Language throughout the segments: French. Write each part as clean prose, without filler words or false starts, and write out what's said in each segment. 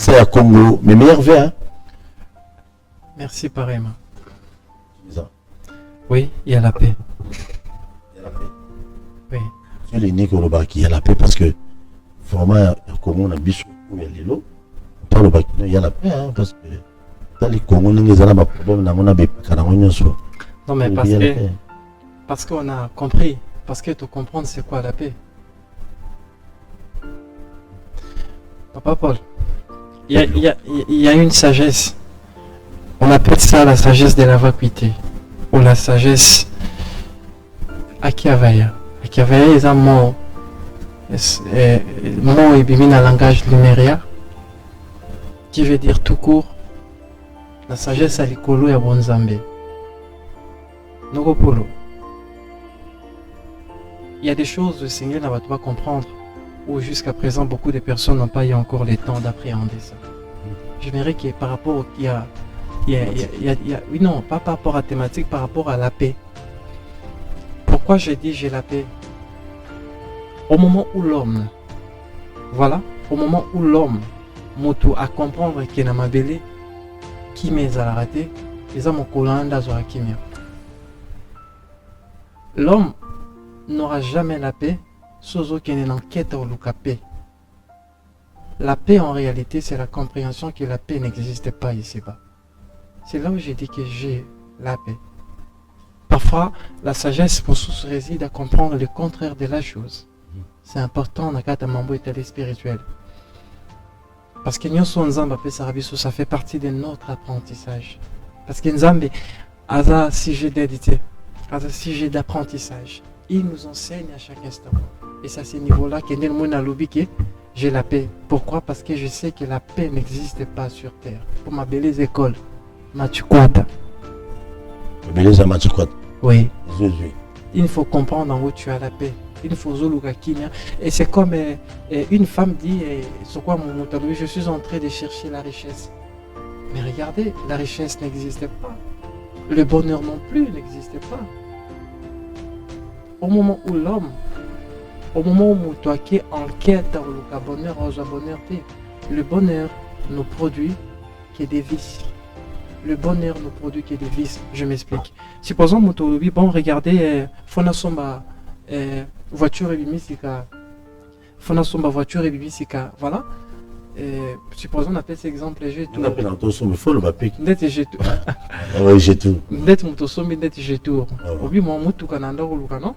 C'est à Congo, mes meilleurs vœux. Hein? Merci pareillement. Oui, il y a la paix. Il y a la paix. Oui. C'est l'unique au Lobaki, il y a la paix parce que vraiment, comment on a bichou, il y a les lots. Pas le Lobaki, il y a la paix hein, parce que dans les Congos, nous avons des problèmes, nous avons des problèmes. Non, mais parce qu'on a compris, parce que tu comprends c'est quoi la paix. Papa Paul, il y a une sagesse. On appelle ça la sagesse de la vacuité. Ou la sagesse Akiavaya. Akiavaya est un mot. Mot est bien dans le langage luméria. Qui veut dire tout court. La sagesse à l'ikolo et à Bonzambe. Nogopolo. Il y a des choses, le Seigneur ne va pas comprendre. Où jusqu'à présent, beaucoup de personnes n'ont pas eu encore le temps d'appréhender ça. J'aimerais que par rapport au qu'il y a, oui, non, pas par rapport à la thématique, par rapport à la paix. Pourquoi j'ai dit j'ai la paix? Au moment où l'homme, voilà, au moment où l'homme, moto à comprendre qu'il n'a pas belé, qui m'est à la raté, les hommes ont collant dans la kimia. L'homme n'aura jamais la paix. Sans aucune enquête ou la paix. La paix en réalité c'est la compréhension que la paix n'existe pas ici-bas. C'est là où j'ai dit que j'ai la paix. Parfois la sagesse pour sous réside à comprendre le contraire de la chose. C'est important dans le cas de mambo état spirituel. Parce que nous sommes Nzamba Pesarabiso, ça fait partie de notre apprentissage. Parce que Nzambe a un sujet d'édité, a un sujet d'apprentissage. Il nous enseigne à chaque instant. Et c'est à ce niveau-là que j'ai la paix. Pourquoi? Parce que je sais que la paix n'existe pas sur terre. Pour ma belle école, Machukwata. Belle Machukwata. Oui. Il faut comprendre en où tu as la paix. Il faut zoluka kinya. Et c'est comme une femme dit, c'est quoi mon mot? Je suis en train de chercher la richesse. Mais regardez, la richesse n'existe pas. Le bonheur non plus n'existe pas. Au moment où l'homme, au moment où toi qui enquête le bonheur, le bonheur nous produit que des vices. Le bonheur nous produit que des vices. Je m'explique. Supposons que bon, regardez, Fonasomba voiture et bimisika, Fonasomba voiture et bimisika, voilà. Supposons on appelle cet exemple j'ai tout. On appelle un tour, mais faut le papier. Net j'ai tout. Oui, j'ai tout. Net mutosombi net j'ai tout. Obi moi mutu kananda uluka non?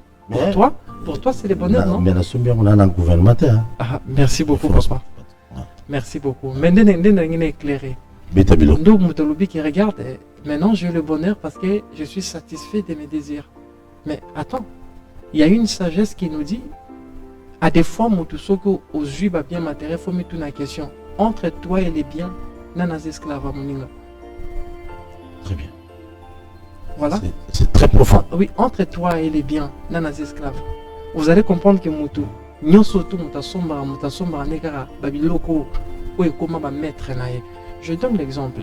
Pour toi, c'est le bonheur, non? Mais on a un gouvernement. Ah, merci beaucoup, papa. Merci beaucoup. Mais nous sommes éclairés. Nous qui regarde, maintenant j'ai le bonheur parce que je suis satisfait de mes désirs. Mais attends, il y a une sagesse qui nous dit, à des fois, aux juifs bien matériel, il faut mettre une question. Entre toi et les biens, nanas esclaves à Moninga. Très bien. Voilà. C'est très profond. Oui, entre toi et les biens, nanas esclaves. Vous allez comprendre que Moutou, Nyosoto Moutasomba, Nekara, Babiloko, Oekoma, maître naïe. Je donne l'exemple.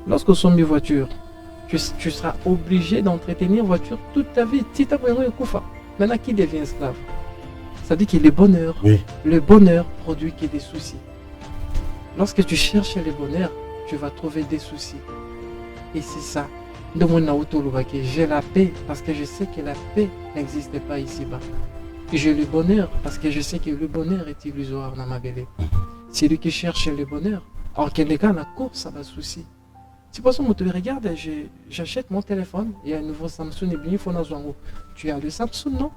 Lorsque vous sommes en voiture, tu seras obligé d'entretenir voiture toute ta vie. Si tu as besoin de Koufa, maintenant qui devient esclave? Ça dit que le bonheur produit que des soucis. Lorsque tu cherches le bonheur, tu vas trouver des soucis. Et c'est ça. J'ai la paix parce que je sais que la paix n'existe pas ici-bas. J'ai le bonheur parce que je sais que le bonheur est illusoire dans ma belle. C'est lui qui cherche le bonheur. Alors quel est la course, ça va souci. Si pour ça, tu regardes, j'achète mon téléphone, il y a un nouveau Samsung et bien il faut tu as le Samsung, non?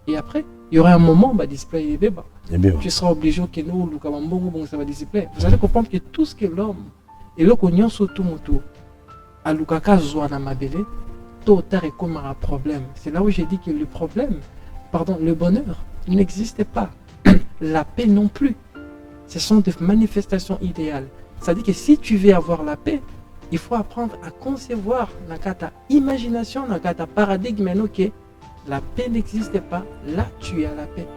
Et après, il y aura un moment, display est bas. Tu seras obligé que nous, ça va display. Vous allez comprendre que tout ce que l'homme et le cognon surtout à Lukaka Zouana Mabele, tôt ou tard, il y a un problème. C'est là où j'ai dit que le bonheur n'existe pas. La paix non plus. Ce sont des manifestations idéales. Ça dit que si tu veux avoir la paix, il faut apprendre à concevoir ta imagination, ta paradigme, que la paix n'existe pas. Là, tu as la paix.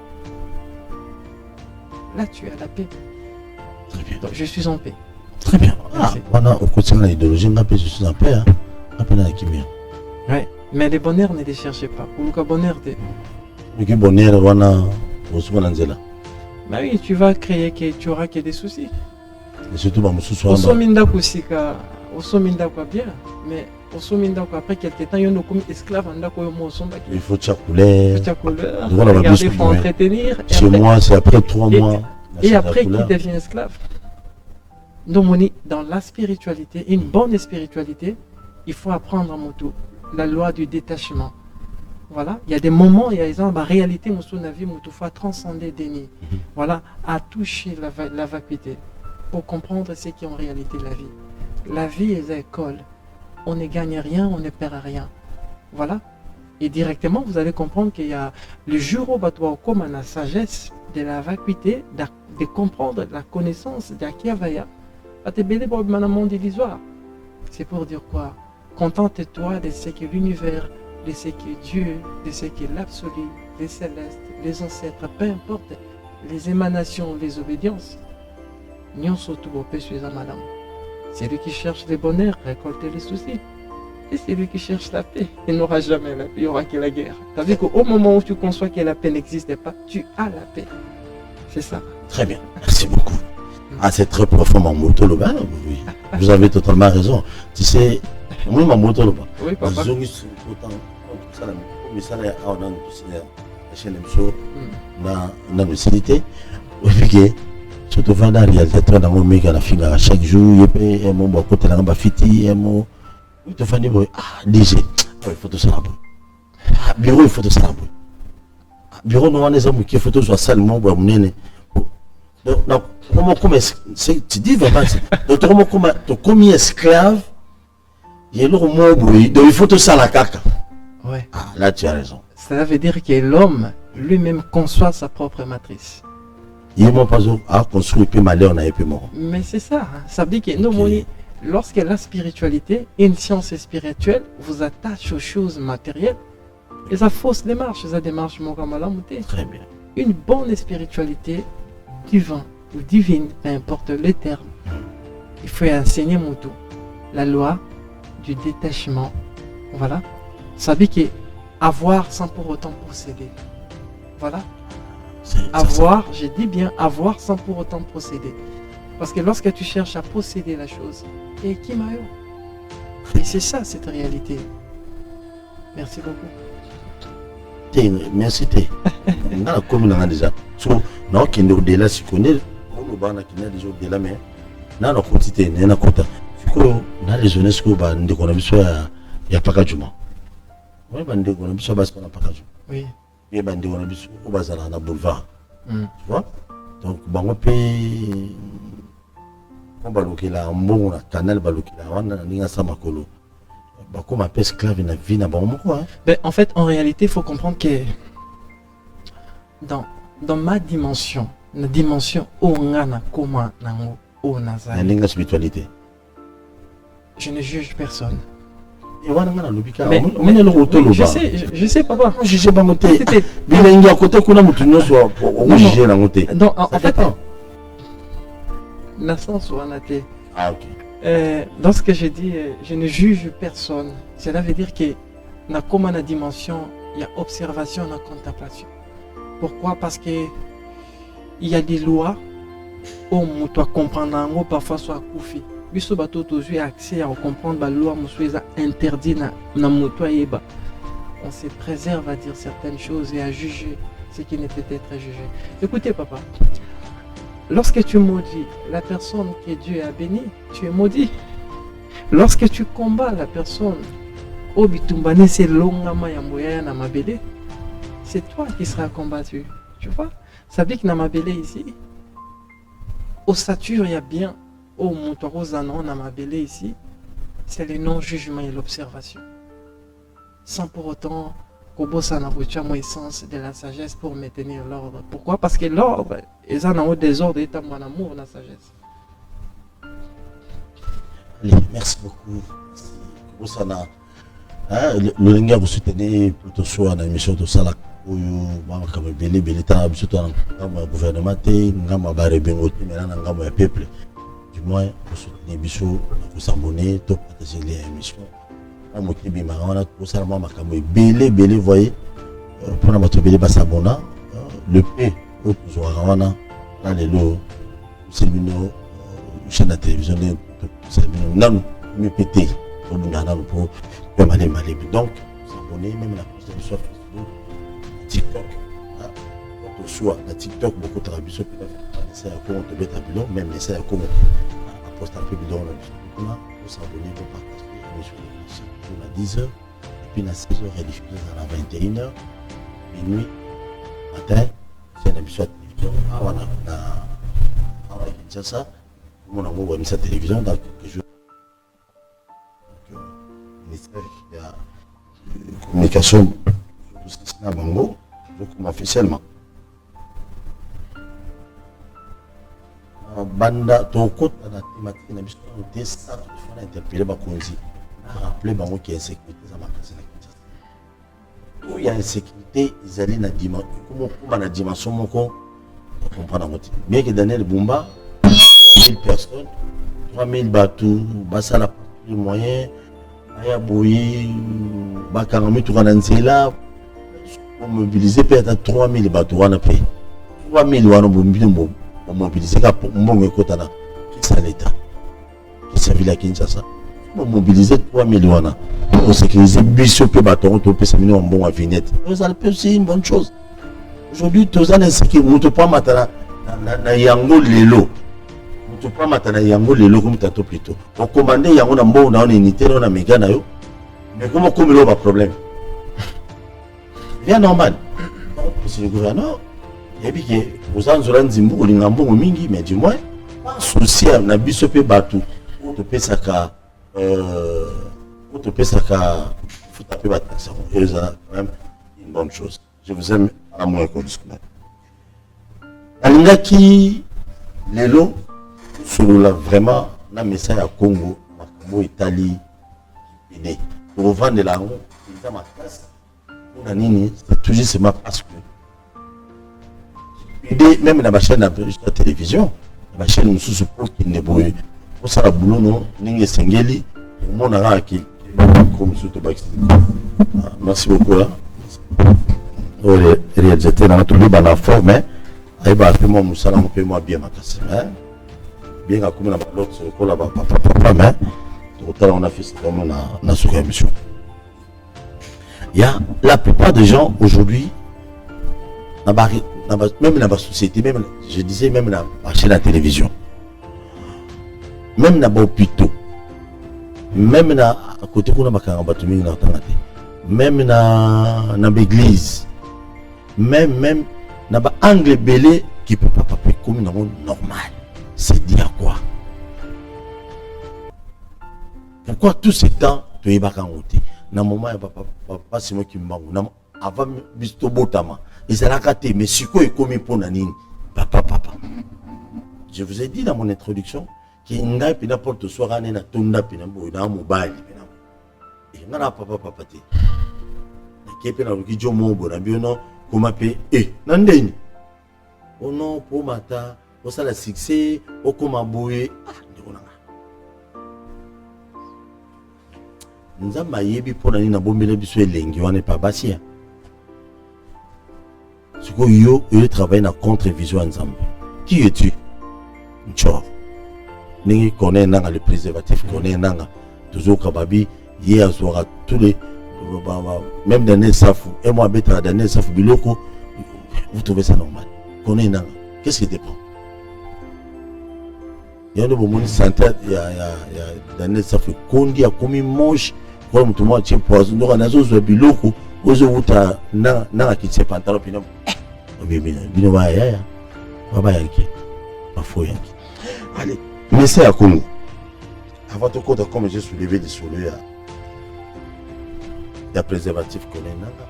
Là, tu as la paix. Très bien. Donc, je suis en paix. Très bien. Voilà, au quotidien de l'idéologie, je suis en paix. Oui, mais le bonheur, ne les cherchez pas. Pour le bonheur, le bonheur, voilà, au bah oui, tu vas créer que tu auras que des soucis. Et surtout, osominda kusika, osominda kwa bien, mais osominda kwa après quelques temps, yon comme esclave anda ko yo somba. Il faut de couleur. Regarder, il faut entretenir. Chez moi, c'est après 3 mois. Et après, qui devient esclave. Donc, on est dans la spiritualité, une bonne spiritualité, il faut apprendre à moto la loi du détachement. Voilà, il y a des moments, il y a des exemples, la réalité, il faut transcender déni. Voilà, à toucher la vacuité pour comprendre ce qui est en réalité la vie. La vie est école. On ne gagne rien, on ne perd rien. Voilà. Et directement, vous allez comprendre qu'il y a le jour où tu as comme la sagesse de la vacuité, de comprendre la connaissance d'Akiavaya. C'est pour dire quoi? Contente-toi de ce qu'est l'univers, de ce qu'est Dieu, de ce qu'est l'absolu, les célestes, les ancêtres, peu importe les émanations, les obédiences. C'est lui qui cherche le bonheur, récolter les soucis. Et c'est lui qui cherche la paix. Il n'aura jamais la paix, il n'y aura que la guerre. Tu as vu qu'au moment où tu conçois que la paix n'existe pas, tu as la paix. C'est ça. Très bien, merci beaucoup. Ah, c'est très profond, mon moto le bas. Oui, vous avez totalement raison. Tu sais, moi, mon moto le bas. Oui, papa. Surtout dans la réalisateur dans mon méga la chaque jour, il y a mon côté là, ma fiti, mon. Il te fait dire, DJ, il faut tout ça là-bas. Bureau, il faut tout ça là-bas. Bureau, nous avons des hommes qui font tout ça seulement pour mener. Donc, comment tu dis vraiment, donc, comme esclave, il y a le mot, donc il faut tout ça la caca. Ouais. Ah, là, tu as raison. Ça veut dire que l'homme lui-même conçoit sa propre matrice. Il n'est pas à construire plus malheur, on a plus mort. Mais c'est ça, hein. Ça veut dire que nous, lorsque la spiritualité, une science spirituelle, vous attache aux choses matérielles, et ça fausse démarche, ça démarche mon camarade. Très bien. Une bonne spiritualité divine ou divine, peu importe les termes, il faut enseigner mon tout. La loi du détachement, voilà. Ça veut dire avoir sans pour autant posséder. Voilà. Avoir, je dis bien avoir sans pour autant posséder. Parce que lorsque tu cherches à posséder la chose, et qui m'a eu? Et c'est ça cette réalité. Merci beaucoup. Merci. Comme on a déjà. Non, qui nous au-delà, si on est déjà au-delà, mais non, on continue, on a compté. On a les jeunesses qui ont des connexions, il n'y a pas qu'à du monde. Oui, il y a des connexions parce qu'on n'a pas qu'à du monde. Oui. Il y a des connexions au bazar, on a boulevard. Tu vois? Donc, on peut. On va bloquer là, on va canal bloqué là, on a ça makolo. Comme un peu esclave dans la vie, n'a pas quoi. En fait, en réalité, il faut comprendre que dans ma dimension, la dimension où on a comment on a ça. La spiritualité. Je ne juge personne. Mais je sais, papa. Je sais pas monter. Mais il y a côté qu'on a monté, nous soit on juger la montée. Donc en fait, la sens ou en athée. Ah ok. Dans ce que j'ai dit, je ne juge personne. Cela veut dire que dans comme la dimension, il y a observation, il y a contemplation. Pourquoi? Parce que il y a des lois où on doit comprendre, parfois soit koufi. Biso bato toujours accès à comprendre la loi monsieur interdit na moto yeba. On se préserve à dire certaines choses et à juger ce qui ne peut être jugé. Écoutez papa, lorsque tu maudis la personne que Dieu a bénie, tu es maudit. Lorsque tu combats la personne, obitumbane c'est longama yamboya na mabele, c'est toi qui seras combattu. Tu vois? Ça veut dire que na mabele ici, au Sature il y a bien. Oh, mon on a ma belé ici, c'est le non-jugement et l'observation. Sans pour autant qu'Obosa n'a pas mon essence de la sagesse pour maintenir l'ordre. Pourquoi? Parce que l'ordre, ils en ont des ordres et mon amour, la sagesse. Allez, merci beaucoup. Merci. Le lingua vous soutenez plutôt soit dans l'émission de Salak. Où comme belé surtout dans le gouvernement, dans le peuple. Du moins, pour soutenir Bissot, pour s'abonner, pour partager les émissions. On a dit pour seulement belé, voyez, pour notre belé, s'abonner. Le P, au pouvoir, là, les lots, c'est le chaîne de télévision non me pété pour nous aller malé donc s'abonner même la page sur Facebook TikTok pour soit la TikTok beaucoup de travail ça comment te mettre à bilan même ça comment poster un peu bilan pour s'abonner pour partager sur la 10h et puis la 16h rediffusée à la 21h minuit matin c'est une émission de télévision c'est ça mon amour va mettre télévision dans quelques jours donc ministère de la communication tout ce qui est à Bango donc officiellement banda tokota na thématique na biso te ça faut interpeller bakonzi na rappeler bango qui insécurité za makasi na Kinshasa il y a insécurité izali na dimension comment na dimension moko comprendre ngoti bien que Daniel Bumba 3000 personnes 3000 bateaux basala les moyens aya boyi bakangami tout kana nzela pour mobiliser peut-être 3000 bateaux wana pe 3000 wana bombi on mobiliser pour mon côté là qui ça l'état qui ça ville à Kinshasa on mobiliser 3 millions pour sécuriser biso pe bateau to pe 5 millions en bon à vignette ça peut aussi une bonne chose aujourd'hui tous en insécurité on te pas matana na yango lelo on te pas matana yango lelo comme tato plutôt on commander yango na mbo na unité na méga na yo mais comment comme le problème bien normal c'est le gouverneur et puis que vous en zolan zimbu olingambo mingi mais du moins souci na biso pe batu to pesa ka faut taper bataxe et ça quand même une bonne chose je vous aime à moins qu'on discute alingaki lelo sur la vraiment na message à Congo makambo Italie ide pour vendre la honte ils ont ma place pour nini c'est toujours c'est ma parce que même dans ma chaîne de télévision, ma chaîne sous pour qui n'est pas pour ça boulot non n'ingé sengeli mon ara qui comme sur merci beaucoup là le réalisateur dans tout le la forme et bah fait moi musala mon peu moi bien ma casse bien comme la l'autre sur la papa mais tout on a fait ça on a sur émission il y a la plupart des gens aujourd'hui même dans la société, même, je disais même dans la télévision, même dans les hôpitaux, même à côté de la même dans l'église, même dans l'angle belé qui ne peut pas paper comme normal. C'est dire quoi? Pourquoi tout ce temps, tu es pas en route? Dans le moment, papa, c'est moi qui me bats. Avant, bisto botama. Ils ont raté, mais si quoi est commis pour Nanine, papa. Je vous ai dit dans mon introduction qu'il n'y a pas n'importe soit na tunda pinambo na mobile pinambo. Et ngana papa te. Na kepe na rukijo mombo na biono comment pe nandeni. Oh non pour mata, pour ça le succès, au comment boye ndikonanga. Nzamba yebi pour Nanine na bombele biso elengi wana pa basia. Ce que yo travaille dans contre-vision ensemble. Qui es-tu? Nchor. Ningi connaît nanga le préservatif, connaît nanga toujours kababi hier soir tous les même Daniel Safou et moi bêta Daniel Safou biloko vous trouvez ça normal? Connaît nanga. Qu'est-ce qui dépend? Il y a de bonnes santé, il y a Daniel Safou kondi a commis moche comme tout le monde tient poison donc on a zo biloko ozo wuta na kitse pantalon pinam bino ba ya baba yanki bafo yanki allez mais c'est à Congo avant de compte comme j'ai soulevé des soleils il y a préservatif qu'on est nanga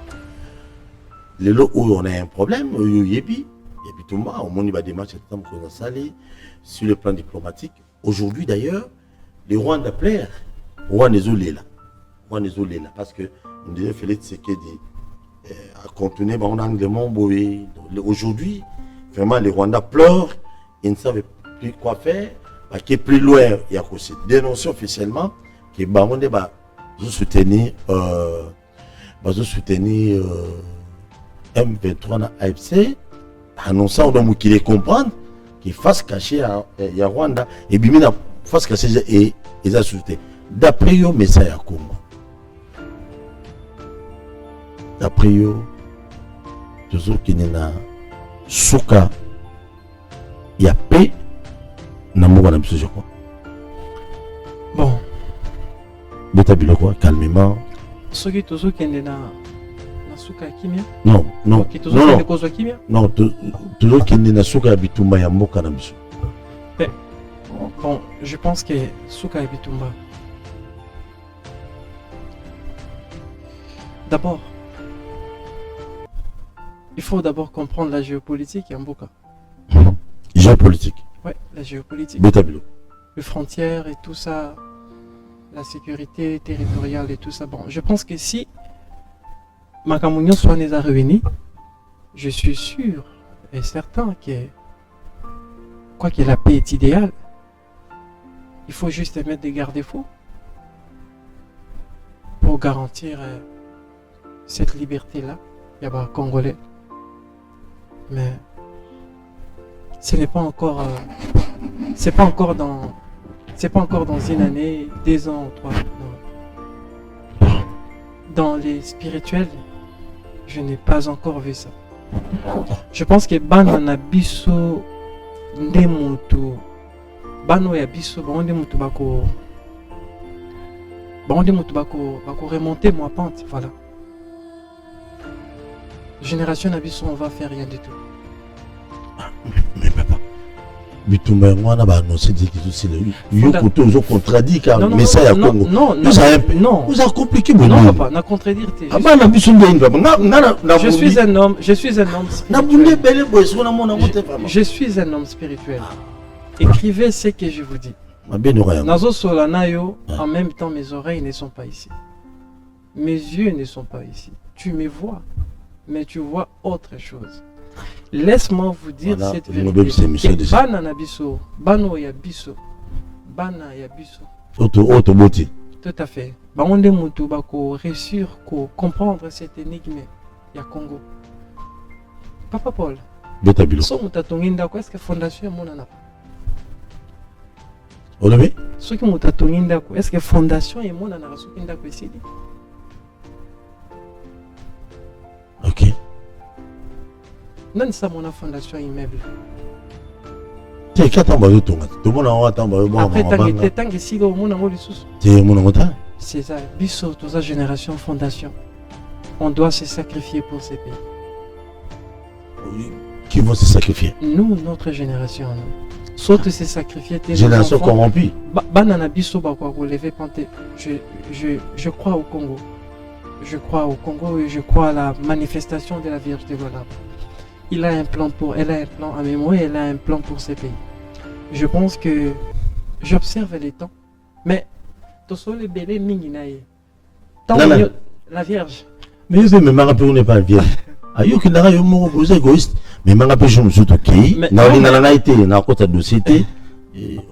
les lots où on a un problème yebi tout le monde au monde il va démarcher le temps qu'on a salé sur le plan diplomatique aujourd'hui d'ailleurs les Rwanda plaire Rwanda là parce que on disait Félix Tshisekedi a contenu mon engagement boé. Aujourd'hui, vraiment les Rwandais pleurent, ils ne savent plus quoi faire, parce que plus loin, il y a aussi dénoncé officiellement que Bamonde va soutenir M23 dans AFC, annonçant donc qu'il les comprendre, qui face cachée à Rwanda et bimina face cachée et eza société d'après yo message ya Congo d'après yo toujours qui na suka ya paix na mboka na biso je crois bon beta biloko calmement soki tozokende na suka ya kimia non tozokende kozwa kimia non tozokende na suka ya bitumba ya mboka na biso. Bon, je pense que suka ya bitumba d'abord il faut d'abord comprendre la géopolitique ya mboka. Géopolitique. Ouais, la géopolitique. Beta biloko. Les frontières et tout ça, la sécurité territoriale et tout ça. Bon, je pense que si Makamounion soit les a réunis, je suis sûr et certain que, quoi que la paix est idéale, il faut juste mettre des garde-fous pour garantir cette liberté-là. Il y a des Congolais. Mais ce n'est pas encore, c'est pas encore dans une année, 2 ans, 3 ans. Dans les spirituels, je n'ai pas encore vu ça. Je pense que Banana Biso Ndemutu Bano ya Biso Bande Mutu Bako remonter moi pente, voilà. Génération Nabiso, on va faire rien du tout. Mais papa, bitumba mwana ba annoncer dire que c'est le yoko toujours contradit car mais ça ya Congo. Non, vous a compliqué mon non papa, na contredire. Je suis un homme spirituel. Je suis un homme spirituel. Écrivez ce que je vous dis. Nazo Solanayo, en même temps mes oreilles ne sont pas ici. Mes yeux ne sont pas ici. Tu me vois, mais tu vois autre chose. Laisse-moi vous dire voilà, cette vérité. Bana na biso, bano ya biso, bana ya biso. Auto boti. Tout à fait. Baonde mutu bako réussir ko comprendre cette énigme ya Congo. Papa Paul. Beta bilo. So mutatonginda ko est-ce que fondation mona na? Olobi? So ki mutatonginda ko est-ce que fondation e mona na sokinda ko isidi? OK. Non, ça mon fondation immeuble. C'est quand on va tout le monde a attendre après tant que si au monde ngoli sous. C'est ça, biso toute sa génération fondation. On doit se sacrifier pour ces pays. Qui vont se sacrifier? Nous, notre génération. Saute se sacrifier. Génération corrompue. Banana biso ba quoi relever panté. Je crois au Congo. Je crois au Congo et je crois à la manifestation de la Vierge dévoilable. Elle a un plan à mémoire, elle a un plan pour ces pays. Je pense que j'observe les temps, mais tout ça les bébés minginaï. La Vierge. Mais ma rappel n'est pas vierge. Ayo qui n'a rien mon égoïste. Mais ma rappel je me suis ok. Na olinga na été na kota dossier.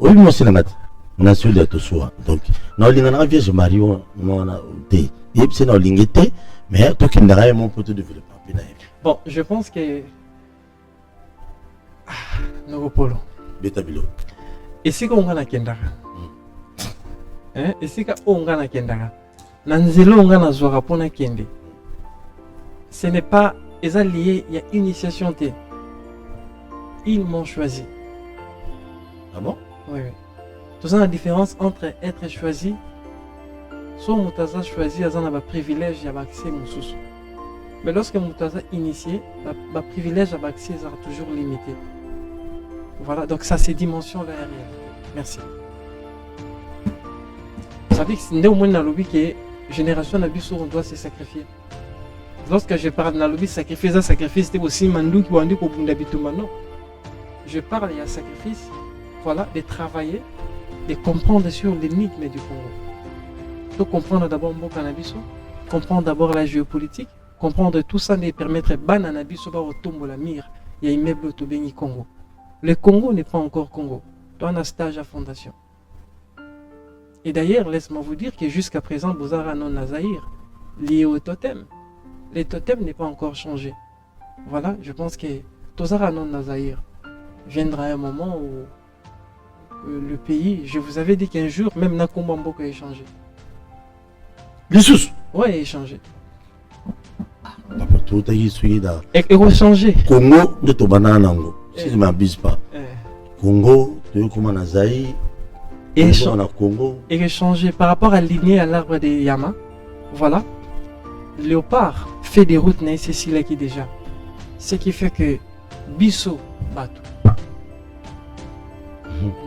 Oui moi c'est la mat. Na sur de tout soi. Donc na olinga na vierge Mario na té. Et puis c'est na olinga té, mais toi qui n'a rien mon pote développement. Bon, je pense que Nogopolo. Beta bilo. Esika ongana kendaka. Esika ongana kendaka. Nanzelo ongana zwaka pona kende. Ce n'est pas lié, il y a initiation T. Ils m'ont choisi. Ah bon? Oui. Tout ça la différence entre être choisi, soit Moutaza choisi, il y a un privilège, il y a accès Moussous. Mais lorsque Moutaza initié, le privilège à accès est toujours limité. Voilà, donc ça c'est dimension là réelle. Merci. Vous savez que c'est au moins dans le lobby que génération d'abus on doit se sacrifier. Lorsque je parle dans le lobby sacrifice, ça sacrifice c'était aussi mandou qui wandi ko bunda bituma non. Je parle il y a sacrifice, voilà, de travailler, de comprendre sur l'énigme du Congo. Donc comprendre d'abord mon cannabis, comprendre d'abord la géopolitique, comprendre tout ça de permettre banana biso ba otombo la mire, il y a immeuble to bengi Congo. Le Congo n'est pas encore Congo. On a un stage à fondation. Et d'ailleurs, laisse-moi vous dire que jusqu'à présent, Bozara non Nazaïr, lié au totem. Le totem n'est pas encore changé. Voilà, je pense que Tozara non Nazaïr. viendra un moment où le pays, je vous avais dit qu'un jour, même Nakomba Mboka a changé. Bisous. Ouais, il a changé. Papa, tout est ici là. Et il a changé. Congo, de ton banane, si je ne m'abuse pas. Eh. Congo, tu es comme un Azaï. Et Congo. Il a changé par rapport à l'aligner à l'arbre des Yama. Voilà. Léopard fait des routes nécessaires qui déjà. Ce qui fait que Bisso Batou.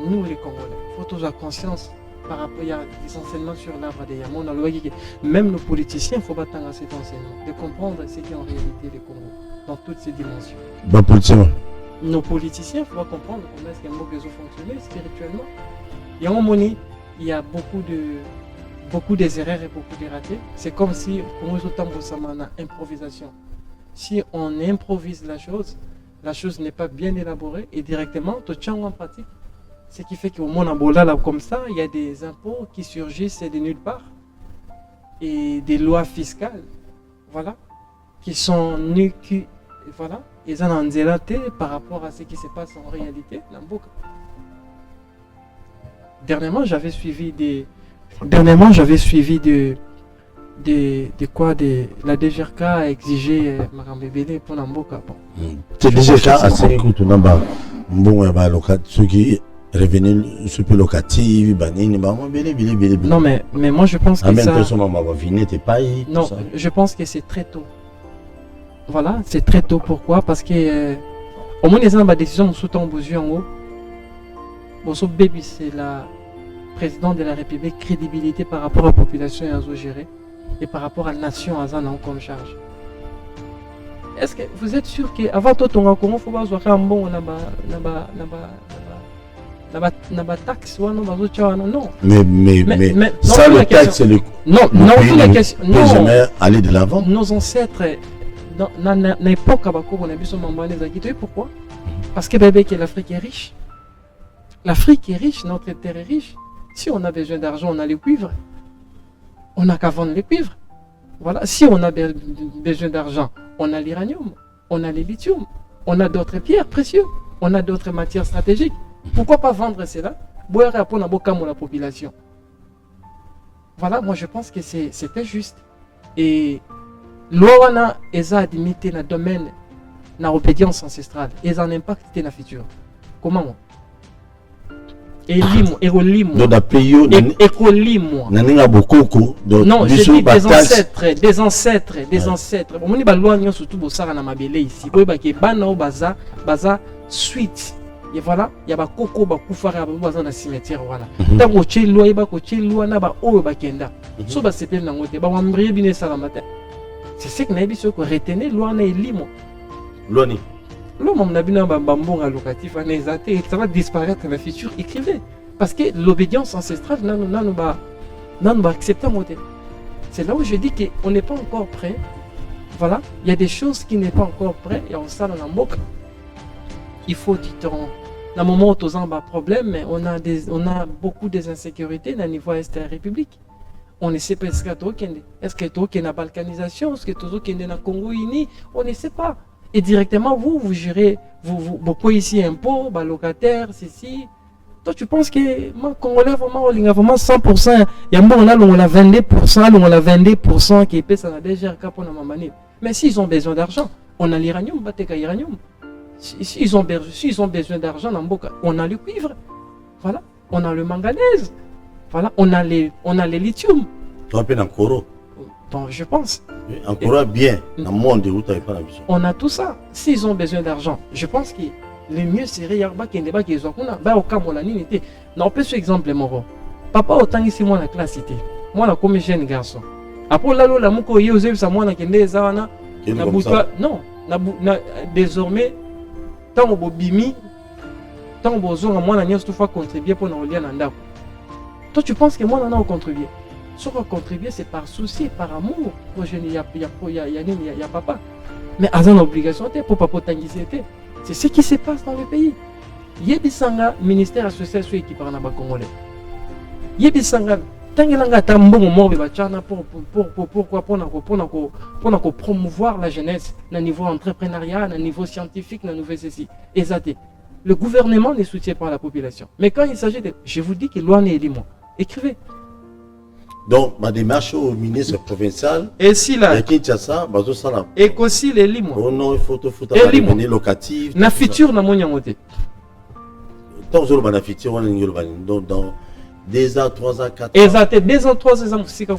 Nous les Congolais, il faut toujours avoir conscience par rapport à des enseignements sur l'arbre des Yama. On a le que même nos politiciens, il faut pas attendre à cet enseignement, de comprendre ce qu'est en réalité le Congo dans toutes ses dimensions. Bon politicien. Nos politiciens, il faut pas comprendre comment est-ce qu'un mot réseau fonctionne spirituellement. Et en monnaie, il y a beaucoup des erreurs et beaucoup de ratés. C'est comme si on a improvisation. Si on improvise la chose n'est pas bien élaborée et directement, tu tiens en pratique. Ce qui fait qu'au monde là comme ça, il y a des impôts qui surgissent de nulle part et des lois fiscales, voilà, qui sont voilà, ils ont zélaté par rapport à ce qui se passe en réalité dans le Boka. Dernièrement, j'avais suivi la DGRK a exigé Marambébélé pour Namboka. C'est DGRK a signé que Namba bon ceux qui revenus super locatifs, banini, non mais moi je pense que même ça. Personne m'a n'était pas. Non, je pense que c'est très tôt. Voilà, c'est très tôt. Pourquoi? Parce que au moins les gens ont décision sous ton besoin en haut. Bosso Baby, c'est la présidente de la République, crédibilité par rapport à la population à gérer et par rapport à la nation à Zana comme charge. Est-ce que vous êtes sûr qu'avant tout ton Congo, il faut pas un bon taxe ou non? Mais ça le taxe c'est le. Non, la question. Non. Jamais aller de l'avant. Nos ancêtres dans l'époque on a vu son mambané Zagito. Pourquoi? Parce que l'Afrique est riche. L'Afrique est riche, notre terre est riche. Si on a besoin d'argent, on a les cuivres. On n'a qu'à vendre les cuivres. Voilà. Si on a besoin d'argent, on a l'uranium, on a le lithium, on a d'autres pierres précieuses, on a d'autres matières stratégiques. Pourquoi pas vendre cela? Boire pour la population. Voilà, moi je pense que c'était juste. Et l'Owana est admis dans le domaine de l'obédience ancestrale et un impact dans le futur. Comment? Non, je dis des ancêtres. On dit que surtout ici. Suite. Et voilà, il y a des coco qui sont dans le cimetière. Voilà. Tant que tu es loin, c'est ce que nous avons retenu. L'homme locatif, ça va disparaître dans le futur. Écrivez. Parce que l'obédience ancestrale, nous va accepter. C'est là où je dis qu'on n'est pas encore prêt. Voilà, il y a des choses qui n'est pas encore prêt et on s'en a moque. Il faut du temps. Dans le moment où on a un problème, mais on a beaucoup d'insécurité dans le niveau est de la République. On ne sait pas est-ce que tu as une balkanisation, est-ce que tu as un Congo uni, on ne sait pas. Et directement, vous gérez, vous payez ici impôts, locataires, ceci. Toi, tu penses que moi, Congolais, vraiment 100%, il y a on a 22%, on a 22% qui est payé, ça n'a déjà qu'à pour la mamanie. Mais s'ils ont besoin d'argent, on a l'uranium, l'uranium. S'ils ont besoin d'argent, on a le cuivre, voilà, on a le manganèse, voilà, on a les lithium. Tu as un coro. Donc je pense. Encore bien, dans le monde où tu n'avais pas la vision. On a tout ça. S'ils ont besoin d'argent, je pense que le mieux serait Yarba qui est débat qui est au cas où la ligne était. Non, peut ce exemple, mon papa, autant ici, moi, la classe était. Moi, comme jeune garçon. Après, là, la mouko, il y a aussi, moi, qui est zana. Non, désormais, tant au bimi, tant au besoin, moi, la nièce, tout fois contribuer pour nous lier en andako. Toi, tu penses que moi, on a contribué? Ce qu'on contribue, c'est par souci, par amour. Il y a papa. Mais à une obligation, pour papa tangiser. C'est ce qui se passe dans le pays. Yebisanga, ministère association qui parle en Congolais. Yebisanga, Tangelanga Tambon, pour promouvoir la jeunesse, au niveau entrepreneuriat, au niveau scientifique, au niveau ceci. Exacté. Le gouvernement ne soutient pas la population. Mais quand il s'agit de... Je vous dis que loi n'est élimine. Écrivez. Donc, ma démarche au ministre provincial, et si là, et qu'aussi les limons. Oh non, il faut avoir des revenus locatifs. Na futur na mon yangote. Tant que na futur, on est dans 2 ans, 3 ans, 4 ans. Exact, 2 ans, 3 ans, c'est quoi?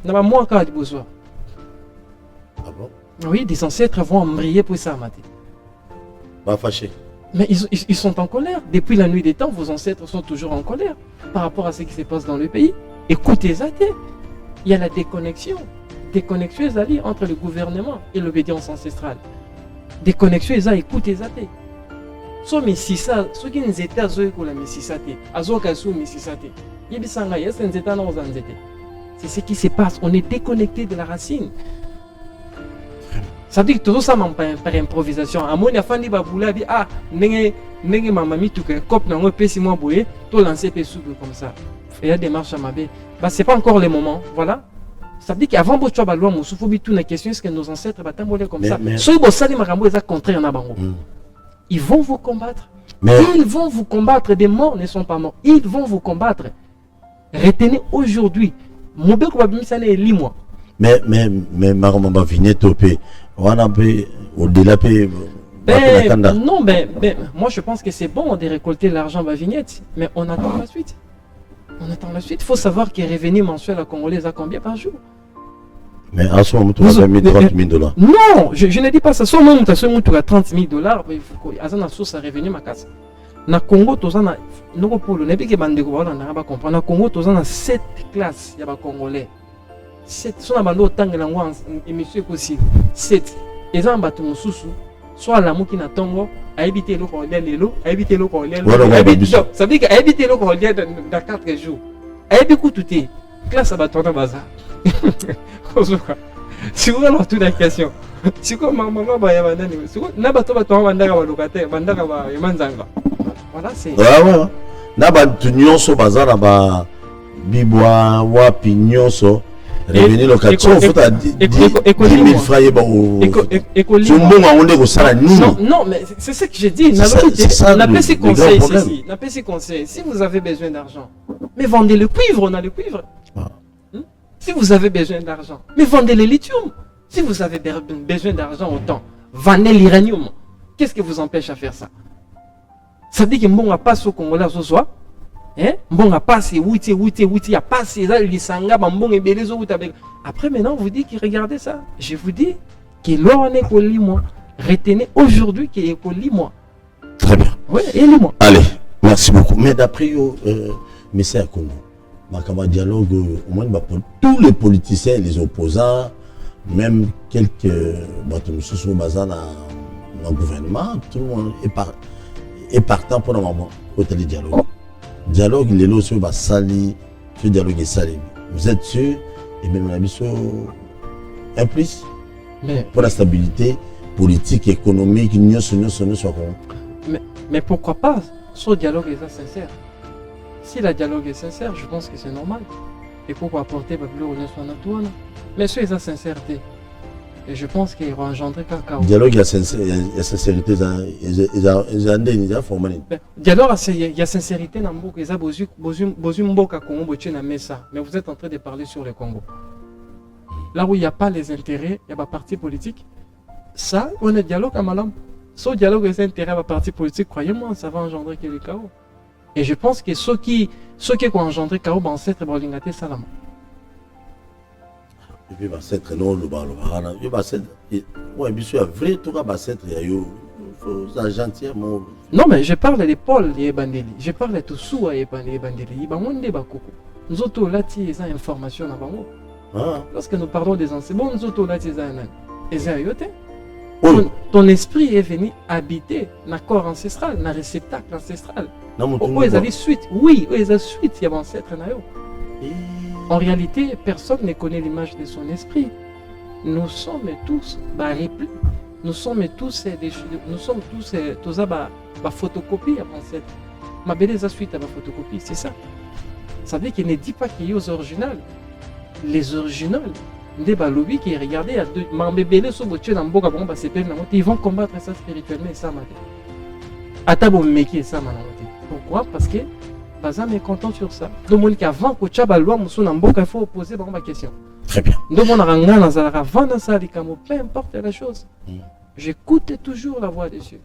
Na ba moi quand besoin. Ah bon? Oui, des ancêtres vont embrayer pour ça, maté. Pas fâché. Mais ils sont en colère. Depuis la nuit des temps, vos ancêtres sont toujours en colère par rapport à ce qui se passe dans le pays. Écoutez, il y a la déconnexion. Déconnexion entre le gouvernement et l'obédience ancestrale. Déconnexion, écoutez, so misisa, ceux qui nous étaient à la misisate, à Zokasu misisate, Yibisanga, yes, c'est ce qui se passe. On est déconnecté de la racine. Ça veut dire que tout ça par improvisation. À mon afandi baboula dit ah nenge mamami tout que cop n'a pas payé moi boué, tout lancer pesou comme ça. Il y a des marches à ma baie. Bah c'est pas encore le moment, voilà. Ça veut dire qu'avant bo tu balwa musu faut bitou na question est-ce que nos ancêtres batambolé comme ça. Soy bo sali makambo eza contraire na bango. Ils vont vous combattre. Ils vont vous combattre. Des morts ne sont pas morts. Ils vont vous combattre. Retenez aujourd'hui. Mon bec va bien s'aller lis-moi. Mais maromba vignette on a au-delà non, moi je pense que c'est bon de récolter l'argent à vignette, mais on attend la suite. On attend la suite. Il faut savoir que les revenus mensuels à Congolais à combien par jour? Mais en ce moment, tu as mis 30 000 $. Non, je ne dis pas ça. Soit même tu as 30 000 $, il faut qu'il y ait une source à revenu ma casse. Na Congo, tu as un polo. Ne pas bande comprendre. Na Congo, tu as 7 classes. Il y a Congolais. 7. Soit na bando tang na ngwa émission aussi. 7. Et en batu mususu. Soit la mouki na tongo. A éviter le cordial lelo. A éviter le cordial. Ça veut dire qu'à éviter le cordial dans 4 jours. A éviter tout est. Classe à bâton dans bazar. Si vous avez toute la question, si vous avez voilà, c'est. Ouais. Naba tunion so bazar naba bibois wa pignon so revenu location faut à 10 000 francs bon. Non, mais c'est ce que j'ai dit. N'a pas ces conseils ici. N'a pas ces conseils. Si vous avez besoin d'argent, mais vendez le cuivre, on a le cuivre. Si vous avez besoin d'argent, mais vendez le lithium. Si vous avez besoin d'argent autant, vendez l'uranium. Qu'est-ce qui vous empêche à faire ça? Ça dit que bon a pas au Congolais ce soir. Bon a pas c'est outi a pas c'est ça lisanga bon et belezo avec. Après maintenant vous dites que regardez ça. Je vous dis que l'on est collé moi. Retenez aujourd'hui qu'il est collé moi. Très bien. Oui, et moi. Allez, merci beaucoup. Mais d'après mais c'est à Congo. Ma dialogue au moins pour tous les politiciens et les opposants, même quelques sous bazar dans le gouvernement, tout le monde est partant pour le moment pour le dialogue. Dialogue, il est là sur Sali, ce dialogue est sali. Vous êtes sûr et même la mission implique pour la stabilité politique, économique, mais pourquoi pas? Ce dialogue est sincère. Si le dialogue est sincère, je pense que c'est normal. Et pourquoi apporter Babylone sur notre mais c'est la sincérité. Et je pense qu'il va engendrer cacao. Dialogue, il y a sincérité, il y a formalité. Dialogue, il y a sincérité dans le Congo. Il y a mais vous êtes en train de parler sur le Congo. Là où il n'y a pas les intérêts, il y a des partis politiques. Ça, on est dialogue à Malam. Ce dialogue des intérêts à partis politiques, croyez-moi, ça va engendrer le chaos. Et je pense que ceux qui ont engendré chaos, c'est très bon, salam. Et puis, c'est très non, le bar, ouais, bien sûr, vrai, tout cas, c'est très gentil. Non, mais je parle des Paul, les bandeli. Je parle de tout sous, les bandeli. Nous autres, là, il y a des informations à Bango. Lorsque nous parlons des anciens, bon, nous autres, là, il y a des ton esprit est venu habiter dans le corps ancestral, dans le réceptacle ancestral. Ils ont suite. Oui, ils ont suite, il y a un ancêtre. En réalité, personne ne connaît l'image de son esprit. Nous sommes tous répliques. Nous sommes tous photocopies à ancêtre. Ma belle suite à ma photocopie, c'est ça. Ça veut dire qu'il ne dit pas qu'il y a aux originales. Les originales. Des balobi qui regardez à deux ils vont combattre ça spirituellement et ça Atabo meki ça manango. Pourquoi? Parce que baza mécontent sur ça. Donc mon avant que tu loi musu na mboka il faut poser ma question. Très bien. Donc mon ranga na zalaka vanda ça likamo peu importe la chose. J'écoute toujours la voix de Dieu.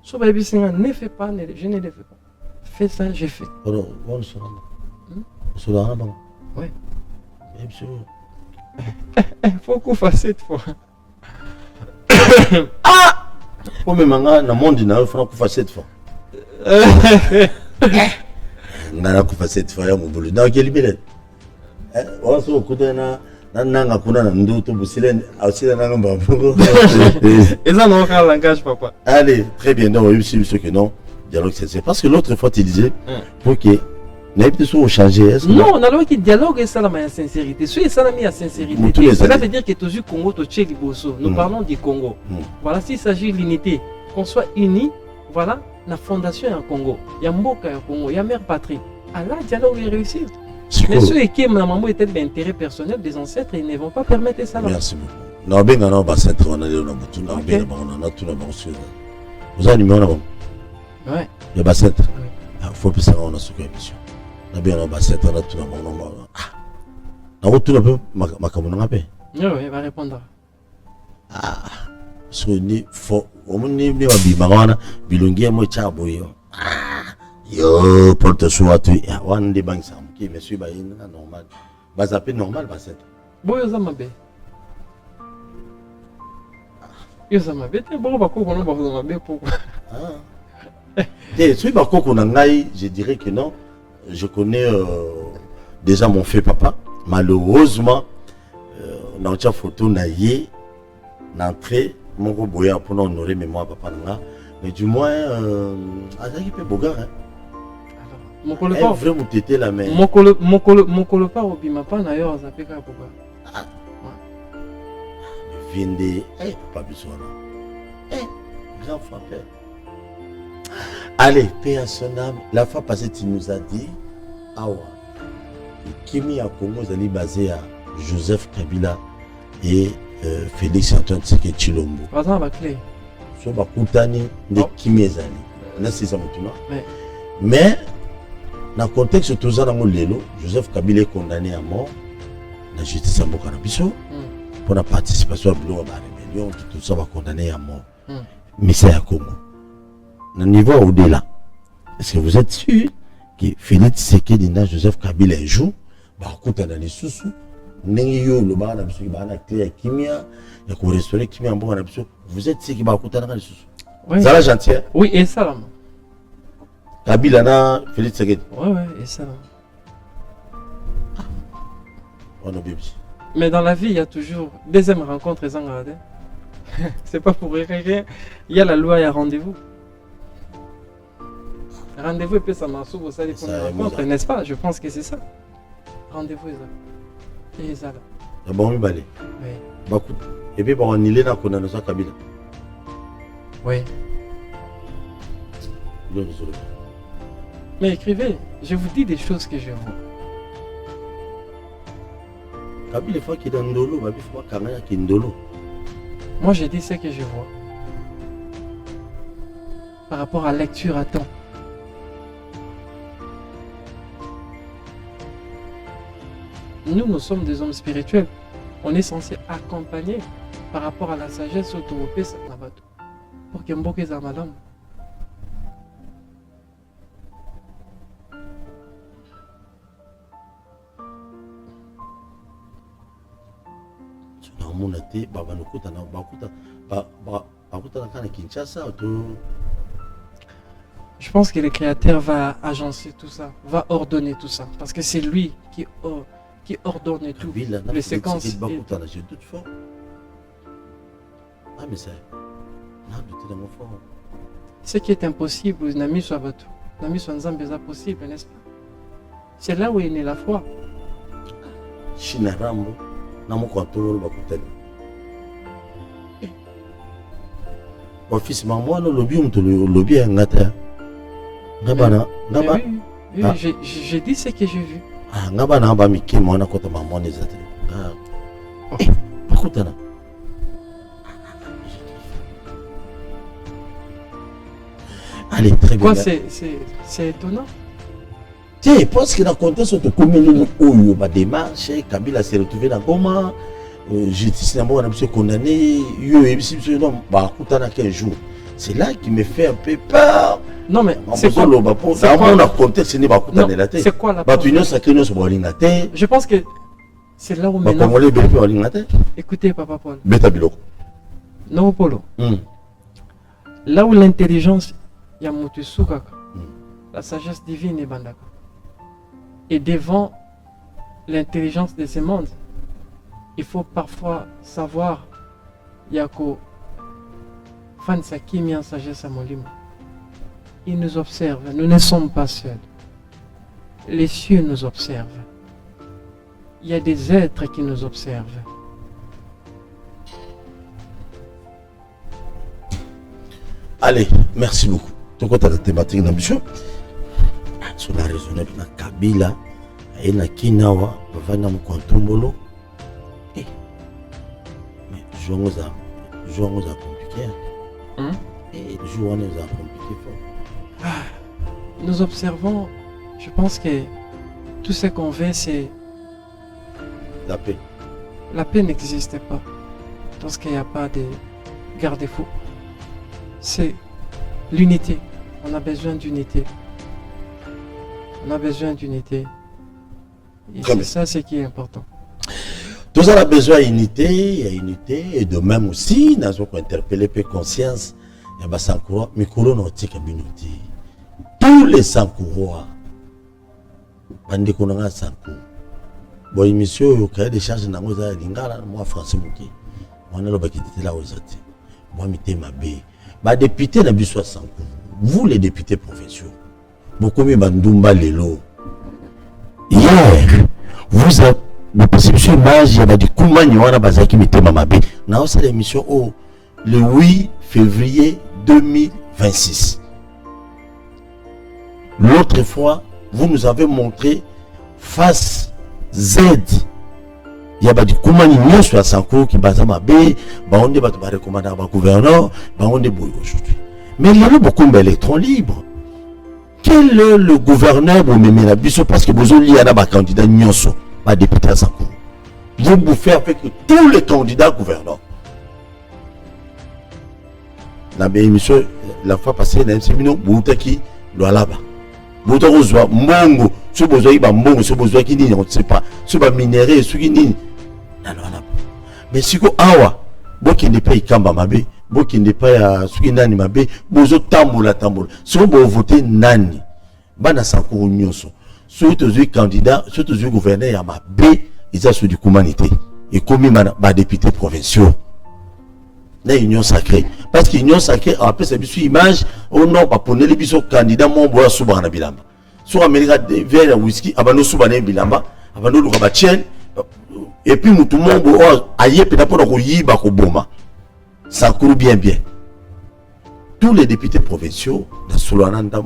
So baby singa ne fais pas, je ne le fais pas. Fais ça, j'ai fait. Ouais. Faut qu'on fasse cette fois. Ah! Pour me manga na monde na faut qu'on fasse cette fois. Nana qu'on fasse cette fois ya mobulu. Na quel billet? On se écoute na nanga kuna na nduto busile ausile na ngamba. Et ça non quand langage papa. Allez, très bien. Non, oui, c'est que non. Dialogue c'est parce que l'autre fois tu disais pour que n'importe soit changer. Non, on a le qui dialogue et ça la sincérité. Soit ça la mis à sincérité. Cela veut dire que tu es Congo, tu es Liboso. Nous parlons du Congo. Voilà, s'il s'agit de l'unité, qu'on soit unis, voilà, la fondation est en Congo. Il y a Mboka en Congo, il y a mère patrie. Alors, le dialogue est réussi. Mais ceux qui aiment la maman était d'intérêt personnel des ancêtres, ils ne vont pas permettre ça. Merci beaucoup. Non, ben non, bah c'est on a le nom tout non ben on a tout le bon sur. Vous avez numéro là. Ouais. Il y a basset. Il faut plus ça on a sous émission. Na bien on basset on a tout le bon nom. Na route tout le peu ma comme on a pas. Oui, il va répondre. Ah. So ni fo o mun ni ba bi magana bilongi mo chabo yo. Yo porte soit tu ya wan de bank sam qui monsieur ba ina normal. Ba ça peut normal basset. Boyo za mabe. Yo za mabe te bon ba ko kono ba za mabe pourquoi? Ah. Et celui ba ko kona ngai, je dirais que non. Je connais déjà mon fait papa. Malheureusement dans ta photo na yé n'entrée mon boya pour honorer mémoire papa nga. Mais du moins azaki pe bogar hein. Mon colopa vraiment tété la main. Mon colopa obima pa na yo azapeka bogar. Ah. Vinde papa bisona. Grand frère. Allez, paix à son âme. La fois passée, tu nous as dit, Awa, Kimi à Congo, est basé à Joseph Kabila et Félix Antoine Tshisekedi Tshilombo. Attends, ma clé. So bakutani de Kimi ezali. Na c'est ça maintenant. Mais dans le contexte tout ça dans lelo, Joseph Kabila est condamné à mort. La justice a beaucoup biso pour la participation à la rébellion, tout ça va condamné à mort. Mais c'est à Congo. Le niveau au-delà. Est-ce que vous êtes sûr que Félix Tshisekedi na Joseph Kabila un jour va écouter dans les sous-sous n'engiyo le bar na biso ba na clé kimia ya ko restaurer kimia mboka na biso vous êtes sûr qu'il va écouter dans les sous-sous? Oui. Ça la gentil. Oui, et ça là. Kabila na Félix Tshisekedi. Ouais, et ça là. On a bébé. Mais dans la vie, il y a toujours deuxième rencontre et zangade. C'est pas pour rien. Il y a la loi, il y a rendez-vous. Rendez-vous et puis ça marche vous allez rencontre, n'est-ce pas? Je pense que c'est ça. Rendez-vous et ça. Et bon, balé. Oui. Bakut. Et puis on il est dans qu'on a notre Kabila. Oui. Mais écrivez, je vous dis des choses que je vois. Kabila fois qu'il est dans Ndolo, il faut pas qu'il y ait Ndolo. Moi je dis ce que je vois. Par rapport à la lecture à temps. Nous sommes des hommes spirituels. On est censé accompagner par rapport à la sagesse autoropée pour que Mboke Zamalam. Je pense que le Créateur va agencer tout ça, va ordonner tout ça, parce que c'est lui qui ordonne tout. Les séquences. Ce qui est impossible, Nami soit bateau. Nami soit Nzambe est possible, n'est-ce pas? C'est là où est née la foi. Chinarambo, Namo Kwantoro Bakutani. Mon fils, maman, le lobby est un gâteau. Ngabana, ngaba. Oui, j'ai dit ce que j'ai vu. Ah, ngabana ba miki mwana kota maman les até. Ah. Bakutana. Allez, très bien. Quoi, c'est étonnant. Tiens, parce que dans le contexte de commune où il y a des démarches, Kabila s'est retrouvé dans Goma, justice n'a pas été condamné, il y a eu 15 jours. C'est là qui me fait un peu peur. Non, mais c'est quoi le contexte? C'est quoi la Je pense que c'est là où maintenant... Écoutez, Papa Paul. Non, Polo. Là où l'intelligence, il y a Moutousoukaka. La sagesse divine est Bandaka. Et devant l'intelligence de ce monde, il faut parfois savoir, Yako, Fansaki mis en sagesse à Molimo. Il nous observe, nous ne sommes pas seuls. Les cieux nous observent. Il y a des êtres qui nous observent. Allez, merci beaucoup. Tu as la thématique d'ambition. Sur la raison de Kabila, et na Kinawa, Vana Mkontumbolo. Mais jouons à compliqué. Et jouons à compliqué. Nous observons, je pense que tout ce qu'on veut, c'est la paix. La paix n'existe pas parce qu'il n'y a pas de garde-fou. C'est l'unité. On a besoin d'unité. On a besoin d'unité. Et c'est ça ce qui est important. Tous on a besoin d'unité, il y a unité. Et de même aussi, nous avons interpellé peu conscience. Il y a Sankoura, Mikolo Nautique Abinouti. Tous les Sankourois, Bande Konanga Sankou. Bon, émission, il y a des charges dans les Lingala, moi, Français Mouki. On a le bac qui là aux autres. Moi, je ma bé. Bah, député n'a pas besoin de Sankou. Vous, les députés provinciaux, beaucoup de Bandoumba Lelo. Hier, vous avez le perception image, il y a des Koumani, on a basé qui mettait ma bé. Now, c'est l'émission le 8 février 2026. L'autre fois, vous nous avez montré face Z. Il y a des Koumani sur la Sankou qui basent ma bé, on est recommandé à gouverneur, on est bouillé aujourd'hui. Mais il y a beaucoup d'électrons libres. Quel est le gouverneur pour me la biso parce que vous avez un candidat Nyonso, pas député à Sankou. Vous bouffez avec tous les candidats gouverneurs. La émission, la fois passée, il y a une séminaire, Boutaki, Loalaba. Boutaki, Mongo, ce besoin, Mongo, ce besoin qui dit, on ne sait pas, ce besoin minéré, ce qui dit. Mais si vous avez, vous qui n'est pas Ikamba Mabé, vous qui n'est pas Sukinani Mabé, vous avez tambola. Si vous votez Nani, Bana Sankou Nyonso, surtout les candidats, surtout les gouverneurs à Mabé, ils sont du humanité. Et comme ils députés provinciaux. La union sacrée. Parce que l'union sacrée, après, c'est une image, on n'a pas pour les candidats, mon bois souvent à Bilamba. Sur Amérique, vers whisky, avant nous souvent à Bilamba, avant nous le rabatien, et puis tout le monde aïe, peut-être pour le yiba au Boma. Ça court bien. Tous les députés provinciaux, dans Solananda,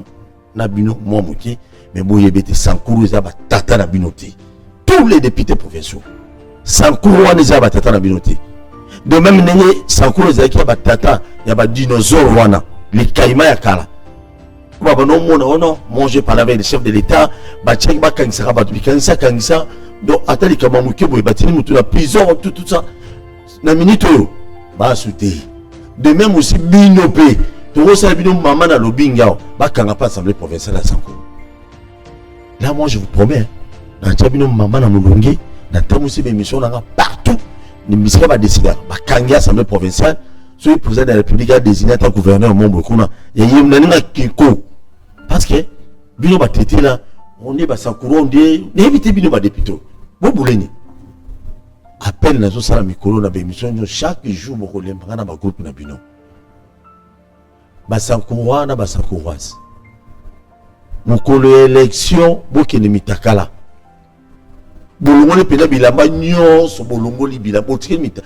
Nabino, Momouki, mais Bouyebete, Sankourou, Zaba, Tata Nabinoti. Tous les députés provinciaux. Sankourou, Zaba, Tata Nabinoti. De même, Sankourou, Zaba, Tata, Yaba, dinosaure, Wana, les Kaima Yakala. Non, manger par la chef de l'État, Batchek Bakansara, Batubikansara, Kansa, donc, attendez, comment vous bâtir la prison, tout ça. Na minute, bah, souté. De même aussi, Binopé, tu vois, Bino, maman, à l'Obingao, bah, quand on n'a pas assemblée provinciale à Sankourou. Là, moi, je vous promets, dans Tchabino, maman, à Moulongi, dans Tamousi, mes missions, partout, les missions va décider, bah, quand assemblée provinciale, celui le président de la République a désigné un gouverneur, mon Bokuna, et il y a un Kiko. Parce que, Bino, bah, traité là, on est à Sankourou, on dit, évitez Bino, bah, député. Vous voulez appelle na zo sala mikolo na bémission chaque jour boko lemba na ba groupe na bino ba Sankourou na ba Sankourouase mokolo élection bokende mitakala bolongoli pena bilamba nyonso bolongoli bilamba otike mita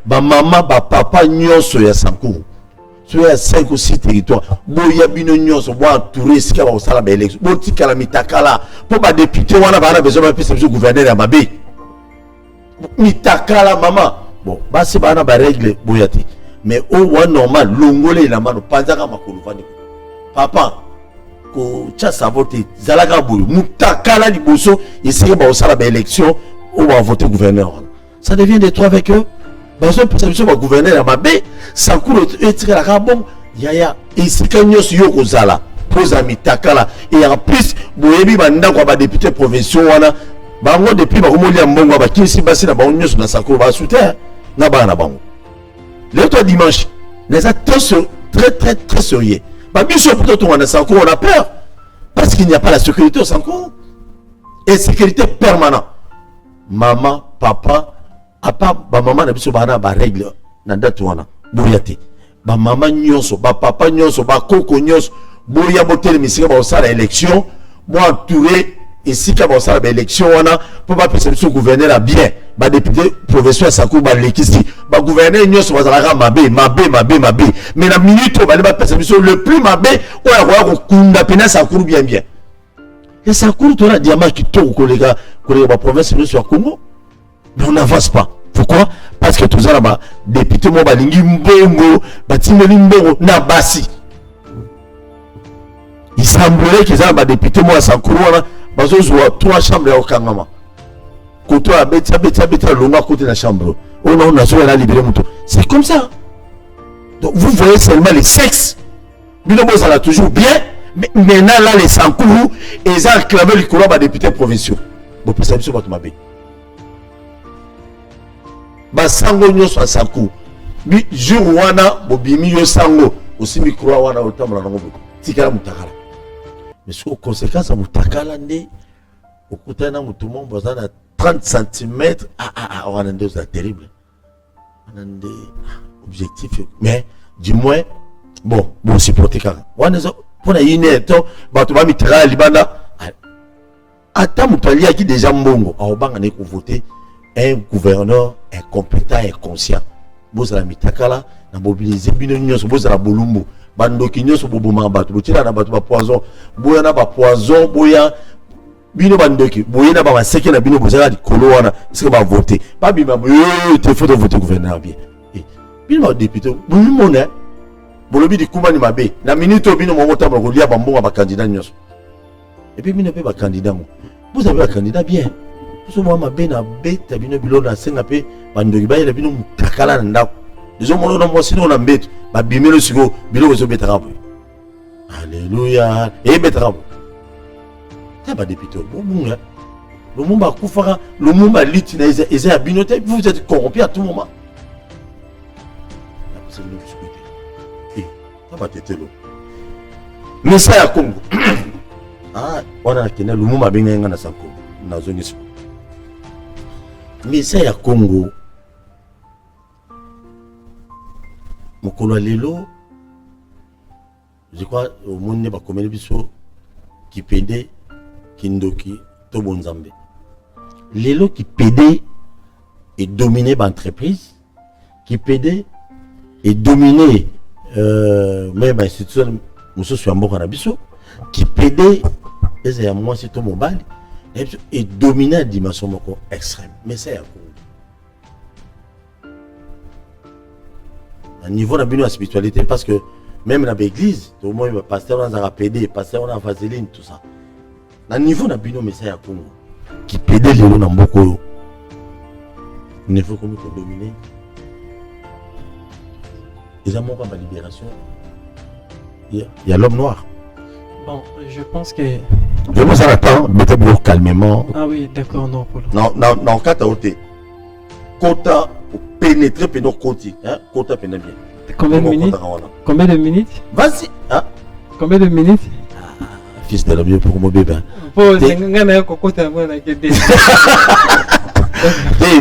ba mama ba papa nyonso ya Sankourou so ya 5 ou 6 territoires boya bino nyonso bo entouré sika ba osala ba élection botikala mitakala po ba député wana ba na besoin ba pesa gouverneur ya mabe mitakala maman bon basi ba na ba règle boyati mais au wa normal longolé la mano panzaka makolo vandi papa ko tia saboté zalaka boyo mutakala liboso essayer ba osala ba élection ou va voter gouverneur. Ça devient des trois avec eux. Bazo perception ba gouverneur ya mabe Sankuru etikala ka bon yaya esika nyos yo kozala poza mitakala et en plus boyebi banda kwa ba député provinciaux wana bango depuis ba komolia mbongo ba kinsi basi na ba nyos na Sankuru ba soutenir na ba na bango. Le toi dimanche les acteurs sont très sérieux. Bah, bien sûr, pour tout on a peur. Parce qu'il n'y a pas la sécurité au Sanko. Et sécurité permanente. Maman, papa, à part, bah, maman, n'a pas de règle. Nanda tuana. Bouriate. Bah, maman, nyonso, bah, papa, nyonso, bah, koko, nyonso. Bouria, botel, mais bah, ça, l'élection. Moi, entouré, et si, quand on s'arrête l'élection, on a, pour pas percevoir le gouverneur à bien. Bah, député, professeur, Sanko, bah, l'équipe, bah, gouverneur, nyonso, bah, ça mabé. Mais la minute où on va percevoir le plus mabé, on va voir qu'on a peine Sanko bien. Et Sanko, tu as un diamant qui tourne, collègue, la province, nous, sur Congo. Mais on n'avance pas. Pourquoi? Parce que tout ça là-bas, député, moi, bah, lingi mbongo, bah, timeli mbongo, na basi. Il semblerait qu'ils aient député, moi, à Sanko, là, bah, je vois 3 chambres au Kangama. Côté à bêta, longa côté de la chambre. On a libéré mon tour. C'est comme ça. Donc vous voyez seulement les sexes. Binobo ça l'a toujours bien. Mais maintenant là les Sankourou, ils ont acclamé le courant des députés provinciaux. Bon, pour ça, ils sont pas tombés. Bah, Sango nyo soit Sankou. Bi jour wana, bobimi yo Sango. Aussi micro wana otamla nango. Tikala mutakala. Mais sur conséquence à mutakala ne. Okutana mutumo bazana 30 cm. On a des choses terribles. On a des objectifs. Mais, du moins, bon, c'est pour tes cas. On a pour la yine, tu vas mettre à Libana. Attends, tu as qui déjà mbongo. On va voter un gouverneur incompétent et conscient. Vous avez mis takala, na mobiliser bino nyos, vous avez bolumbu. Bando ki nyos bobo mabatu. Vous tirez na batu ba poison. Boya na ba poison, boya bino bandoki boyena ba maseke na bino bozala likolo wana est-ce ba voter pas bima te faut voter gouverneur bien bino député bino mona bolobi di kuma ni mabe na minute bino mo mota ba kolia ba mbonga ba candidat nyos et puis bino pe ba candidat mo vous avez un candidat bien tout moi mabe na beta bino bilo na senga pe bandoki ba ile bino mutakala na ndako les hommes non mo sino na mbeto ba bimelo siko bilo zo beta rabu alléluia et beta rabu pas député. Le monde a couvert, le monde a lutte, ils ont abinoté, vous êtes corrompu à tout moment. Mais ça, à Congo. Ah, on a le monde a bien gagné dans sa Congo, dans la zone. Mais ça, à Congo. Mon collègue, je crois, au monde n'est pas comme les bisous qui pédaient. Kindoki to bonzambe lelo qui pédé et dominé par l'entreprise qui pédé et dominé même institution monsieur Swambo Kanabiso qui pédé et à moi c'est tout mobile et dominé à dimension extrême mais c'est à un niveau de la spiritualité parce que même dans l'église tout le monde va passer on a pédé passer on a vaseline tout ça. Na niveau na bino message à Congo qui pédale le na mboko niveau comme pour dominer ils ont pas la libération il y a l'homme noir bon je pense que je vous attends mettez-vous calmement ah oui d'accord non Paul non kata oté kota pénétrer péno côté hein kota pénétrer bien combien de minutes vas-y hein combien de minutes fils de l'homme pour mon bébé.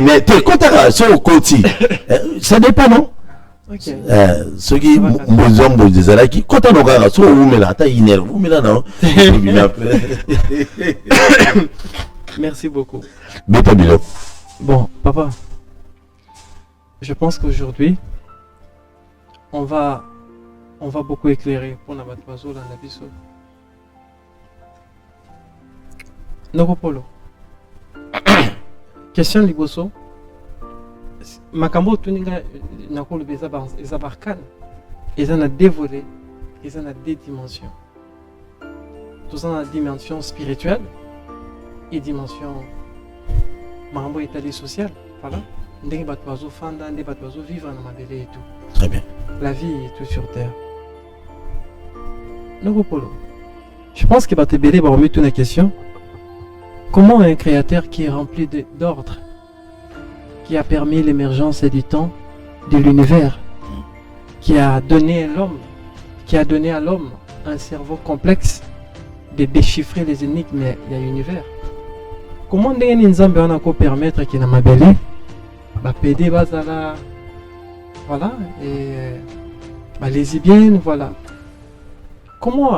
Mais t'es content sur le côté. Ça dépend non. Ok. Ce qui me disent là qui content nos gars sur où mais là t'as une heure où mais là non. Merci beaucoup. Bon papa, je pense qu'aujourd'hui on va beaucoup éclairer pour notre oiseau dans la vie. Noko Polo. Question liboso. Makambo tuninga nakolo beza barkan. Eza na dévolé qu'ils ont deux dimensions. Tous ont la dimension spirituelle et dimension mambo état social. Voilà. Ndenge bato bazofanda, ndenge bato bazovivre na mabele et tout. Très bien. La vie est tout sur terre. Nogo Polo. Je pense que bato ebele ba remettre une question. Comment un créateur qui est rempli d'ordre, qui a permis l'émergence du temps, de l'univers, qui a donné à l'homme un cerveau complexe de déchiffrer les énigmes de l'univers. Comment ndenge nzambe wana ko permettre que na mabele ba PD bazala voilà et ba lesbiennes voilà. Comment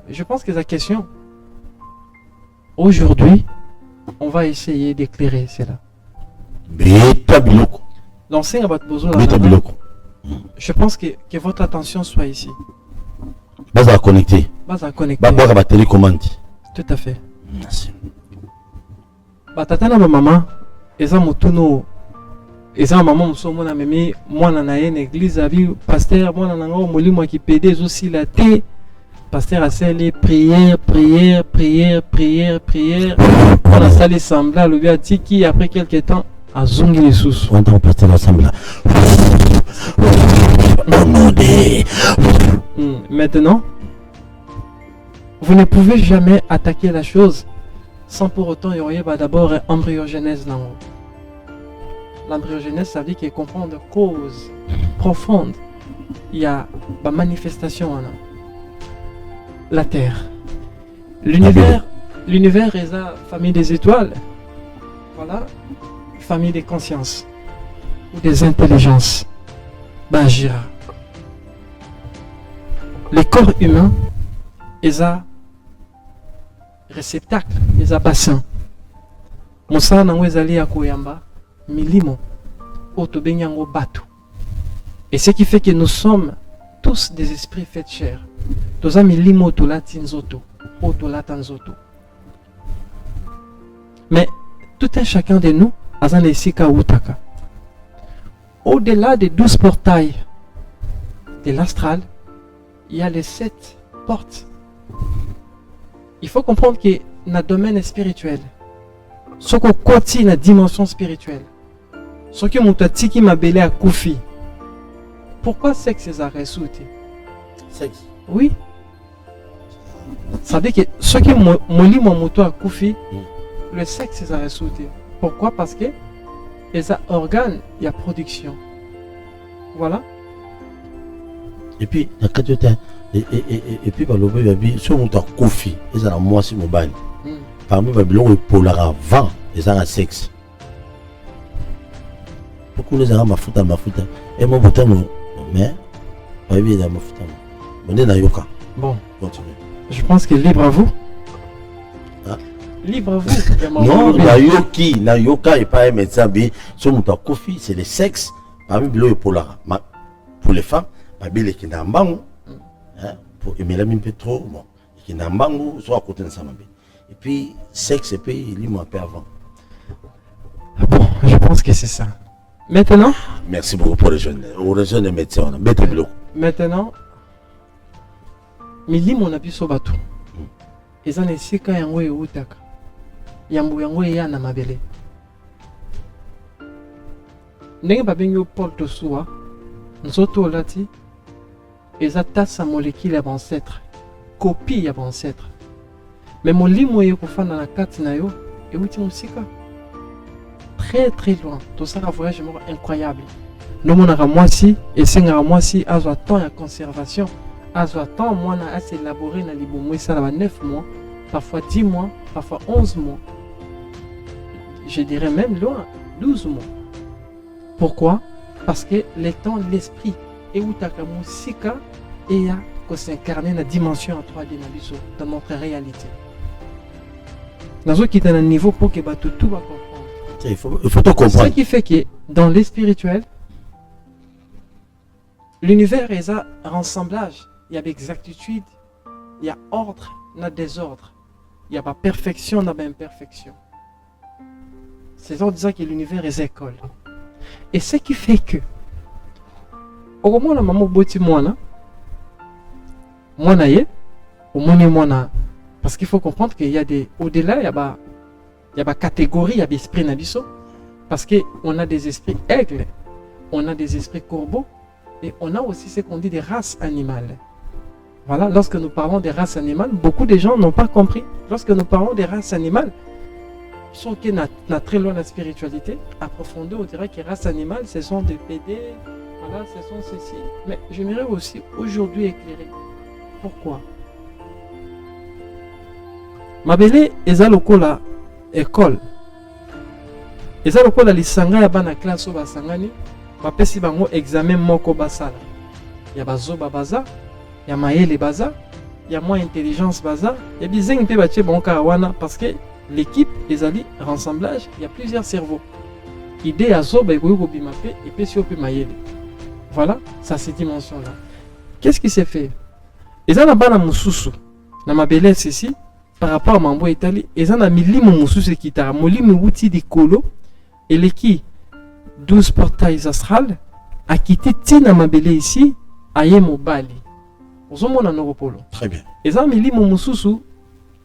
je pense que la question aujourd'hui on va essayer d'éclairer cela. Beta biloko. L'enseigne bat besoin Beta biloko. Je pense que votre attention soit ici. Baza connecté. Baza connecté. Baba ba télécommande. Tout à fait. Merci. Tata na maman eza motuno eza maman musomona memi mwana na ye na église abi pasteur mwana na ngo molimo akipede aussi la te pasteur a sali prière on a sali sembla le bien tiki après quelque temps a zongi les sous on entend pasteur ensemble. Maintenant vous ne pouvez jamais attaquer la chose sans pour autant y avoir d'abord embryogénèse dans l'embryogénèse, ça veut dire qu'il comprend des causes profondes. Il y a la manifestation la Terre. L'univers est la famille des étoiles. Voilà, famille des consciences ou des intelligences. Bajira. Les corps humains est un réceptacle, est un bassin. Mosala nango ezali ya koyamba milimo otobenyango batu. Et ce qui fait que nous sommes tous des esprits faits de chair. Toza milimo tolati nzoto, otolata nzoto. Mais tout un chacun de nous a un esika utaka. Au-delà des 12 portails de l'astral, il y a les 7 portes. Il faut comprendre que dans le domaine spirituel, ce qu'on continue la dimension spirituelle, ce que moutati qui m'a belé à Koufi. Pourquoi sexe est ressorti? Sexe. Oui. Ça veut dire que ce qui m'a mon moto à Koufi, le sexe est ressorti. Pourquoi? Parce que les organes, il y a production. Voilà. Et puis, et puis, par le bébé, si on t'a Koufi, ils ont moi si mobile. Parmi les blancs, pour leur avant, ils ont un sexe. Pourquoi les gens m'affoutent? Et moi, mais, pas bien, m'affoutent. Bon, continue. Je pense que libre à vous. Hein? Libre à vous. Non, la yoka et pas un médecin. Si on t'a Koufi, c'est le sexe. Parmi les blancs, pour les femmes, pas bien les qui n'ont pas. Pour aimer la même peu trop, bon, qui n'a pas soit à côté de ça. Et puis, sexe et puis il m'a un peu avant. Bon, je pense que c'est ça. Maintenant. Merci beaucoup pour les jeunes médecins. Maintenant, mili mon abi sobatu. Ezan esika yango eutaka. Yambu yango ya na mabele. Ndenge babengi Paul Tosuwa, nzoto olati eza tasa molécule ya ancêtre, copie ya ancêtre. Mais molimo ye kofanda na kati na yo euti musika. Très très loin. Tout ça un voyage incroyable. Nous monaka mwasi et sengaka mwasi azwa temps ya conservation, azwa temps mwana à s'élaborer na libomo ça va 9 mois, parfois 10 mois, parfois 11 mois. Je dirais même loin 12 mois. Pourquoi? Parce que le temps de l'esprit et utaka musika et ya ko s'incarner na dimension en 3D na biso dans notre réalité. Nazo qui est à un niveau pour que bato tout va comprendre. Il faut tout comprendre. Ce qui fait que dans les spirituels, l'univers est un rassemblage. Il y a exactitude, il y a ordre, il y a désordre. Il n'y a pas perfection, il y a pas imperfection. C'est en disant que l'univers est école. Et ce qui fait que, au moment où la maman boti moi, Moi naïe, au moins moi na, parce qu'il faut comprendre qu'il y a des, au-delà, il y a des catégories, il y a des esprits nabiso, parce que on a des esprits aigles, on a des esprits corbeaux, et on a aussi ce qu'on dit des races animales. Voilà, lorsque nous parlons des races animales, beaucoup de gens n'ont pas compris. Lorsque nous parlons des races animales, sont qui n'a très loin de la spiritualité, approfondir, on dirait que les races animales, ce sont des PD, voilà, ce sont ceci. Mais j'aimerais aussi aujourd'hui éclairer. Pourquoi? Mabele eza lokola école. Eza lokola lisanga ya bana classe ba sangani, ba pesi bango examen moko basala. Ya bazoba baza, ya mayele baza, ya moins intelligence baza, ya bizeng pe bache bon karawana parce que l'équipe ezali rassemblage, il y a plusieurs cerveaux. Idée à zoba et bima pe et pe si ope mayele. Voilà, ça cette dimension là. Qu'est-ce qui s'est fait? Eza na bana mususu na mabele ceci. Par rapport à Mambo Italie, ils ont mis l'île Moussus qui t'a molli outil de colo et l'équipe 12 portails astrales a quitté Tina Mabele ici à Yemobali. Aux hommes en Europolo. Très bien. Ils ont mis l'île Moussus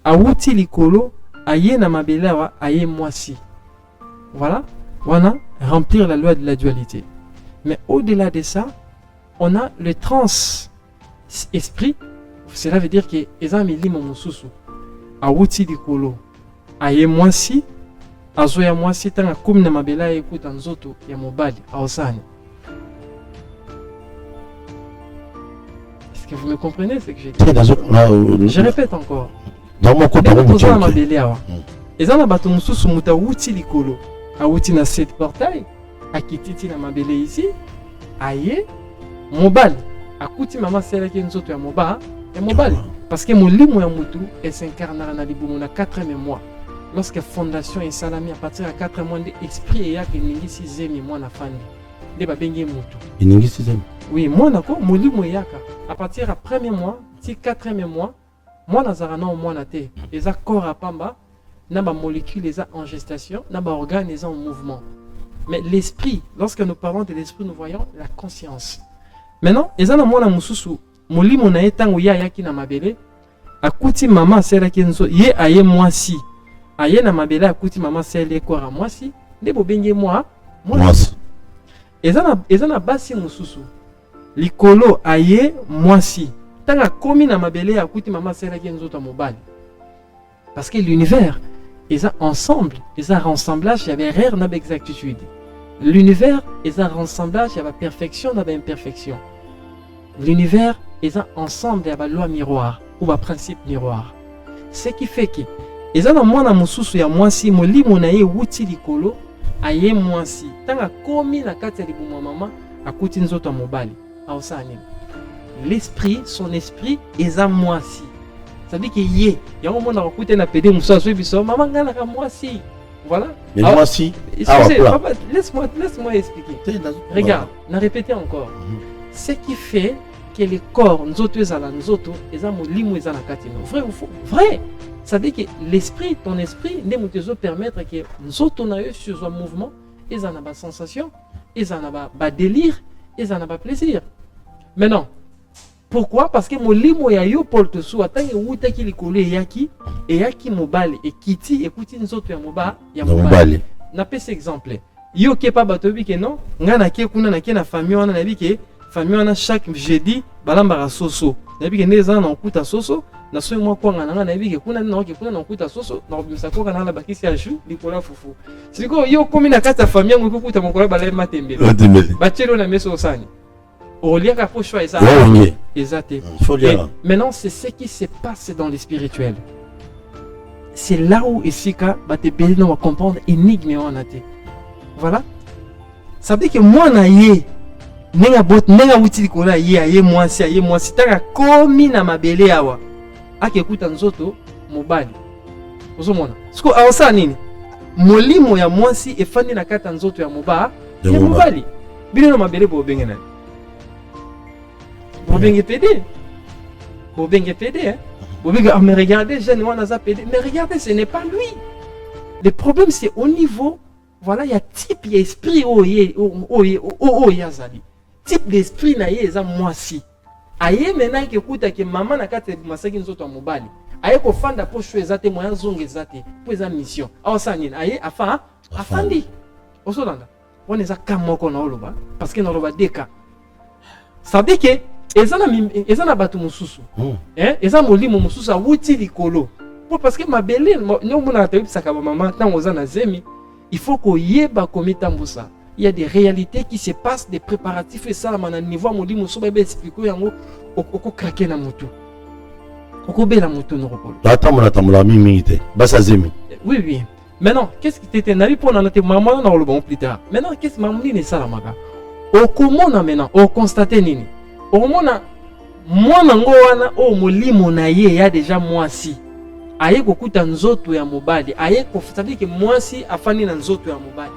à outil de colo à Yena Mabele à Yemoisi. Voilà, voilà, remplir la loi de la dualité. Mais au-delà de ça, on a le trans-esprit. Cela veut dire qu'ils ont mis l'île Moussus. Awuti likolo aye mwasi azo ya mwasi tanga kumi na mabela ekuta nzoto ya mobali aosani. Est-ce que vous me comprenez ce que j'ai dit? Je répète encore. Dans mon côté, on mabele awa. Ezana bato mususu muta wuti likolo awuti na 7 portail akititi na mabele ici aye mobali akuti mama sela ki nzoto ya mobali. Parce que mon limo ya mutu s'incarnera dans libumu na 4e mois. Lorsque fondation et salami à partir de 4 mois de esprit et ya que ningi 6e mois na fandi. De ba bengi mutu. Ningi 6e. Oui, moi nako mon limo yaka à partir de 1er mois, ti 4e mois, moi nazara na mois na te. Les corps à pamba, na ba molécules les en gestation, na ba organes les en mouvement. Mais l'esprit, lorsque nous parlons de l'esprit, nous voyons la conscience. Maintenant, les ana moi na mususu molimo na etango ya yaki na mabele akuti mama sela kenzo ye aye mwasi aye na mabele akuti mama sela ekora mwasi nde bobenge mwasi ezana basi mususu likolo aye mwasi tanga komi na mabele akuti mama sela kenzo ta mobali parce que l'univers est ensemble, est un rassemblage, il y avait rare n'a exactitude. L'univers est un rassemblage, il y avait perfection n'a imperfection. L'univers est un ensemble, il y a loi miroir ou un principe miroir. Ce qui fait que ils ont moins na mususu ya mwasi molimo na ye wuti likolo aye mwasi tanga komi na kati ya libumu mama akuti nzoto mobali aosani. L'esprit, son esprit est un mwasi. Ça veut dire que yé, il y a un moment où on a pédé moussa sur biso, maman gana ka mwasi. Voilà. Mais mwasi. Excusez, papa, laisse-moi expliquer. Regarde, on a répété encore. Ce qui fait que le corps, nzoto ezala nzoto, eza molimo ezala katino. Vrai ou faux? Vrai. Ça veut dire que l'esprit, ton esprit, ne motezo permettre que nzoto na yo sur un mouvement, ezana ba sensation, ezana ba délire, ezana ba plaisir. Maintenant, pourquoi? Parce que molimo ya yo Paul te sou atangi wuta ki likolo yaki mobali et kiti ekuti nzoto ya mobali. Na pese exemple. Yo ke pa bato bi ke non, nga na ke kuna na ke na famille wana na bi ke famille wana chaque jeudi balamba soso. Na bi ke neza na okuta soso, na so mo kwa nga na bi ke kuna na okuta soso, na obisa ko kana la bakisi ya jus likolo fufu. Siko yo komi na kata famille ngo kukuta mokolo balai matembe. Ba chelo na meso sani. Maintenant, c'est ce qui se passe dans le spirituel. C'est là où Isika va te bénir, on va comprendre énigme en athée. Voilà. Ça veut dire que moi, nenga wuti kola ye moi si taka komi na mabele awa. Ake kuta nzoto mobali. Ozomona. Siko awasa nini? Molimo ya mwasi efandi na kata nzoto ya mobali. Bino na mabele bo bengena. Bobenge PD. Hein? Mais regardez, jeune, PD. Mais regardez, ce n'est pas lui. Le problème, c'est au niveau, voilà, il y a type, il y a esprit, yazali. Type d'esprit, na ye, eza mwasi. aye maintenant que kuta que maman na kate masaki nzoto ya mobali aye ko fanda po shwe zate moya zonge zate po eza mission awa sanini aye afandi osolanda on eza kamoko na oloba parce que na oloba deka ça veut que eza na bato mususu eza molimo mususu awuti likolo po parce que mabele no mona tayebisaka ba maman tango oza na zemi il faut ko yeba komitambusa. Il y a des réalités qui se passent, des préparatifs et ça, à niveau molimo so ba expliquer yango oko craquer na moto. Oko be la moto no repolo. Tamula mimite. Basa zemi. Oui. Maintenant, qu'est-ce qui t'était nari pour na te maman na le bon plus tard. Maintenant, qu'est-ce que maman ni ça la maka? Okomona maintenant, o constater nini? Okomona mwana ngo wana o molimo na ye ya déjà mwasi. Aye kokuta nzoto ya mobali, aye ko ça veut dire que mwasi afani na nzoto ya mobali.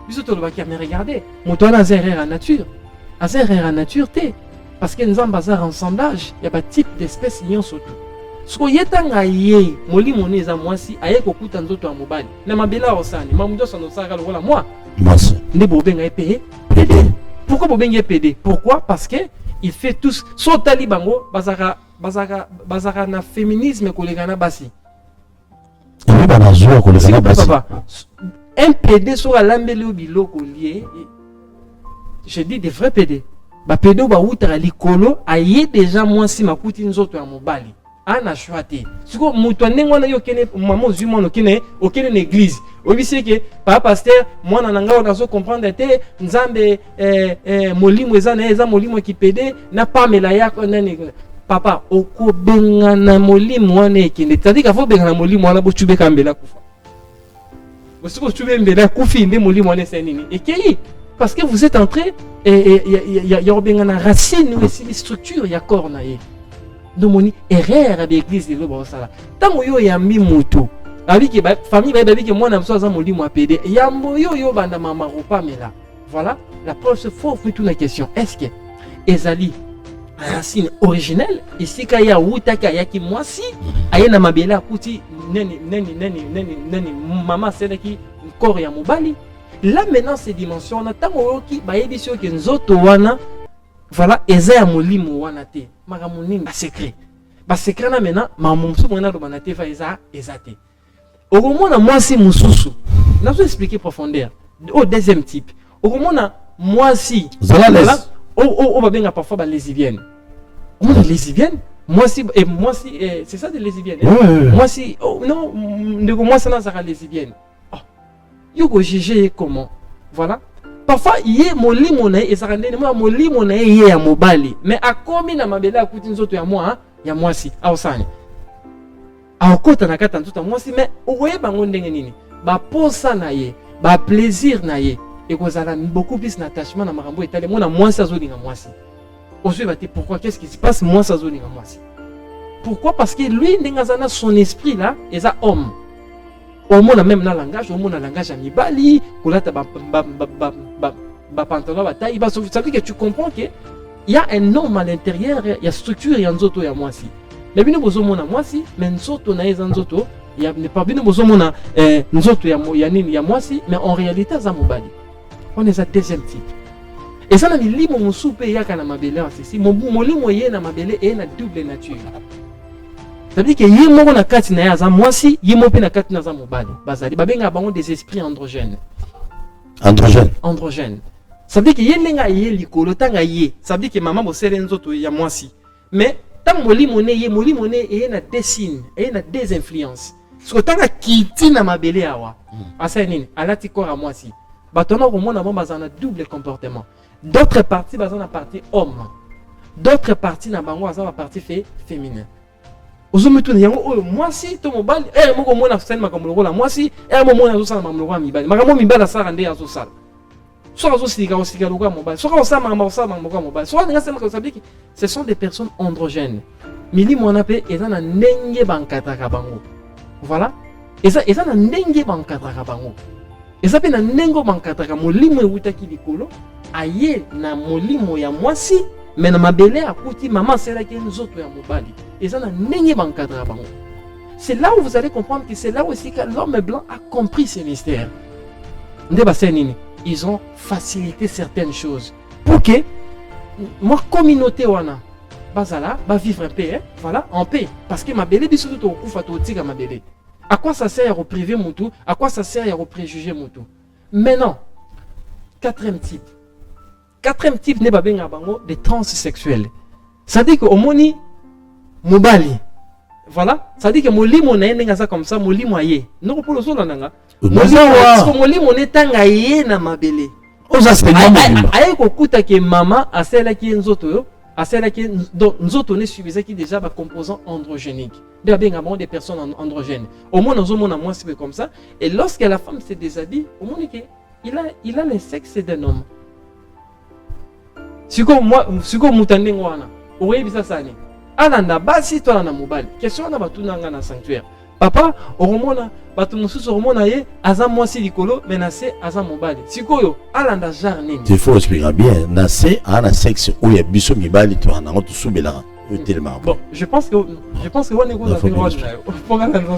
Biso to lobaki mais regardez, moto wana zerera nature. Azerera nature te parce que nous avons bazar ensemblage, il y a pas type d'espèce lion surtout. Ce ko yetanga ye molimo ne za mwasi aye kokuta nzoto ya mobali. Na mabela osani, mamudo sono saka lokola moi. Mwasi. Ne bobenga epé. Pourquoi bobenga epé? Pourquoi? Parce que il fait tous so talibango bazaka na féminisme kolekana basi. Bana zuwa kolekana basi. Un PD sur la lambeli ou biloko lié. Je dis des vrais PD. Ba PD ba outra likolo aye déjà moi si makuti nzoto ya mobali. Ana choité. Siko muto ndengona yo kene maman zuma no kene okene na église. Obisi ke pa pasteur moi na nga onazo comprendre te nzambe molimo eza molimo ki PD na pamela yako nani papa oko benga na molimo wana ekende. C'est-à-dire qu'il faut benga na molimo wana bo tube kambela kufa. Bo tube mbela kufi nde molimo wana senini. Parce que vous êtes entré et il y a benga na racine ou aussi les structures ya corps na ye. Domoni erreur de l'église de l'Obosala. Tango yo yambi mutu. Avec que famille ba que moi na mso za molimo apede. Yambo yo banda mama repas mela. Voilà, la preuve se faut toute la question. Est-ce que ezali racine originelle ici kaya wutaka yaki mwasi ayena mabela kuti neni mama seleki corps ya mobali. Là maintenant ces dimensions na tango ki ba yebisio ke nzoto wana voilà eza ya molimo wana te makambo nini ba secret na maintenant mamusu mwana do banate fa eza te okomona mwasi mususu nazo expliquer profondeur au deuxième type okomona mwasi voilà o ba benga parfois ba lesbienne okomona lesbienne mwasi c'est ça des lesbiennes mwasi non ndeko mwasi na saka lesbienne yo go juger comment voilà. Parfois, il y a molimo na ezaka ndene mo molimo na ye ya mobali mais akomi na mabela akuti nzoto ya moi ya mwasi awsani akota na kata nzoto ya mwasi mais oye bango ndenge nini ba posa na ye ba plaisir na ye ekozala beaucoup plus d'attachement na makambo etale mona mwasi azolinga mwasi osui bate pourquoi qu'est-ce qui se passe mwasi azolinga mwasi pourquoi parce que lui ndenge azana son esprit là eza homme au moins même na langage à mibali kolata ba pantalon ba taille ba ça veut dire que tu comprends que il y a un homme à l'intérieur il y a structure ya nzoto ya mwasi mais bino bozo mona mwasi mais nzoto na eza nzoto ya ne pas bino bozo mona nzoto ya nini ya mwasi mais en réalité za mobali on est à deuxième type et ça na limo musupe yaka na mabele c'est molimo ye na mabele et na double nature. Ça veut dire que yemo na kati na ya za mwasi yemo pe na kati na za mobali bazali babenga bango des esprits androgènes. Ça veut dire que yenga ye likolo tanga ye ça veut dire que maman bosele nzoto ya mwasi mais tant molimo ne e na des signes et na des influences ce que tanga kiti na mabele awa asa nini alati corps à mwasi batona ko mona bon bazana double comportement d'autres parties bazana partie homme d'autres parties na bango bazana partie féminin. Ozomutu na yango oyo mwasi to mobali moko mona sala makambo lokola mwasi mona zo sala makambo lokola mibali makambo mibali asala nde azo sala soka zo sika lokola mobali soka osala makambo lokola mobali soka nga sema ko sabiki ce sont des personnes androgènes mili mona pe eza na ndenge bankataka bango voilà eza na ndenge bankataka bango eza pe na ndenge bankataka molimo ewutaki likolo aye na molimo ya mwasi mais na mabele akuti maman sela ki nzoto ya mobali eza na ndenge bankadra bango. C'est là où vous allez comprendre que c'est là aussi que l'homme blanc a compris ces mystères. Nde basenini ils ont facilité certaines choses pour que moi communauté wana bazala ba vivre un peu hein, voilà en paix parce que mabele biso to kufa to tika mabele. À quoi ça sert à priver mutu? À quoi ça sert à préjuger mutu? Maintenant, quatrième type n'est pas bien des transsexuels. Ça dit que au moni mobali. Voilà, ça dit que moli mon ça comme ça, moli moye. Non pour le sol nanga. Moli mon etanga ye na mabele. Oh ça c'est normal. Aye ko kuta ke mama asela ki nzoto, asela ki nzoto ne suffisait qui déjà ba composant androgénique. De bien des personnes androgènes. Au moins nous avons moins c'est comme ça et lorsque la femme se déshabille, au moins il a le sexe d'un homme. Siko moi siko mutande ngwana. Oye bisa sani. Alanda basi to na mobile. Question na batuna nga na sanctuaire. Papa, oromona batu mususu oromona ye aza mwasi likolo menacé aza mobile. Sikoyo alanda jar nini. Il faut expliquer bien. Nacé ana sexe ou ya biso mibali to na ngoto subela. Bon, je pense que on est gros ça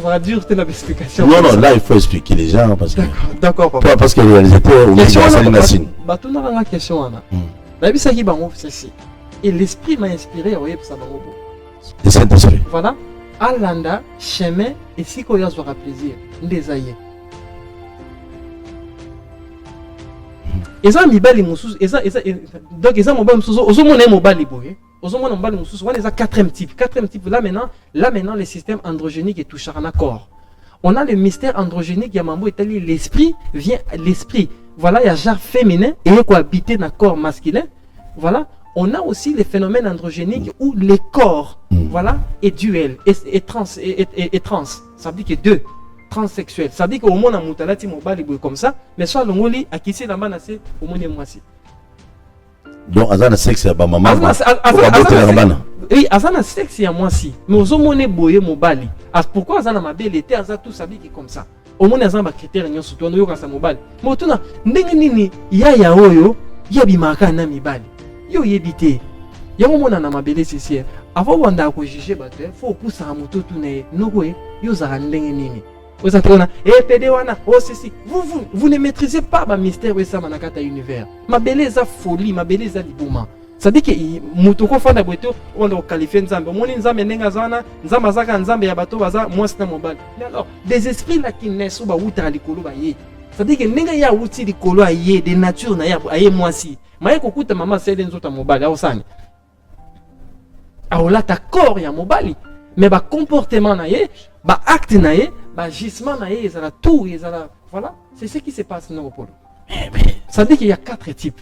va dur la explication. Non non, là il faut expliquer les gens parce que d'accord papa. Pas parce que le réalisateur ou question batuna nga question ana. Na bisa ki bango ceci. Et l'esprit m'a inspiré oui pour ça bango. Le Saint-Esprit. Voilà. Alanda, chemin, et si qu'on y a plaisir, ndezaye. Eza mibali mususu, donc eza mobali mususu, ozomona mobali boye, ozomona mobali mususu, on est à quatrième type là maintenant le système androgénique est touché en accord. On a le mystère androgénique, Yamambo est allé l'esprit voilà, il y a genre féminin et il cohabiter dans le corps masculin, voilà. On a aussi les phénomènes androgéniques où les corps, voilà, est duel, et trans. Ça veut dire que deux, transsexuels. Ça veut dire qu'au moins, on a moutalati mobile comme ça, mais soit l'ongoli, à qui c'est la manacée, au moins, moi aussi. Donc, azana sexe, ya ba maman. Oui, azana sexe, ya moi aussi. Mais aux hommes, boye mobile. Pourquoi azana ma belle était, azana tout ça, qui comme ça. Au moins, azana critère, n'y a surtout, on a mobile. Mais au tournant, n'engini, ya oyo, ya bimaka na mibali. Yo yebité yango mona na mabele ceci avant wanda ko juger bato faut pousser à moto tourner noko yo za ndenge nini oza tona PD wana oh ceci vous ne maîtrisez pas ba mystère we ça manakata univers mabele za folie mabele za libuma ça dit que moto ko fanda boto on doit qualifier nzambe moni nzambe ndenga zana nzamba zaka nzambe ya bato baza mwasi na mobile alors des esprits là qui naissent ba wuta likolo ba ye ça dit que ndenga ya wuti likolo aye de nature na ya aye mwasi maye kokuta mama sele nzota mobali aosani aolata corps ya mobali mais ba comportement na ye ba acte na ye ba gisement na ye ezala tout ezala voilà c'est ce qui se passe dans le polo. Ça dit qu'il y a 4 types.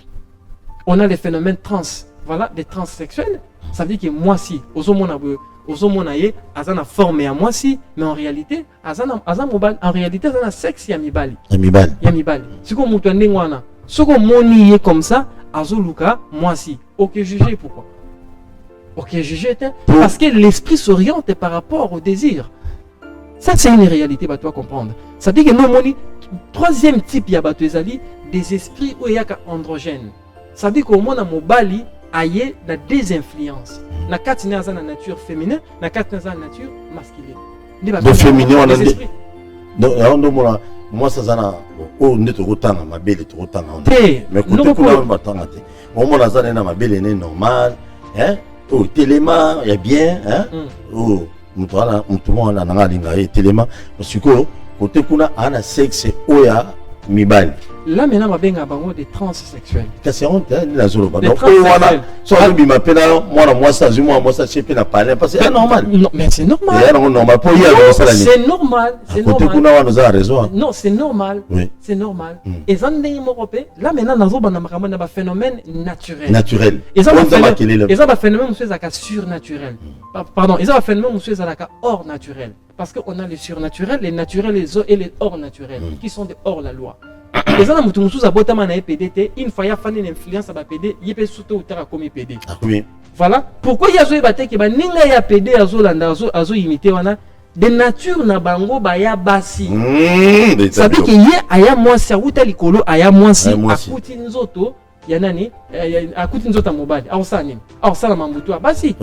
On a les phénomènes trans, voilà, des transsexuels. Ça veut dire que moi si ozomona ye azana forme ya moi si mais en réalité azana mobile en réalité azana sexe ya mibali siko mutu ndenge wana soko moni ye comme ça azoluka moi si ok juger pourquoi ok juger parce que l'esprit s'oriente par rapport au désir. Ça c'est une réalité bah toi comprendre. Ça dit que non moni troisième type ya bato ezali des esprits où il y a androgène. Ça dit qu'au monde mobali aye na des influences. Na kati na za na nature féminin, na kati na za na nature masculine. De féminin on a dit. Donc moi ça zana o neto rotanga mabele to rotanga on. Mais côté kuna batanga te. Au monde za na mabele né normal, hein? Oh téléma, il y a bien, hein? Oh mutwala mutumwa na ngalinga téléma parce que côté kuna ana sexe oya mibali. Là maintenant on va bien avoir des transsexuels. C'est honte la zolo ba. Donc voilà, so bi m'appelle moi ça chez na parler parce que c'est normal. Non mais c'est normal. C'est normal pour y aller ça la nuit. C'est normal, c'est normal. Côté kuna wana za raison. Non, c'est normal. Oui. C'est normal. Et ça ndenge morope, là maintenant nazo bana makambo na ba phénomène naturel. Naturel. Et ça va phénomène monsieur zaka surnaturel. Pardon, et ça va phénomène monsieur zaka hors naturel. Parce qu'on a les surnaturels, les naturels et les hors naturels qui sont des hors la loi. Et ça, nous tous à botama na PDT, une fois il y a une influence à PD, il peut sauter au terrain comme PD. Oui. Voilà. Pourquoi il y a zoé baté que ba ninga ya PD azolanda azo imiter wana de nature na bango ba ya basi. Ça veut dire que y aya moi ça wuta likolo aya moi si akuti nzoto ya nani akuti nzoto mobile. Awsani. Awsana mambutu basi.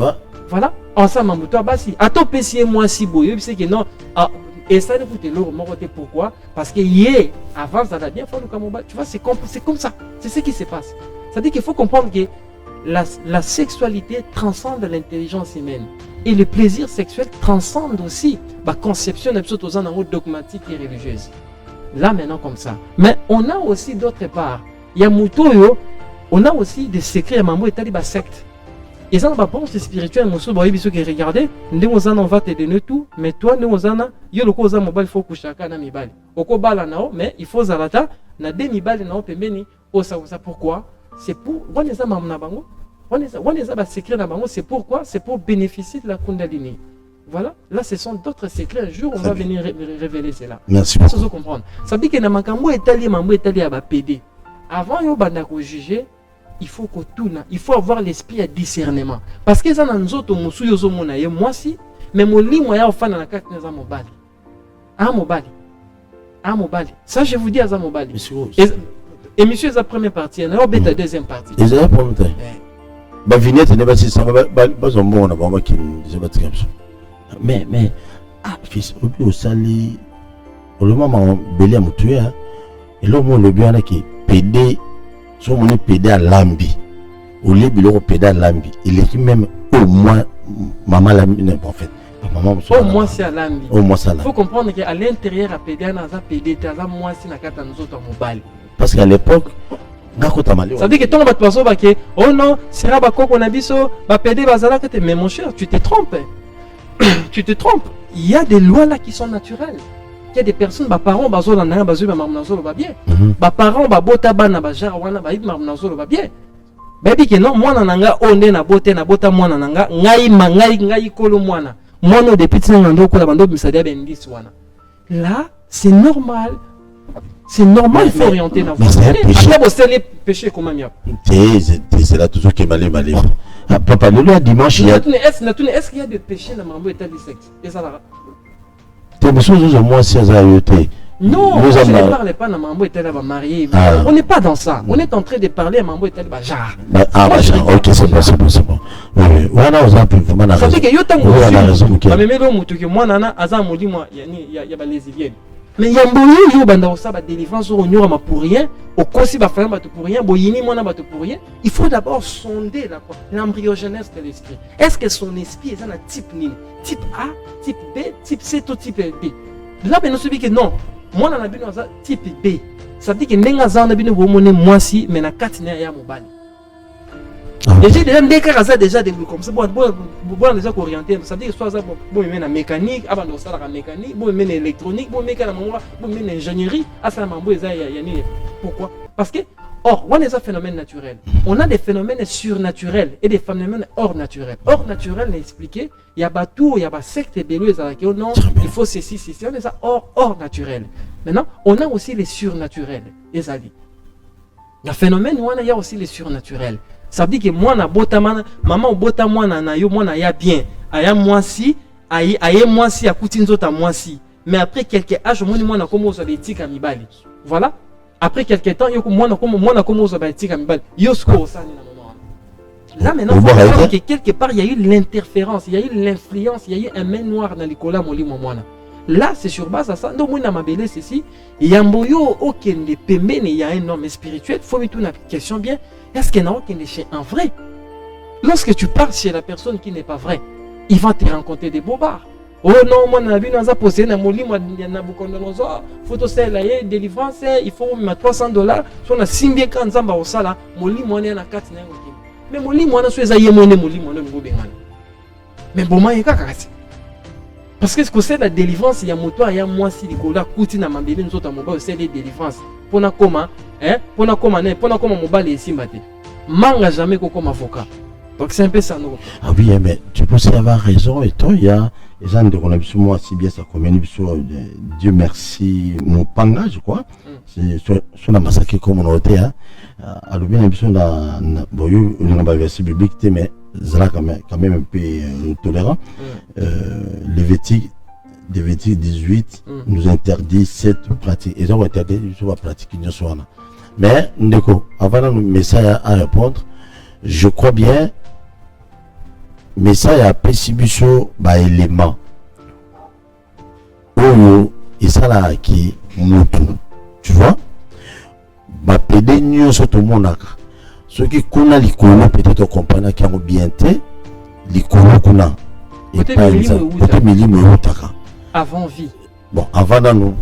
Voilà. Awsana mambutu basi. Atopesi moi si boyo, c'est que non. Et ça ne coûte l'euro moroté pourquoi? Parce que hier, avant ça a bien fallu comme tu vois, c'est comme ça. C'est ce qui se passe. Ça dit qu'il faut comprendre que la sexualité transcende l'intelligence humaine. Et le plaisir sexuel transcende aussi la conception dogmatique et religieuse. Là, maintenant, comme ça. Mais on a aussi d'autre part, il y a Moutoyo, on a aussi des secrets à Mambo et Taliba secte. Et ça, on pense spirituel, Moussou, qui regardez, on va te donner tout, mais toi, nous, on a, il y a le cause mobile, il faut que chacun ait mibali. Oko bala nao, mais il faut zalata, na de mibali nao, pembeni, ça, pourquoi? C'est pour, on est à Mamnabango, on est à secret Nabango, c'est pourquoi? C'est pour bénéficier de la Kundalini. Voilà, là ce sont d'autres secrets. Un jour, on va venir révéler cela. Merci beaucoup. Ça, vous comprendre. Ça veut dire que dans Makambo Italie à PD. Avant de juger, il faut que tout, il faut avoir l'esprit à discernement. Parce que ça n'a pas moi si, mais mon lit, moi, il faut la carte dans mobile. Mobile. Ça, je vous dis à mobile. Et monsieur, c'est la première partie. Il y a la deuxième partie. Et c'est la première partie. La vignette n'est pas si ça va pas un bon, on va qui mais fils au sali au moment belé à mutué et là mon le bien qui PD son mon PD à lambi au lieu de PD à lambi il est même au moins maman lambi en fait maman au moins c'est à lambi au moins ça là faut comprendre qu'à l'intérieur à PD na za PD ta moi si na kata nous autres mobile parce qu'à l'époque ça veut dire que ton bateau oh non sera ba koko na biso ba PD bazala que mais mon cher tu te trompes. Tu te trompes. Il y a des lois là qui sont naturelles. Il y a des personnes, bah parents, bah zola na, bah zola mamnazo va bien. Bah parents, bah bota bana, bah jara wana, bah mamnazo va bien. Baby que non, moi nanga onde na bota moi nanga, ngai kolo mwana. Moi no de petits nando ko la bando bisadia bendis wana. Là, c'est normal. C'est normal, il faut orienter dans votre vie. Péché comme un c'est là toujours qui est malé. Papa, le loi dimanche, il y a. Est-ce qu'il y a des péchés dans Mambo État du sexe? Et ça là. Moi, c'est ça. Non, je ne parle pas de Mambo État là, marié. On n'est pas dans ça. On est en train de parler à Mambo État là, jar. Ok, c'est bon. Oui, voilà, on a pu vraiment la raison. Ça fait que yo tango. Mais même l'homme que moi nana, azam modi moi, il y a les lesbiennes. Mais yamboyo yo banda osa ba délivrance au nyora ma pour rien, au kosi ba faire bato pour rien, boyini mona bato pour rien. Il faut d'abord sonder l'embryogenèse de l'esprit. Est-ce que son esprit est un type ni type A, type B, type C, tout type B. Là ben on se dit que non, moi na bino za type B. Ça veut dire que ndenga za na bino bo moné moi si mais na katina ya mobali. Déjà des cas déjà des comme ça bon déjà orienté ça veut dire soit ça bon mais la mécanique avant de ça la mécanique bon mais l'électronique bon mais l'ingénierie à ça mambo ça y a ni pourquoi parce que or on a des phénomènes naturels on a des phénomènes surnaturels et des phénomènes hors naturels expliqué il y a pas tout il y a pas secte belleuse avec non il faut ceci on est ça hors naturel maintenant on a aussi les surnaturels les avis il y a phénomène où il y a aussi les surnaturels. Ça veut dire que moi na bota maman bota moi na yo moi na ya bien aya moi si aye moi si akuti nzota moi si mais après quelques âges moi na komo zo betika mibali voilà après quelques temps yo moi na komo zo betika mibali yo sko ça na moment là maintenant que quelque part il y a eu l'interférence il y a eu l'influence il y a eu un main noir dans l'école moli moi là c'est sur base à ça donc moi na mabele ceci yamboyo okende pembene il y a un homme spirituel faut me tourner la question bien. Est-ce qu'il y a un vrai? Lorsque tu pars chez la personne qui n'est pas vraie, il va te rencontrer des bobards. Oh non, moi, je suis posé dans mon lit, moi, il y a un photo, c'est la délivrance, il faut $300. Si on a 5 bien quand on a ça là, mon lit, moi, il y a 4. Mais mon lit, moi, je suis allé, mon lit, moi, mais bon, moi, il y a parce que ce que c'est la délivrance, il y a moto, il y a moi, si les gars, coûtent dans ma bébé, nous autres, c'est les délivrances. Pour na comment mobile ici maté manga jamais comme avocat donc c'est un peu ça nous ah oui mais tu peux avoir raison et toi il y a les gens de connexion moi si bien ça commune sur Dieu merci mon panga je crois c'est sur la massacre comme on a été à le bien émission la boyu une version biblique mais ça quand même un peu tolérant Lévitique 18 nous interdit cette pratique. Ils ont interdit de pratiquer une soirée. Mais, avant le message à répondre, je crois bien, message à précision, élément. Oh, et ça là, qui est tu vois? PD, nous, sur tout le monde, ceux qui kuna likolo peut-être comprendre qu'il y a bien té likolo kuna et pas côté milimo eutaka avant vie. Bon, avant dans nous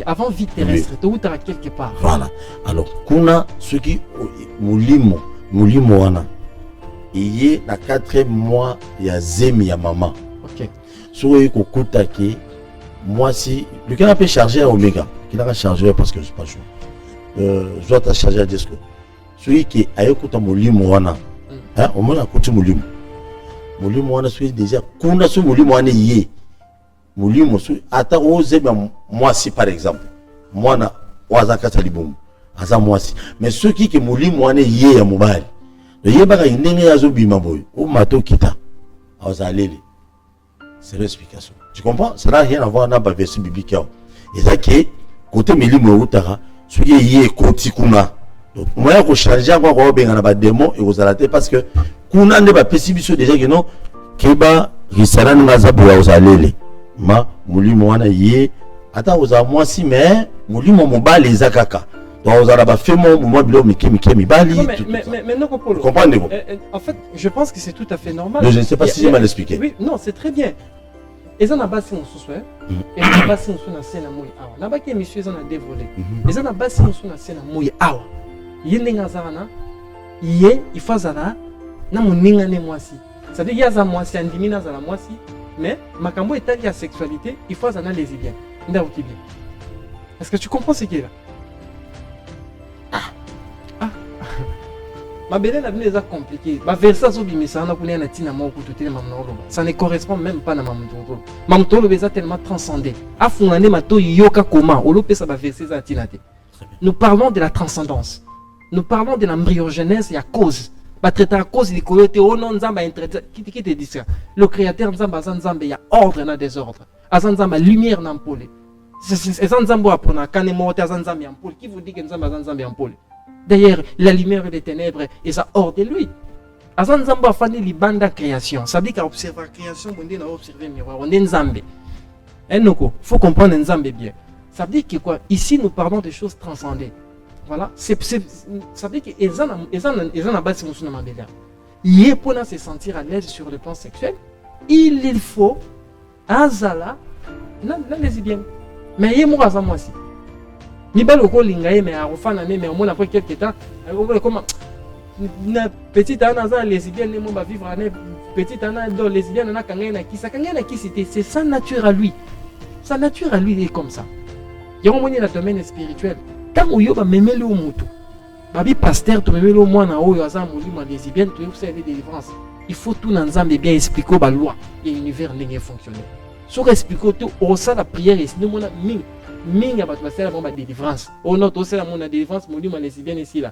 avant vie terrestre, tu as quelque part. Voilà. Alors, kuna ceux qui mulimo wana il y a 4 mois il y a zemi ya maman. OK. Soit kokuta ki moi si le canapé peut charger à Omega, qui n'a pas chargé parce que je suis pas chaud. Je dois te charger à disque. Celui qui a écouté mulimo wana. Hein, au moins a écouté mulimo. Mulimo wana celui déjà kuna ce mulimo wana yé. Mulimo celui ata ose moi si par exemple. Moi na wazaka talibum. Asa moi si. Mais ceux qui mulimo wana yé ya mobile. Le yebaka indenge yazo bima boy. O mato kita. Azalele. C'est l'explication. Tu comprends? Ça n'a rien à voir avec la version biblique. Et ça qui côté milimo utara, celui qui est côté kuna. Donc moi je change encore ko benga na ba démon et vous allez parce que kuna ne ba pesibiso déjà que non keba risana ngaza bwa uzalele. Ma mulimo wana yé ata uza moi si mais mulimo mobali ezakaka. Donc vous allez faire moi bilo miki bali. Mais non Polo. Comprenez-vous? En fait, je pense que c'est tout à fait normal. Mais je ne sais pas si j'ai mal expliqué. Oui, non, c'est très bien. Et ça n'a pas si on se souhaite. Et ça n'a pas si on se scène à mouille. N'a pas que monsieur en a dévolé. Et ça n'a pas si on se scène à mouille. Yenga zarana. Il faut zara. Na moninga ne moisi. Ça veut dire yaza moisi andimina zara moisi. Mais makambo est la sexualité. Il faut zana lesbienne. Nda bien. Est-ce que tu comprends ce qui est là? Ma belle la vie est compliquée. Ma versa so bimisa na kunia na tina mo kututé mamnolo. Ça ne correspond même pas na mamtolo. Mamtolo beza tellement transcendé. Afunane mato yoka koma. Olope sa ba verser za tina te. Nous parlons de la transcendance. Nous parlons de l'embryogenèse et à cause. Ba traiter à cause du coyote au non nzamba interprète qui te dit ça. Le créateur nzamba nzamba ya ordre na désordre. Azanzamba lumière na mpole. C'est nzamba apona kanemo ta nzamba mpole. Qui vous dit que nzamba nzamba mpole? D'ailleurs, la lumière et les ténèbres, et ça hors de lui. Azan Nzambe a fait l'ibanda création. Ça veut dire qu'observer la création, on a observé le miroir. On est Nzambe. Il faut comprendre Nzambe bien. Ça veut dire que quoi? Ici, nous parlons des choses transcendées. Voilà. Ça veut dire que Ezan Abbas Moussou Namabela. Il est pour se sentir à l'aise sur le plan sexuel. Il faut Azala, la lesbienne. Mais il est mort à moi aussi. Ni balo ko lingaye mais a refana mais on après quelques temps comment na petite ana za lesbienne ne mo ba vivre ane petite ana do lesbienne na kanga na kisa c'est sa nature à lui. Sa nature à lui est comme ça. Yongo moni na domaine spirituel. Tant oyo ba memelo mutu. Babi pasteur to memelo mwana oyo aza molimo lesbienne to yosa des délivrances. Il faut tout dans Nzambe bien expliquer ba loi et l'univers n'engé fonctionner. Sur expliquer tout au ça la prière et sinon mona ming minga bato basala bomba délivrance o no to sala mona délivrance molimo lesbienne ici là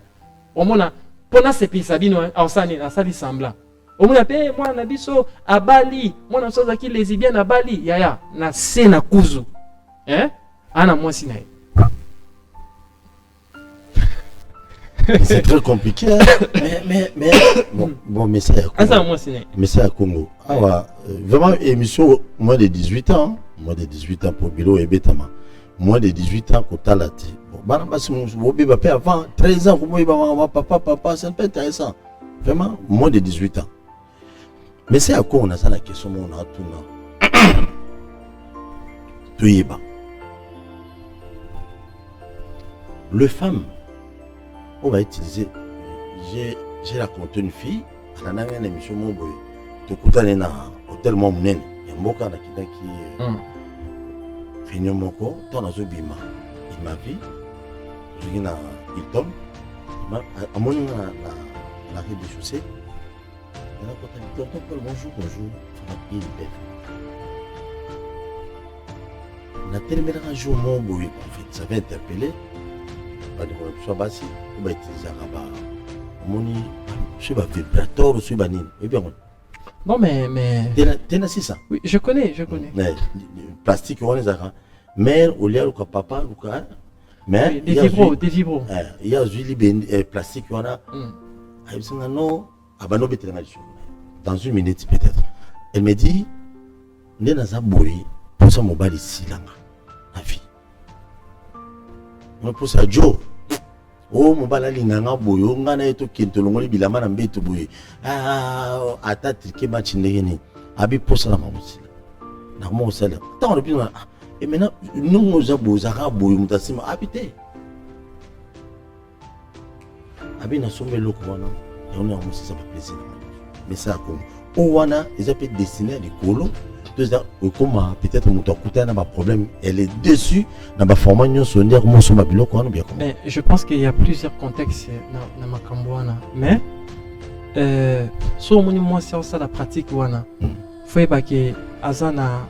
o mona pona sepisa bino ausani na sali semblant o mona pe moi na biso abali mona soza ki lesbienne abali yaya na se na kuzu ana moi sinae. C'est très compliqué. Mais bon, mais c'est à Congo. Ah ouais, vraiment émission moins de 18 ans, moins de 18 ans pour Bilo et Betama. Moins de 18 ans, côté Talati. Bon, avant 13 ans, papa, c'est un peu intéressant. Vraiment, moins de 18 ans. Mais c'est à quoi on a ça la question, on a tout là. Tout y est bas. Le femme, on va utiliser. J'ai raconté une fille, elle a une émission, mon boy. Tu écoutes un hôtel, mon mnen. Il y a un mot qui Réunion Moko, ton azo bima. Il m'a vu, je viens à Hilton, il m'a à mon la rue de chaussée. Il a dit bonjour, il est on a tellement un jour mon boy, en fait, ça va interpeller. Pas de problème, soit bassi, on va utiliser un rabat. Moni, je suis pas vibrateur, je suis banine. Et bien, non, mais. T'es assis ça? Oui, je connais. Mais, plastique, on les a. Mère, au lieu de papa, mais. Des vibros. Il y a du plastique, on a. Dans une minute, peut-être. Elle me dit, n'est dans un bruit, pour ça, mon bal ici, là, la vie. On a poussé à Joe. oh mobala linganga boyo ngana eto kento longoli bilama na mbeto boye ata trike match ndengeni abi posala mamusila na mo sala tant on bien et maintenant nous nous abozaka boyo mutasima habité abi na sombe loko wana on a aussi ça fait plaisir mais ça comme o wana ils appellent destiné à des colons comment peut-être mon côté n'a pas problème elle est dessus n'a pas formation sonner comment son babilo quoi bien comment je pense qu'il y a plusieurs contextes dans ma cambouana mais sur mon moi c'est ça la pratique wana faut pas que azana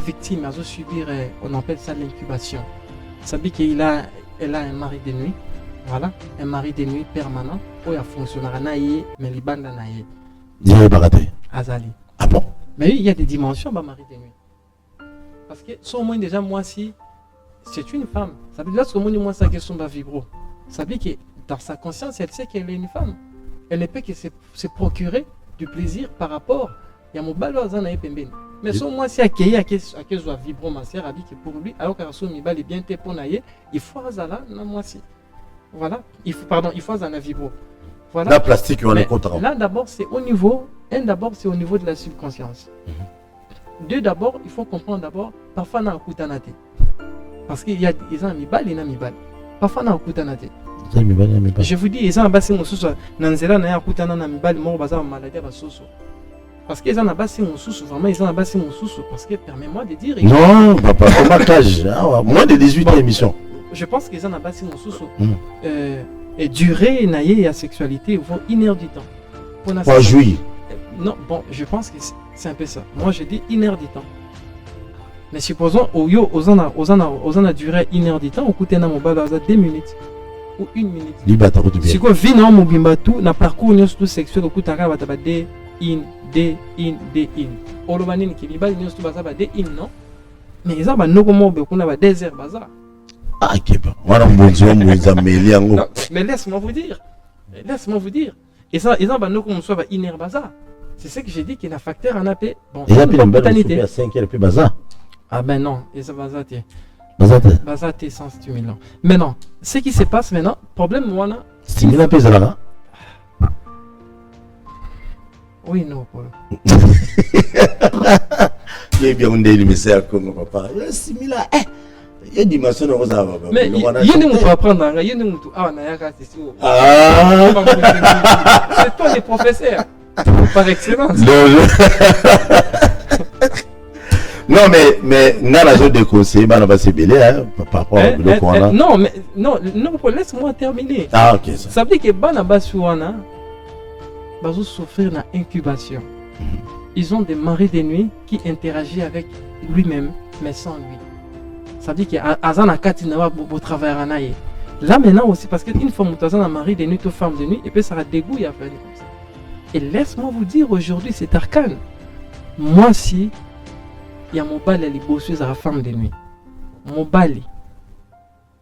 victime azo subir on appelle ça l'incubation ça veut dire elle a un mari de nuit voilà un mari de nuit permanent où il fonctionnera naïe mais les bandes naïe dire baraté azali. Ah bon? Mais il y a des dimensions dans mari de nuit. Parce que sur moi déjà moi si c'est une femme, ça veut dire que moi ça question va vibro. Ça veut dire que dans sa conscience elle sait qu'elle est une femme. Elle ne peut que se procurer du plaisir par rapport il y a mon balo azana pembeni. Mais sur moi si accueillir à que soit vibro ma sœur a dit que pour lui alors que son mibali bien te pour naïe, il faut azala na moi si. Voilà, il faut azana vibro. Voilà. La plastique on est content. Là d'abord c'est au niveau c'est au niveau de la subconscience. Deux d'abord, il faut comprendre d'abord parfois na kutanate. Parce qu'il y a des gens mibal et na mibal. Parfois na kutanate. Je vous dis ils ont basé mon sous nanzela na kutana na mibal mo baza maladie ba soso. Parce qu'ils ont basé mon sous vraiment ils ont basé mon sous parce que permets-moi de dire non papa comment cage moins de 18 émissions. Je pense qu'ils ont basé mon sous et durée naïe et sexualité vont 1 heure du temps. Pour jouir. Non, bon, je pense que c'est un peu ça. Moi, je dis 1 heure du temps. Mais supposons, aux a duré 1 heure du temps, au coûte na mobile 2 minutes ou 1 minute. Libata ko bien. Si quoi vit na mobimba tout na parcours nyos tout sexuel au coûte aka ba de in. Olobani ni kibiba nyos tout baza ba de in non. Mais ils ont ba noko mo be kuna ba désert baza. Ah kepa. Wana mbonzo mwenza meli yango. Mais laisse-moi vous dire. Et ça ils ont ba noko mo so ba 1 heure baza. C'est ce que j'ai dit qu'il y a un facteur en AP. Bon, il y a une bonne à 5 heures plus bazar. Ah ben non, et ça bazate. Bazate sans stimulant. Mais non, ce qui se passe maintenant, problème moi là. Stimulant plus là. Oui non Paul. Il bien on dit mais c'est comme papa. Stimulant. Il y a des dimensions dans ça. Mais il y a des pour apprendre, il y a des ah on a ya c'est c'est toi les professeurs. Par excellence. Non, mais n'a la zone de conseil, bah, on va se bêler, hein, par rapport au non, mais non, laisse-moi terminer. Ah, ok. Ça veut dire que Banabasuana va souffrir d'une incubation. Ils ont des maris de nuit qui interagissent avec lui-même, mais sans lui. Ça veut dire qu'Azana Katina va travailler. Là maintenant aussi, parce qu'une fois que tu as un mari de nuit, une femme de nuit, et puis ça va dégoûter à faire comme ça. Et laisse-moi vous dire aujourd'hui, c'est arcane. Moi, si il y a mon bal et les bossues à la femme de nuit, mon bal,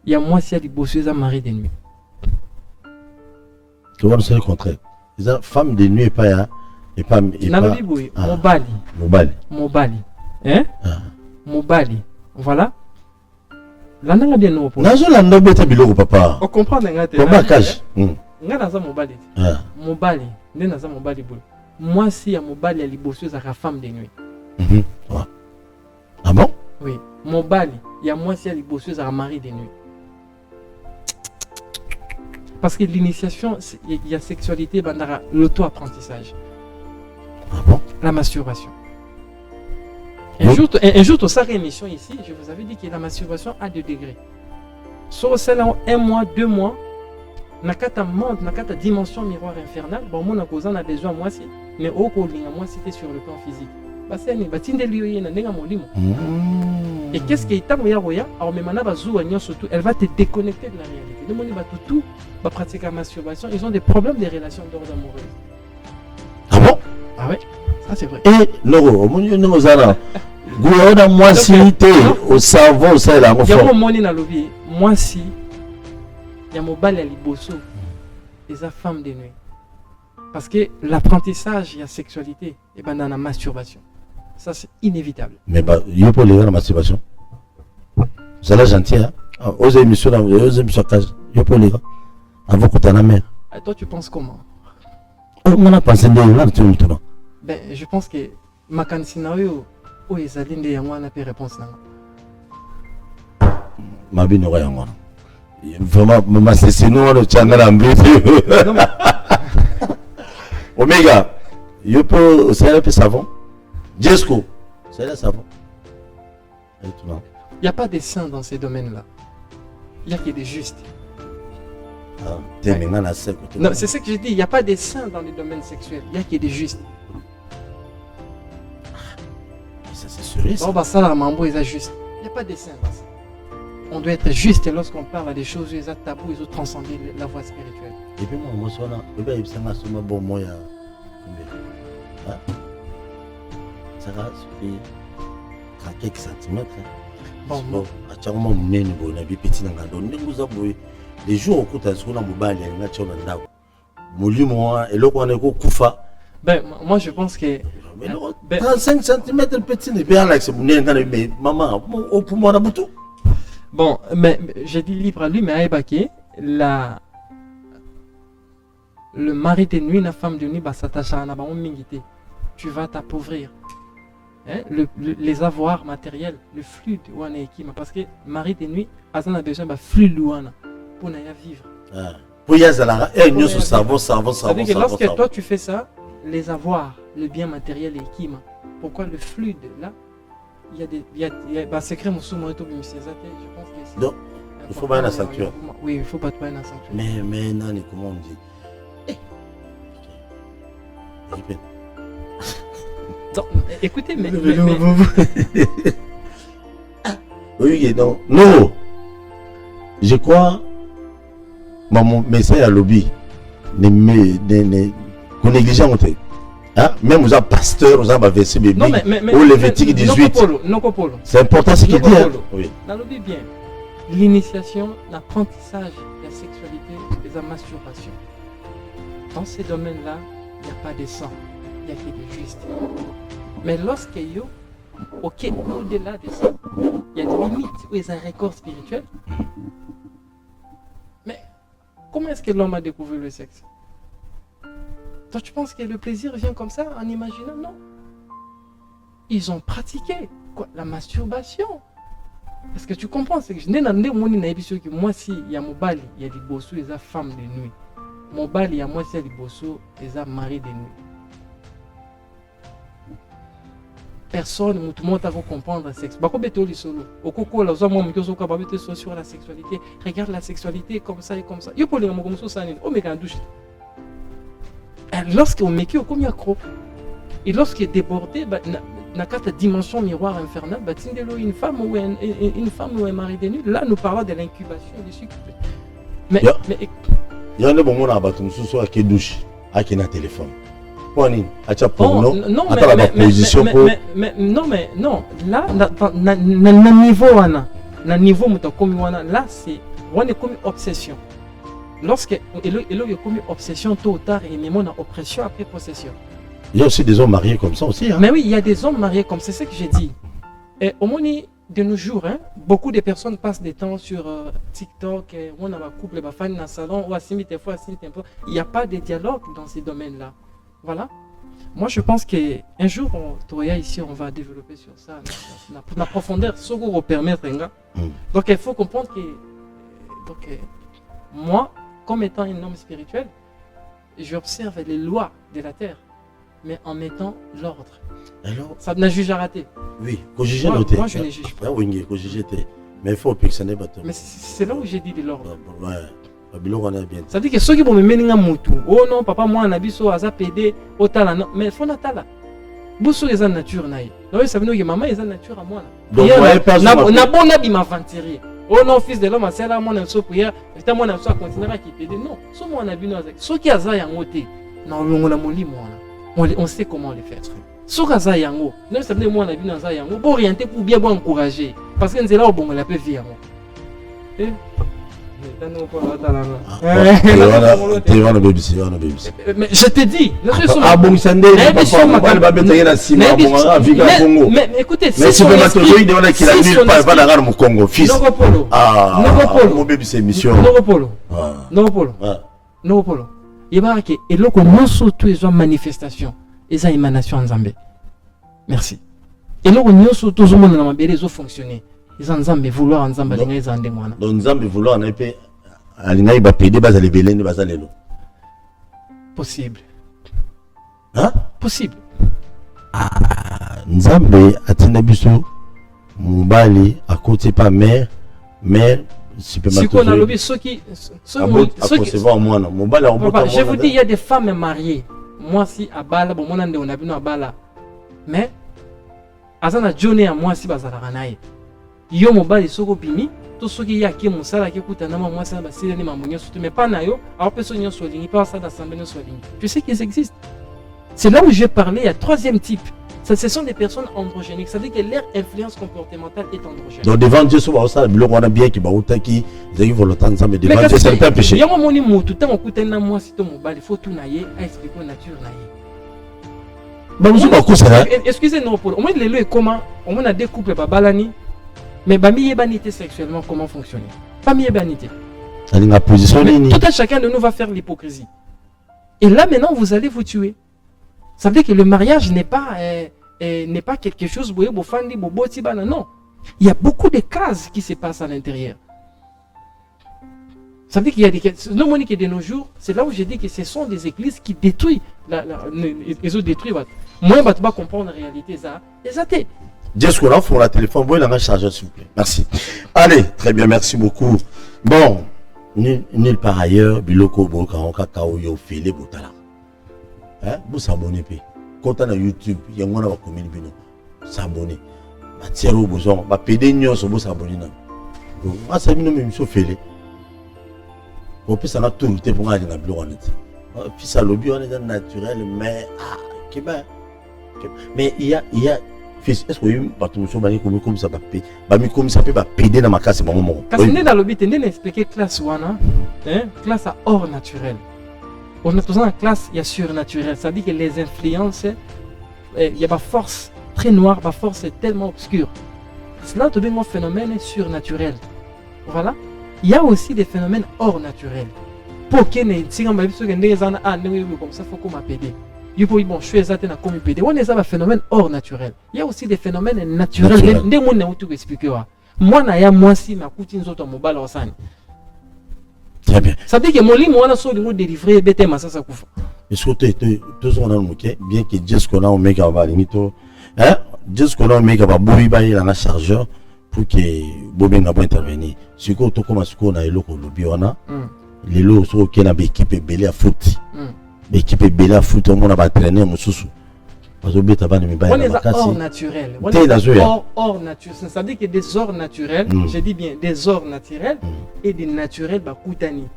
il y a moi, si il y a les bossues à mari de nuit. Tu vois, c'est le contraire. Les femmes de nuit et pas. Mon bali. Hein? Mon bali. Voilà. Là, on a bien nous. Papa. On comprend, Comment cache? Mobali, moi si ya mobali ya libosseuse à la femme de nuit. Ah bon? Oui, mobali, il y a moi si ya libosseuse à la mari de nuit. Parce que l'initiation, il y a sexualité, l'auto-apprentissage. Ah bon? La masturbation. Un jour, au sa émission ici, je vous avais dit que la masturbation a 2 degrés. Sur celle en 1 mois, 2 mois, nakata monde, nakata dimension miroir infernal, bon mon a besoin moi si, mais au colinga moi c'était sur le plan physique. Baseni batinde liyo na nenga molimo. Et qu'est-ce qui est tamoya roya, alors même na bazou agnon surtout, elle va te déconnecter de la réalité. Nous moni ba tout ba pratiquer la masturbation, ils ont des problèmes de relations d'ordre amoureux. Ah bon? Ah ouais, ça c'est vrai. Et non, mon Dieu nous a Gouvernement moi si té au cerveau ça là. Il y a moni na lobby, moi si il y a mon bal à liboso et sa femme de nuit. Parce que l'apprentissage, il y a sexualité et ben dans la masturbation. Ça c'est inévitable. Mais bah, il y a pas les la masturbation. C'est là gentil hein. Aux émissions, aux émissions, je peux les gars. Avant que tu en aies mère. Et toi, tu penses comment? On a pensé là, tu me tournes. Ben, je pense que ma scénario, où ils allaient dire, on a pas réponse là. Ma vie n'aurait rien. Vraiment, maman, c'est nous, le channel en bleu. Omega, je peux, c'est un peu savon. Jesco, c'est le savon. Il n'y a pas de saints dans ces domaines-là. Il n'y a que des justes. Ah, ouais. Non, c'est ce que je dis, il n'y a pas de saints dans les domaines sexuels. Il n'y a que des justes. Ça, c'est sûr. Ça, ça, la mambo, ils sont justes. Il n'y a pas de saints dans ça. On doit être juste lorsqu'on parle à des choses, ils ont tabou, ils ont transcendé la voie spirituelle. Et puis moi, je suis un bon moyen. Ça va suffire à quelques centimètres. Bon, à chaque moment, on est petit dans la donne. Les jours où on a un mobile, ben, moi je pense que. 35 cm petit, mais maman, pour moi, on a tout. Bon, mais j'ai dit libre à lui, mais à Ebake, le mari de nuit, la femme de nuit, tu vas t'appauvrir. Hein? Les avoirs matériels, le flux de Wana parce que mari de nuit, a besoin de flux de Wana pour vivre. Pour y aller, lorsque toi tu fais ça, les avoirs, le bien matériel et Kima, pourquoi le flux de là? Il y a des secrets, je pense que c'est. Donc, il faut pas un sanctuaire. Oui, il faut pas un sanctuaire. Mais non, comment on dit? Donc, écoutez, mais. Oui, non. Non! Je crois, mais ça, il y a lobby. Qu'on néglige en fait. Hein? Même aux pasteurs, aux versets bibliques, au Lévitique 18. C'est important ce qu'il dit. Oui. Bien. L'initiation, l'apprentissage de la sexualité et de la masturbation. Dans ces domaines-là, il n'y a pas de sang, il n'y a que des justes. Mais lorsqu'il y a au-delà de ça, il y a des limites où il y a un record spirituel. Mais comment est-ce que l'homme a découvert le sexe? Toi, tu penses que le plaisir vient comme ça, en imaginant? Non. Ils ont pratiqué quoi? La masturbation. Parce que tu comprends, c'est que je n'ai pas que moi, si il y a mon bal, il y a des bossous, il y a des femmes de nuit. Mon bal, il y a moi, si il y a des bossous, il y a des maris de nuit. Personne, tout le monde va comprendre le sexe. Sur la sexualité. Regarde la sexualité comme ça et comme ça. Il faut les comme ça, lorsqu'on met qui comme accro et lorsqu'il est débordé dans la dimension miroir infernale, une femme ou un mari de nuit, là nous parlons de l'incubation du sucre. Mais il y a un bon moment à battre qui douche avec un téléphone. Non mais non là na niveau là c'est on est comme obsession. Lorsque il y a comme obsession tôt ou tard et même on a oppression après possession. Il y a aussi des hommes mariés comme ça aussi. Hein? Mais oui, il y a des hommes mariés comme ça, c'est ce que j'ai dit. Et au moins de nos jours, hein, beaucoup de personnes passent des temps sur TikTok, on a un couple, une fan dans le salon, ou à il n'y a pas de dialogue dans ces domaines-là. Voilà. Moi, je pense qu'un jour, ici, on va développer sur ça, la profondeur, ce qu'on va permettre. Donc, il faut comprendre que moi, comme étant un homme spirituel, j'observe les lois de la terre, mais en mettant l'ordre. Alors, ça n'a juge à rater. Oui, moi je ne juge pas. Mais il faut que ça n'est pas. Mais c'est là où j'ai dit de l'ordre. Ouais. Ça veut dire que ceux qui vont me mener à Moutou, oh non, papa, moi, on a vu ça, ça pédé, au tala, non, mais il faut la tala. Beaucoup de nature, ça veut dire que maman, ils ont nature à moi. Donc, n'a bon habit m'aventurer. Oh non, fils de l'homme, c'est là, moi, on prière, c'est moi, on continuer à quitter. Non, ceux qui ont vu, ceux qui ont en côté, on sait comment les faire. Ceux qui ont yango, non, ça veut dire moi, on a vu dans ça yango, pour orienter, pour bien encourager. Parce que c'est là où on l'a fait vivre. Mais je te dis, mais écoutez, si son esprit, manifestation, émanation en Zambie. Merci. Et là, on y tout le monde dans ma belle fonctionner. Ils ont Zambie vouloir en Zambie, ils ont des moines. Donc Zambie vouloir en épée, Alina va payer bas à l'ébélé, bas à l'élo. Possible. Hein? Possible. Ah, Zambie a Tinabiso, Mubali, à côté pas mère, si on a lobby, ceux qui. Je vous dis, il y a des femmes mariées. Moi, si à Bala, bon, on a vu à Bala. Mais, Azana Johnny à moi, si Bazaranaï. Yo mobile soko bimi tout ce qui y a qui mon sala qui écoute na moi ça ba c'est ni mamonyo surtout mais pas nayo alors personne n'y soit ligne pas ça d'assemblée soit ligne tu sais qu'ils existent. C'est là où j'ai parlé, il y a troisième type. Ça, ce sont des personnes androgéniques, ça veut dire que leur influence comportementale est androgène. Donc devant Dieu souvent ça le roi bien qui ba utaki ils vont le temps ça mais devant Dieu c'est un péché. Il y a mon mot tout temps écoute na moi si ton mobile il faut tout naïe à expliquer nature naïe. Excusez-nous pour au moins les lois comment on a des couples babalani. Mais Bami banité sexuellement, comment fonctionner? Bami banité. Tout à chacun de nous va faire l'hypocrisie. Et là maintenant vous allez vous tuer. Ça veut dire que le mariage n'est pas quelque chose non. Il y a beaucoup de cases qui se passent à l'intérieur. Ça veut dire qu'il y a des cases. Non, Monique, de nos jours, c'est là où j'ai dit que ce sont des églises qui détruisent les autres détruisent. Moi, je ne vais pas comprendre la réalité. Les athées. Just qu'on a pour la téléphone, vous la chargeur s'il vous plaît. Merci. Allez, très bien, merci beaucoup. Bon, nul par ailleurs, biloko boka on kakao yo filé botala. Hein, vous s'abonnez puis. Quand on a YouTube, il y a un monde qui bino s'abonner. Ba tiero besoin, ba pédé nyonso vous s'abonner na. Moi ça bino même so filé. Au plus ça a tout le pour aller na bilo on est. Puis ça lobby on est naturel mais mais il y a est-ce que vous avez comme ça peut péder dans ma classe moment parce que dans le but on expliquer classe wana classe à hors naturel. On a toujours en classe il y a surnaturel, ça dit que les influences il y a pas force très noire, pas force tellement obscure. Cela te donne un phénomène surnaturel. Voilà, il y a aussi des phénomènes hors naturels. Pour que si on va comme ça faut qu'on m'appelle. Bon, je suis exactement comme PD. On est un phénomène hors naturel. Il y a aussi des phénomènes naturels. Des gens n'ont tout expliqué. Moi, moi si ma coutine autres mobile au sein. Très bien. Ça veut dire que mon lit, moi, on a délivré BT Massa Sakoufa. Est-ce que tu on a le bien que Dieu qu'on a au méga va limite. Hein? Dieu qu'on a au méga va bouiller dans la chargeur pour que Bobin n'a pas intervenir. Ce qu'on a comme ce qu'on a le lobby on a. Les lots sont qui n'a pas équipe belé à foot. L'équipe est belle à foot, on va traîner mon sous. Parce que on est hors naturel. Hors naturel. Ça veut dire que des hors naturels, je dis bien des hors naturels et des naturels bakoutani.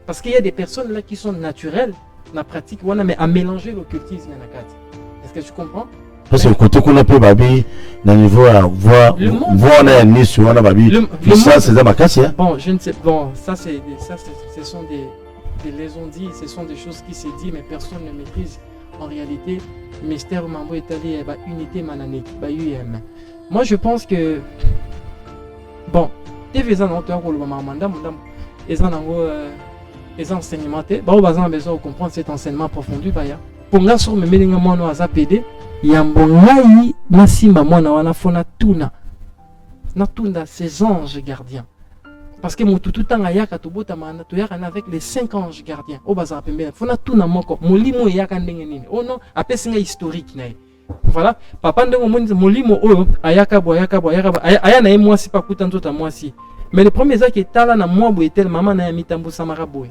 Parce qu'il y a des personnes là qui sont naturelles, dans la pratique, on a mais à mélanger l'occultisme et la carte. Est-ce que tu comprends? Parce que côté qu'on a pu babi dans le niveau à voir on a mis sur on a babi. Ça c'est dans ma casse. Bon, je ne sais bon, ça ce sont des lésions dit, ce sont des choses qui se disent mais personne ne maîtrise en réalité. Mystère Mambo est allé à unité mananique, UM. Moi je pense que bon, les enseignements besoin de comprendre cet enseignement approfondi pour nga sur me melinga mwana aza PD ya mbongai nasimba mwana wana fona tuna na tunda ces anges gardiens. Parce que tout le temps, il y a avec les 5 anges gardiens. Au bazar, il faut tout na moko. Molimo ya kandengeni. Oh non, après c'est historique. Voilà. Papa ndongo molimo o ayaka boyaka aya na moi si pas kutan tout à moi si. Mais le premier ça qui est là na moi boetel maman na mitambo samara boy.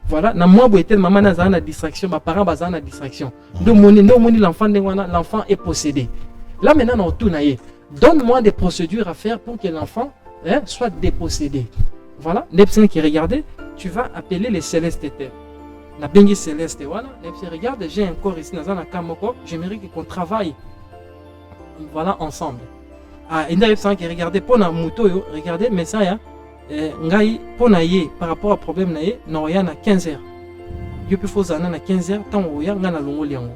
Voilà, na moi boetel maman na za na distraction, ma parents baza na distraction. Donc moni l'enfant l'enfant est possédé. Là maintenant on tout na ye. Donne-moi des procédures à faire pour que l'enfant soit dépossédé. Voilà, les personnes qui regardent, tu vas appeler les célestes terres. La bengi céleste, voilà, les personnes regardent, j'ai un corps ici dans un kamoko, j'aimerais qu'on travaille, voilà, ensemble. Ah, il y a des personnes qui regardent pour la moto, regardez, mais ça, ngai pour naie par rapport à problème naie noya na 15h yo pe fozana na 15h tant oya ngana longo liango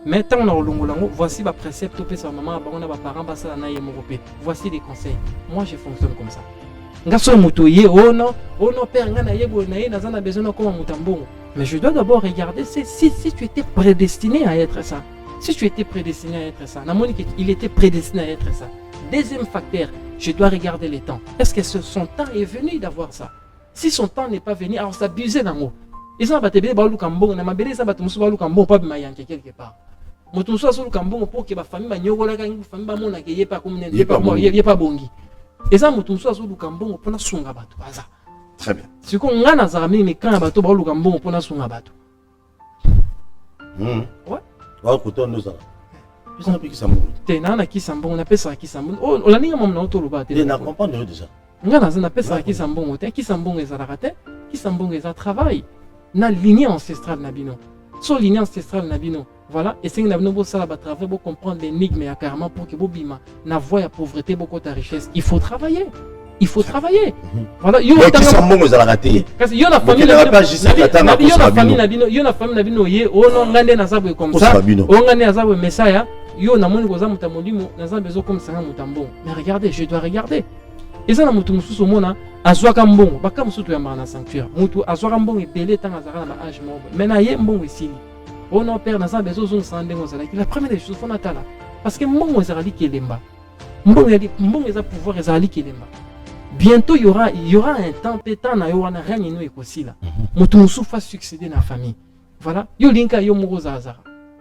mais tant na longo lango voici ba précepte pe sa maman ba on a ba parents ba ça na ye moko voici des conseils moi je fonctionne comme ça ngaso muto ye oh non père ngana yebo naie na zana besoin comme mutambongo mais je dois d'abord regarder si tu étais prédestiné à être ça. Si tu étais prédestiné à être ça, il était prédestiné à être ça. Deuxième facteur, je dois regarder le temps. Est-ce que son temps est venu d'avoir ça? Si son temps n'est pas venu, alors s'abuser dans l'eau. Ils ont battu balu kambon, na mabele ça battu musu balu kambon pas mayanke quelque part. Moto musu sur kambon pour que ba famille ba nyogola ka famille ba mona ke yepa comme ne yepa bongi. Et ça moto musu sur kambon pour na sunga batu baza. Très bien. Si ko ngana za mais quand bato balu kambon pour na sunga batu. Ouais. Ouais, écoute, nous allons. Nous allons piquer ça mon. T'es nana qui sambon, on appelle ça qui sambon. Oh, on a ni maman na autoroba. T'es na comprendre déjà. Ngana za na appelle ça qui sambon. T'es qui sambon ezala raté, qui sambon ezala travail. Na lignée ancestrale na bino. So lignée ancestrale na bino. Voilà, et c'est que nous avons ça travail pour comprendre l'énigme et carrément pour que bobima na voie à pauvreté beaucoup ta richesse. Il faut travailler. Il faut travailler. Voilà, yo qui sambon ezala raté. Parce que yo la famille na bino ye o no ngande na zabwe comme ça. O ngande na zabwe mesaya yo na moni koza mutamolimo na zabwe zo comme ça mutambo. Mais regardez, je dois regarder. Et ça na mutu mususu mona azwaka mbongo baka musutu ya na sanctuaire. Mutu azwaka mbongo ebele tanga zaka na âge moko. Mais na ye mbongo esili. O no père na zabwe zo zo sande ngozala. La première des choses fona tala parce que mbongo ezali kelemba. Mbongo eza pouvoir ezali kelemba. Bientôt il y aura un temps pétant na yo wana rien no ekosila. Mutu musu fa succéder na famille. Voilà, yo linka yo moko zazara.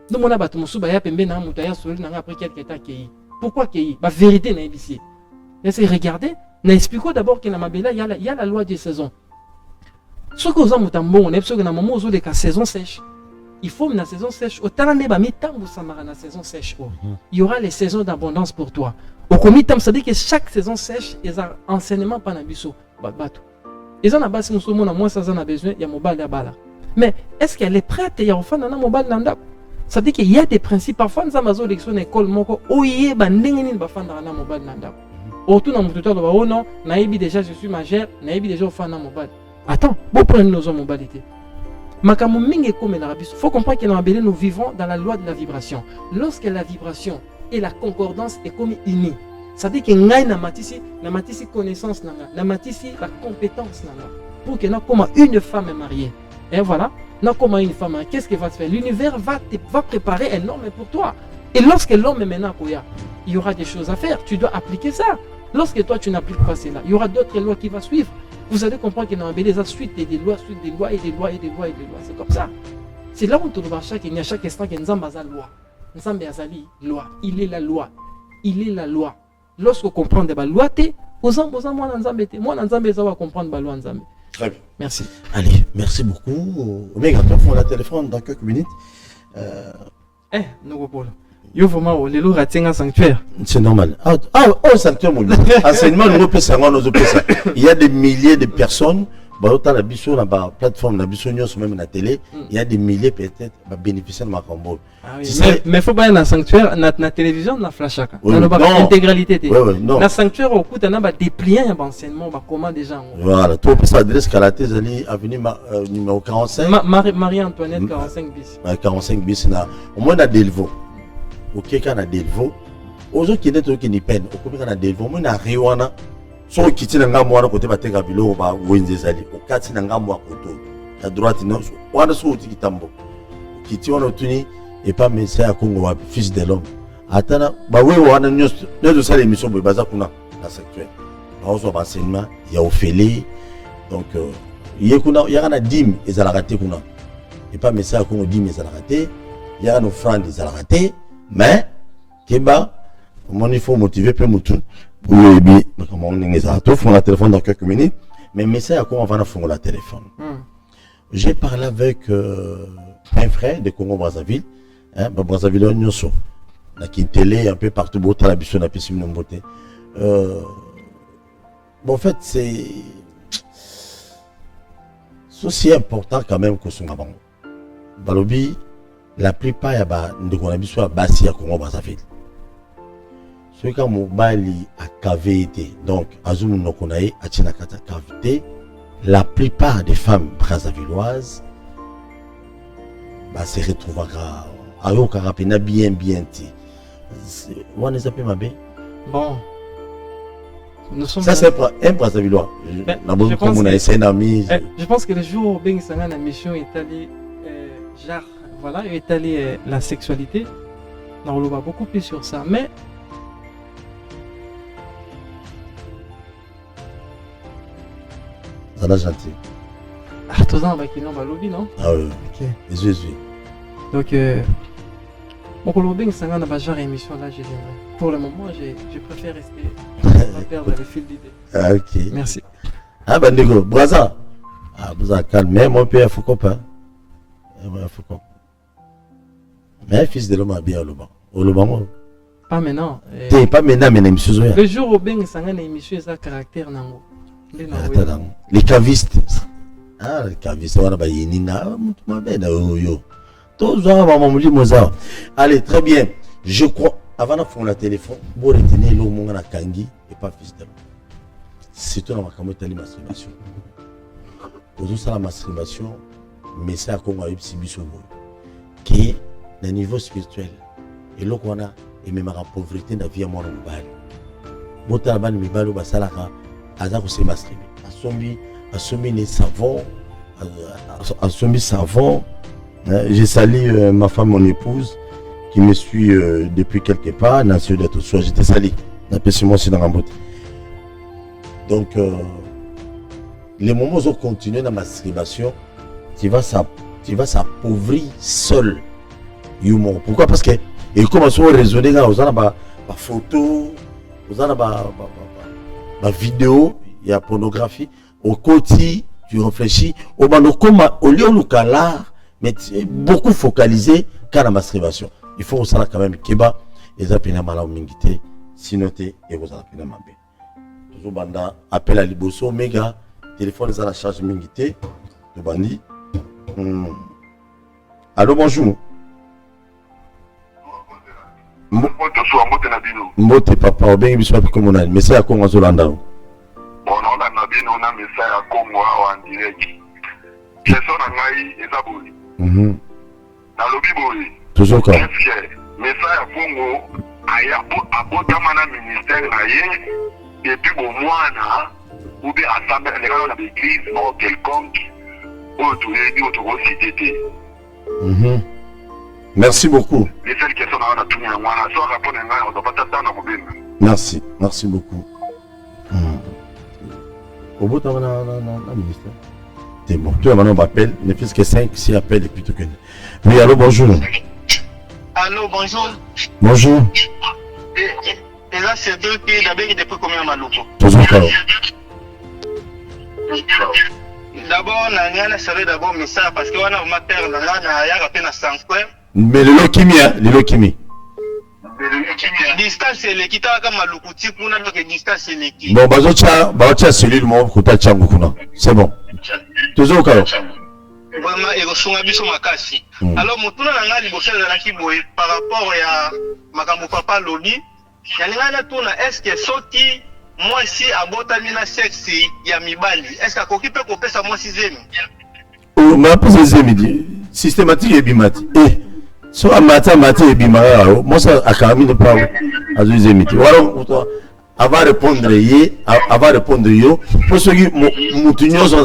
Donc mona batu musu ba ya pembe na mutu ya solo na après quelques temps kei. Pourquoi kei? Ba vérité na ebisi. Laissez regarder, na expliquons d'abord que na mabela il y a la loi des saisons. Ce que za mutambo on est que na moment ozo de ka saison sèche. Il faut na saison sèche autant ne ba mitambo samara na saison sèche. Il y aura les saisons d'abondance pour toi. Au comitam, ça dit que chaque saison sèche, ils ont enseignement par Nabiso. Ils ont base nous sommes moins ça en a besoin, il y a mobile à bala. Mais est-ce qu'elle est prête? Il y a enfin un mobile nanda. Ça dit qu'il y a des principes. Parfois, nous avons besoin d'élection école moko. Oh yeah, bandengini bafanda na mobile nanda. Autour dans mon tuteur de oh non, naïbi déjà je suis majeur, naïbi déjà au fan na mobile. Attends, bon prendre nos mobilité. Makamu mingi comme la rabiso. Faut comprendre que dans la nous vivons dans la loi de la vibration. Lorsque la vibration et la concordance est comme unie. Ça dit que ngai na matisi connaissance na matisi la compétence pour que na comme une femme mariée. Et voilà, na comme une femme mariée, qu'est-ce qu'il va se faire? L'univers va préparer un homme pour toi. Et lorsque l'homme est maintenant koya, il y aura des choses à faire, tu dois appliquer ça. Lorsque toi tu n'appliques pas cela, il y aura d'autres lois qui vont suivre. Vous allez comprendre que dans la suite des lois, c'est comme ça. C'est là où il y a chaque instant qu'il y a une loi. Nzambe azali loi, il est la loi. Il est la loi. Lorsque comprend des lois, moi Nzambe va comprendre la loi Nzambe. Très bien. Merci. Allez, merci beaucoup. Omega, toi, on a le téléphone dans quelques minutes. Nous reprenons. Yo vraiment le lourd à sanctuaire. C'est normal. Sanctuaire mon enseignement nous peut ça il y a des milliers de personnes dans la biso na ba plateforme na biso nyos même na télé, il y a des milliers peut-être ba bénéficier de ma combo. Mais faut pas na sanctuaire na télévision na flashaka. Na intégralité na sanctuaire au coup na ba dépliant un enseignement ba comment déjà. Voilà, toi peut s'adresse Kalaté Zali avenue numéro 45. Marie-Antoinette 45 bis. 45 bis na au moins na Delvaux. OK kana Delvaux. Ozo qui n'est qui ni peine, au coup kana Delvaux, moi na Riwana. So kiti na ngambo wana kote bateka bilo ba wenze zali okati na ngambo ya koto ya droite no wana so uti kitambo kiti wana tuni et pas message ya Congo wa fils de l'homme atana ba we wana nyo sala émission bo baza kuna na secteur ba ozo ba enseignement ya ofele donc ye kuna ya kana dim ezala raté kuna et pas message ya Congo dim ezala raté ya no franc ezala raté mais keba mon il faut motiver peu mutu. Oui, comment on est à tout, on a le téléphone dans quelques minutes, mais message à quoi on va faire le téléphone. J'ai parlé avec un frère de Congo-Brazzaville, Brazzaville, on a qui télé un peu partout, à la biche, on a pu s'y beauté. Bon, en fait, c'est aussi important quand même que son avant. Balobi, la plupart, il y a des gens qui sont à Congo-Brazzaville. ce que mobali a cavité donc azum nokonae atina kata cavité la plupart des femmes brazzavilloises se retrouvera ayokaka pena bien ti wana eza pe mabe Bon. Nous sommes ça c'est un Brazzavillois je pense que le jour où Ben Sanga la mission est allé genre voilà est allé la sexualité on le voit beaucoup plus sur ça mais ça l'a gentil tout ça avec non balobi non ah oui ok Jésus donc pour le Ben Sanga n'a pas genre émission là je viendrai pour le moment je préfère rester pas perdre le fil d'idée ah ok merci ah ben Nego Brazza ah vous a calme mais mon père faut pas mais fils de l'homme a bien au Lobamo pas maintenant pas maintenant mais émission le jour où Ben Sanga na émission ça caractère nango les cavistes ah les cavistes wana ba yininga mutu mabe na yo tous maman muli moza allez très bien je crois avant de faire le téléphone pour retenir le monde na kangi et pas fils de l'homme c'est tout dans ma camotte masturbation aujourd'hui ça la masturbation mais c'est à Congo avec Sibiso qui est niveau spirituel et là qu'on a et même la pauvreté dans la vie à mon mobile bota ban mi balo basalaka aza ko se masturber asombi les savons asombi savon j'ai sali ma femme mon épouse qui me suit depuis quelque part dans ce d'être soit j'étais sali na pesimo aussi dans la beauté donc les moments où on continue dans la masturbation tu vas s'appauvrir seul humour pourquoi parce que et commence à raisonner là aux ba photo aux ba vidéo il y a pornographie au côté tu réfléchis au banokoma au lieu local mais beaucoup focalisé car la masturbation il faut ça quand même keba et ça pena mala mingité sinoté et vous ça pena mabe toujours banda appel à liboso méga téléphone ça la charge mingité de bandi allô bonjour mbote papa obengi biso api comme on a mais c'est à Congo Zolanda bon on a nabino on a message à Congo en direct question na ngai eza boyi na lobi boyi toujours comme est-ce que message à Congo aya abotama na ministère aye depuis bon mois na ou bien assemblée générale de l'église ou quelconque ou cité. Merci beaucoup. Merci beaucoup. Au bout de la ministère. C'est bon. Tu as maintenant m'appelle, ne plus que 5, 6 appels et plutôt que. Oui, allô, bonjour. Allô, bonjour. Bonjour. Et là, c'est deux pays d'abord depuis combien de Malouko? Toujours pas. D'abord, on serait d'abord message parce qu'on a ma terre, on a à peine à 5 fois. Mais le lokimi. Distance c'est l'équipe comme Malouko, pour nous donc distance c'est l'équipe. Bon, bazocha celui mon kota changu kuna. C'est bon. Toujours pas. Vraiment et resonga biso makasi. Alors mutuna nanga liboso na kiboye par rapport ya makambo papa lobby. Yalingana tuna est-ce que soki moi si abotami na sexe ya mibali est-ce que akoki pe kopesa moi sixième oh ma pesa sixième systématique et bimati so amata et bimara moi ça akami ne pas à deuxième voilà avant répondre yo pour ceux qui mutunyo so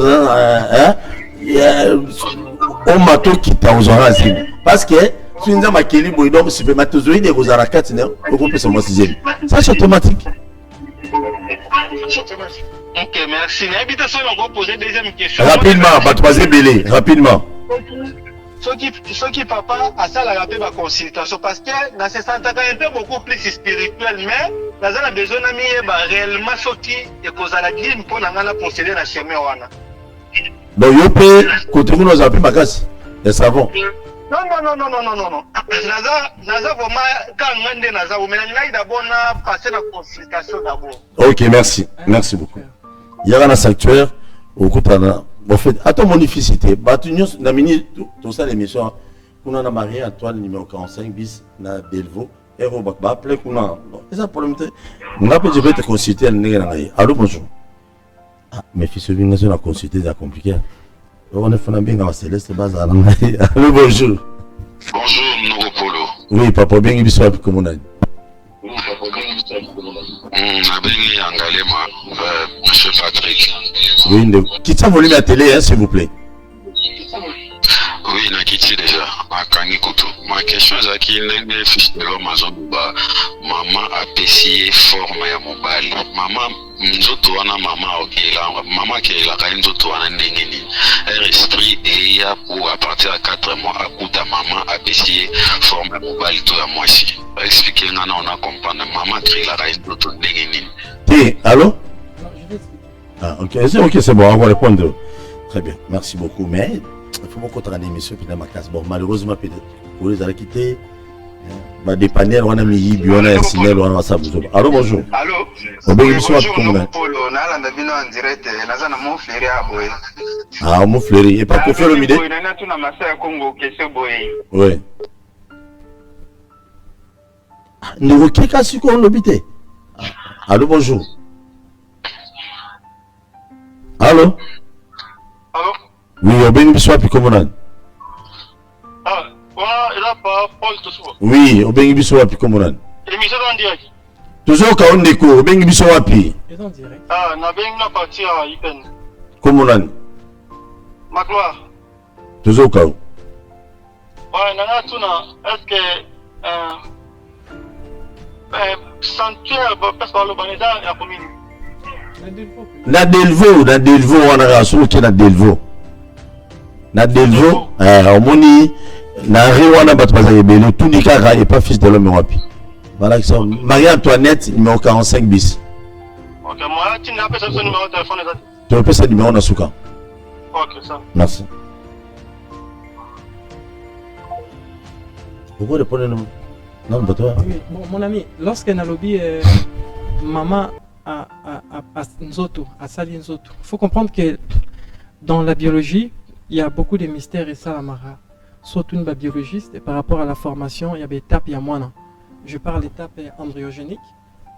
on m'a tout quitté aux oranges parce que si nous avons makeli boy donc spermatozoïde et aux arakat ne on peut se moi sixième ça c'est automatique. Ok, merci. On va poser deuxième question. Rapidement, rapidement. Ce qui papa a ça la rappel ma consultation parce que dans ce sens un peu beaucoup plus spirituel mais dans a besoin d'ami réellement ce qui est cause à la grille pour n'anga conseiller la chemin wana. Donc yo peut côté nous appelle bagas les savons. Non. Naza vraiment quand ngande naza mais ngai d'abord na passer la consultation d'abord. OK, merci beaucoup. Il y a un sanctuaire au Koutana. En fait, attends mon efficacité. Batunyo na mini tout ça l'émission. On a Marie Antoine numéro 45 bis na Delvaux héros ba appeler kuna ça problème te nga peut je vais te consulter allô bonjour ah mais fils bien na consulter c'est compliqué on est fait bien à Céleste Bazar allô bonjour Bonjour, Nogopolo. oui papa bien ibiso comme on a Abengi Angalema, Monsieur Patrick. oui quitte volume à télé hein, s'il vous plaît. Oui, Nakiti déjà. Akangi Kutu. Ma question est qui n'est fiche de l'homme à maman a apprécié forme ya mobali. Maman nzoto wana mama okela mama kela ka nzoto wana ndenge nini. Un esprit et ya pour à partir de 4 mois akuta maman a apprécié forme ya mobali to ya mwasi. Expliquer ngana on a comprendre maman kela ka nzoto ndenge nini. Hey, allô? Non, je vais expliquer. Ah, ok, c'est bon, on va répondre. Très bien, merci beaucoup. Mais il faut beaucoup de émission puis dans ma classe. Bon, malheureusement, peut-être pour les aller quitter. Bah, des panières, on a mis, on a un signal, on a ça. Allô, bonjour. Allô. Bonjour, Polo, na la bino en direct, na za na mon fléri à boy. Ah, mon fléri, et pas qu'on fait le midi. Oui, na tu na massa Congo question boy. Oui. Nous quelqu'un sur quoi on l'habite. Allô, bonjour. Allô. Allô. Oui, on bénit soit puis comment on. Ah, voilà, il a pas Paul tout ça. Oui, on bénit soit puis comment on. Émission en direct. Toujours quand on écoute, on bénit soit puis. Et en direct. Ah, na ben na partir à Ipen. Comment on. Ma gloire. Toujours quand. Ouais, na tu na est-ce que sanctuaire parce que le banisa ya commune. Na Delvo on a rassou qui na Delvo. Na Delvo omoni na Riwana batbaza ebele tout nikaka et pas fils de l'homme wapi. Voilà que ça Marie-Antoinette numéro 45 bis. OK, moi tu n'as pas ce numéro de téléphone là. Tu peux ça numéro na suka. OK, ça. Merci. Pourquoi répondre non, bah toi. Oui, bon, mon ami, lorsqu'elle a lobby maman à Nzoto, à Sali Nzoto, il faut comprendre que dans la biologie, il y a beaucoup de mystères et ça, Amara. Surtout une biologiste, et par rapport à la formation, il y a des étapes, il y a moins. Je parle d'étape embryogénique,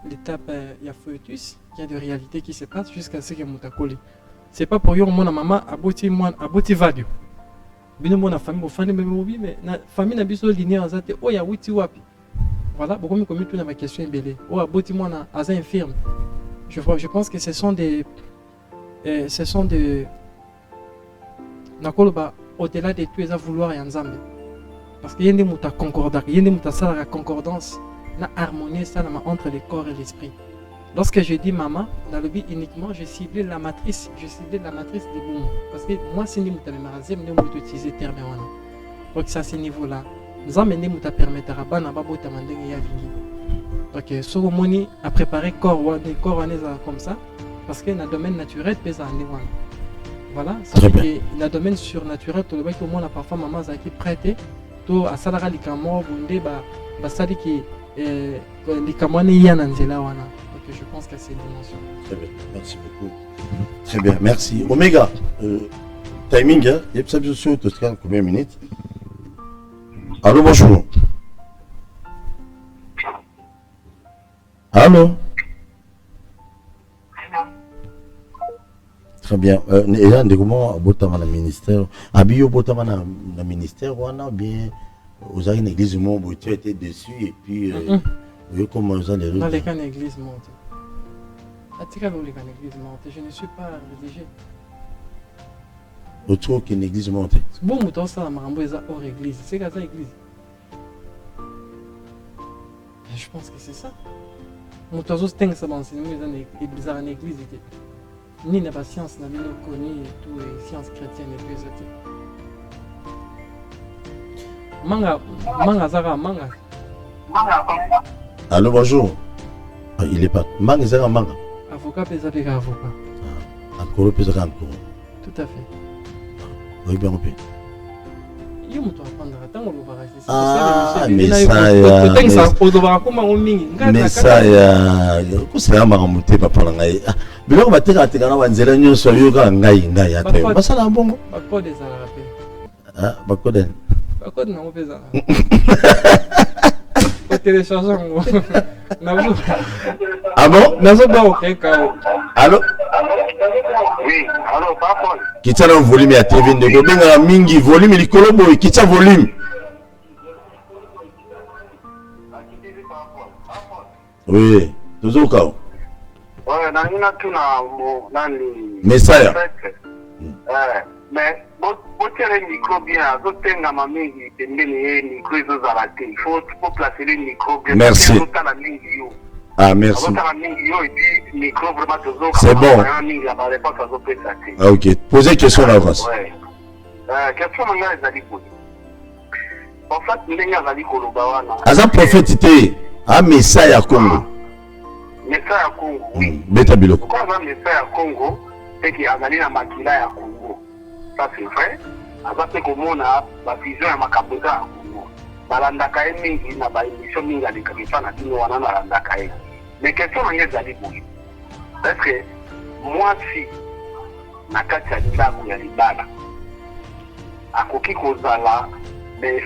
l'étape il y a foetus, il y a des réalités qui se passent jusqu'à ce que Moutakoli. C'est pas pour eux, mon maman a boti vadio. Bino mon famille, mais la famille n'a pas linéaire en zate, oh, il y a wuti wapi. Voilà, beaucoup de communes ma question est belle. Oh, aboti moi na asa infirme. Je pense que ce sont des nakoloba au-delà de tout ça vouloir et ensemble. Parce qu'il y a des muta concordance, il y a des muta la concordance, la harmonie ça entre le corps et l'esprit. Lorsque je dis maman, dans le but uniquement, je ciblais la matrice des boum. Parce que moi c'est muta le marazem, ne muta utiliser terme wana. Donc ça c'est niveau là. Nous avons muta permettre à bana babota mandenge ya vingi. Donc ce moni a préparé corps comme ça parce que dans le domaine naturel pesa ande wana. Voilà, ça fait que dans le domaine surnaturel tout le monde comment la parfois maman qui prête to asalara likamo bunde ba sali qui likamone yana nzela wana. Donc je pense que c'est une dimension. Très bien, merci beaucoup. Très bien, merci. Omega, timing, hein? Il y a ça bien sûr, combien de minutes? Allô, bonjour. Allô. Très bien. Et là, comment botama na ministère? Abio botama na ministère ou bien aux une église où tu étais dessus et puis comment vous allez dans les cas d'église monte. Atika dans les cas d'église monte. Je ne suis pas rédigé. Autre qu'une église monte. Bon, mouton ça la marambo est hors église. C'est qu'à ça église. Je pense que c'est ça. Mouton ça c'est ça dans l'église en église. Ni la science n'a pas connu et tout et science chrétienne et tout ça. Manga zara manga. Allô bonjour. Ah, il est pas. Manga zara manga. Avocat pesa avec avocat. Encore pesa encore. Tout à fait. Oui bien repris. Yo muto apandra tango lo bara c'est. Ah mais ça ya. Mais ça ya. Ko sera maramuté papa ngai. Biloko bateka tekana banzela nyonso yo ka ngai ata. Basala bongo. Bakode za rappel. Ah bakode. Bakode na opeza. télécharger yango. Ah bon? Nazo ba okeka. Allô? Oui, alors, papa. Kitsa na volume ya TV ndeko benga mingi volume likolo boy kitsa volume. Oui, tozoka. Ouais, nangina tuna mo nani. Messiah. Mais botele micro bien, azotenga mamingi pembeni ye micro ezozala te. Il faut placer le micro bien. Merci. Azotala mingi yo. Ah merci. Azotala mingi yo et puis micro vraiment tozoka. C'est bon. Mingi la réponse azopesa te. Ah ok, posez question d'avance. Ouais. Question nanga ezali ko. En fait, ndenge azali koloba wana. Aza prophète te. Ah Messiah Congo. Messiah Congo. Oui. Beta biloko. Pourquoi Messiah Congo c'est qu'il azali na makila ya Congo. Ça c'est vrai. Azate komona ba vision ya makabuza ya Congo. Balandaka ye mingi na ba émission mingi alikabisa na tino wana balandaka ye. Mais question nanga ezali boye. Parce que moi si na kati ya ndako ya libala akoki kozala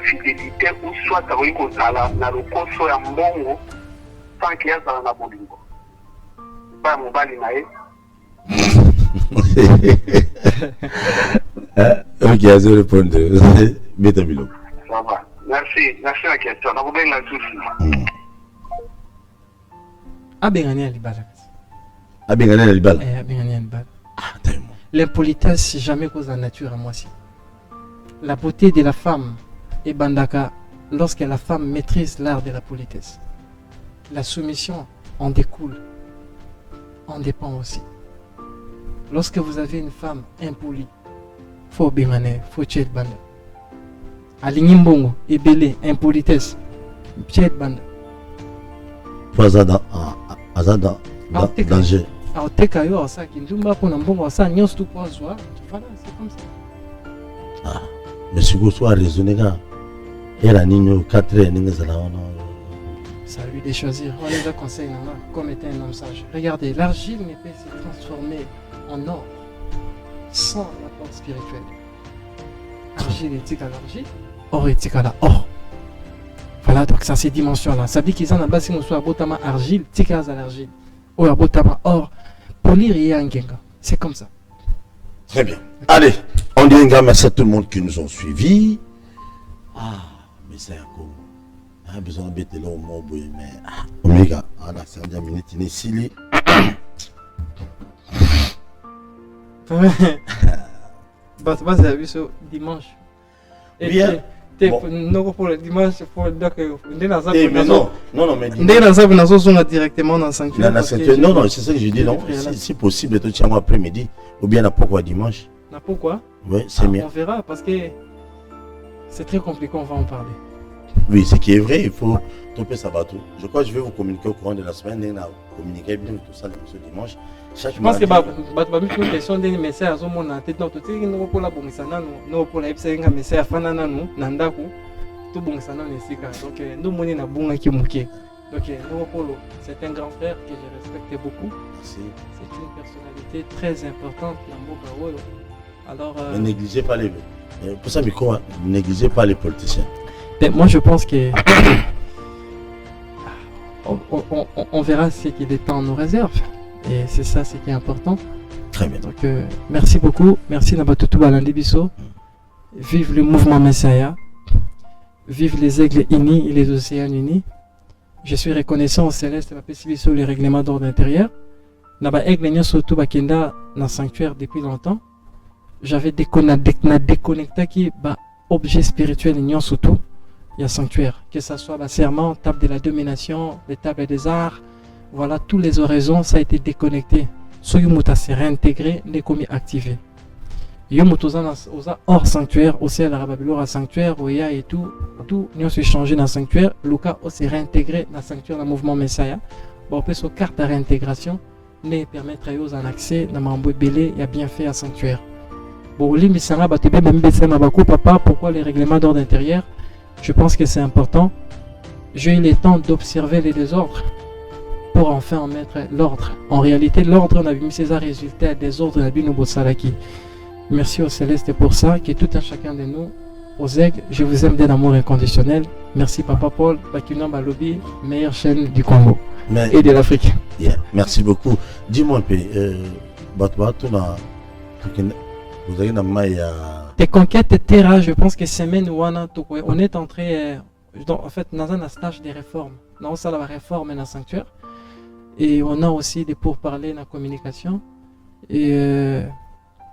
fidélité ou soit akoki kozala na lokoso ya mbongo sans que azala na bolingo pa mobali na ye. Ok, je vais répondre. Beta biloko. Ça va. Merci la question. Na kubenga tusi. Abengani ya libala. Abengani ya libala. Abengani ya libala. Ah, tellement. L'impolitesse, c'est jamais cause de la nature à moi aussi. La beauté de la femme est bandaka lorsque la femme maîtrise l'art de la politesse. La soumission en découle, en dépend aussi. Lorsque vous avez une femme impolie, faut bimane, faut tchet banda. Alignimbongo, ebele, impolitesse, tchet banda. Faut azada danger. Alors teka yo asa kindumba pona mbongo asa nyos tout pour soi. Voilà, c'est comme ça. Ah, mais si vous soyez raisonné là, et la ligne 4 Ça lui de choisir. On les a conseillé comme étant un homme sage. Regardez, l'argile ne peut se transformer en or sans l'apport spirituel. Argile éthique à l'argile, or éthique à la or. Voilà, donc ça ces dimensions-là. Ça dit qu'ils en ont basé nous soit botama argile, tika à l'argile. Ou à botama or, polir et angenga. C'est comme ça. Très bien. Allez, on dit un grand merci à tout le monde qui nous ont suivis. Ah, mais c'est un coup. Ah, besoin de bêter là au mot, mais Omega, on a 5 minutes, il est ici. Bah, c'est la vie dimanche. Bien. Non, pour le dimanche, pour le doc. Mais non, mais directement dans le sanctuaire. Non, c'est ça que je dis, non. Si possible, tu tiens après-midi, ou bien pourquoi dimanche. Pourquoi? Oui, c'est mieux. On verra, parce que c'est très compliqué, on va en parler. Oui, ce qui est vrai, il faut topper ça bateau. Je crois que je vais vous communiquer au courant de la semaine, communiquer bien tout ça ce dimanche. Je pense que une question de message au monde en tête, non, tout ce qui nous pour la bonne sana, nous pour la epsilon, message fanana nous, nandaku, tout bon sana nesika. Donc nous moni na bonga qui mouké. Donc nous pour c'est un grand frère que je respecte beaucoup. Merci. C'est une personnalité très importante dans Boka. Alors ne négligez pas les pour ça micro, ne négligez pas les politiciens. Mais moi je pense que on verra ce qu'il est temps nous réserve. Et c'est ça ce qui est important. Très bien. Donc merci beaucoup. Merci Nabatutu Balandibiso. Vive le mouvement Messiah. Vive les aigles unis et les océans unis. Je suis reconnaissant au céleste la PCBISO les règlements d'ordre intérieur. Naba aigle nyo surtout bakenda dans sanctuaire depuis longtemps. J'avais déconnecté qui ba objet spirituel nyo surtout. Il y a sanctuaire, que ce soit serment, table de la domination, les tables des arts, voilà, tous les horizons, ça a été déconnecté. So Yumuta s'est réintégré, les commis activé. Yumuta hors sanctuaire, aussi à la Rababilora sanctuaire, Oya et tout nous s'est changé dans le sanctuaire. Luka s'est réintégré dans le sanctuaire, dans le mouvement Messiah. Bon, on peut sur carte de réintégration, mais permettre à eux un accès dans Mambo Belé, il y a bien fait à sanctuaire. Bon, l'Imisanga, Batebe, Mbesema, Bako, papa, pourquoi les règlements d'ordre intérieur? Je pense que c'est important. J'ai eu le temps d'observer les désordres pour enfin en mettre l'ordre. En réalité, l'ordre, on a vu ces résultats des ordres de Bino Salaki. Merci au Céleste pour ça, que tout un chacun de nous Ozeg, je vous aime d'un amour inconditionnel. Merci Papa Paul, Bakina Balobi, meilleure chaîne du Congo et de l'Afrique. Yeah. Merci beaucoup. Dis-moi un peu, vous avez une maille. Tes conquêtes terra, je pense que semaine où on est entré, en fait, dans un stage de réforme. Dans la réforme dans le sanctuaire. Et on a aussi des pourparlers dans la communication. Et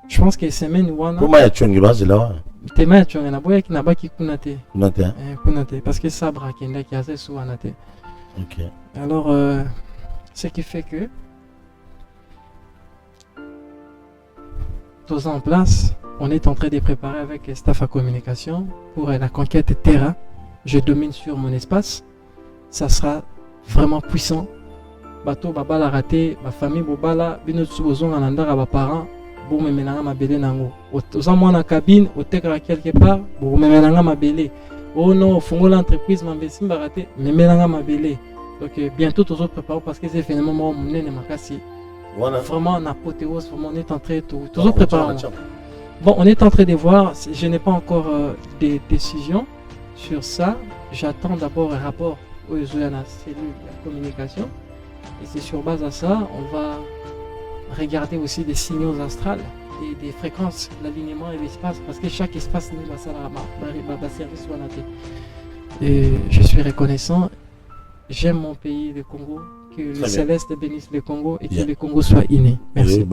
je pense que semaine où on a. Comment tu as là? Tema tu na boya ki na baki kunate. Kunate. Kunate parce que ça brakenda qui a assez sous anate. OK. Alors ce qui fait que tous en place, on est en train de préparer avec le staff à communication pour la conquête Terra. Je domine sur mon espace. Ça sera vraiment puissant. Bato babala raté, ma famille bobala, bino tsubozon anandara ba parents. Bon me menanga mabele nango oza mwana cabine otekala quelque part bon me menanga mabele oh non fungola entreprise mambesi mbarate me menanga mabele donc bientôt tous autres préparés parce que c'est finalement monene makasi voilà vraiment en apothéose vraiment on est en train tous autres préparés bon on est en train de voir je n'ai pas encore des décisions sur ça j'attends d'abord un rapport aux la cellule de communication et c'est sur base à ça on va regarder aussi des signaux astrales et des fréquences, l'alignement et l'espace, parce que chaque espace n'est pas ça la service. Et je suis reconnaissant, j'aime mon pays, le Congo, que le céleste bénisse le Congo et que le Congo soit inné. Merci.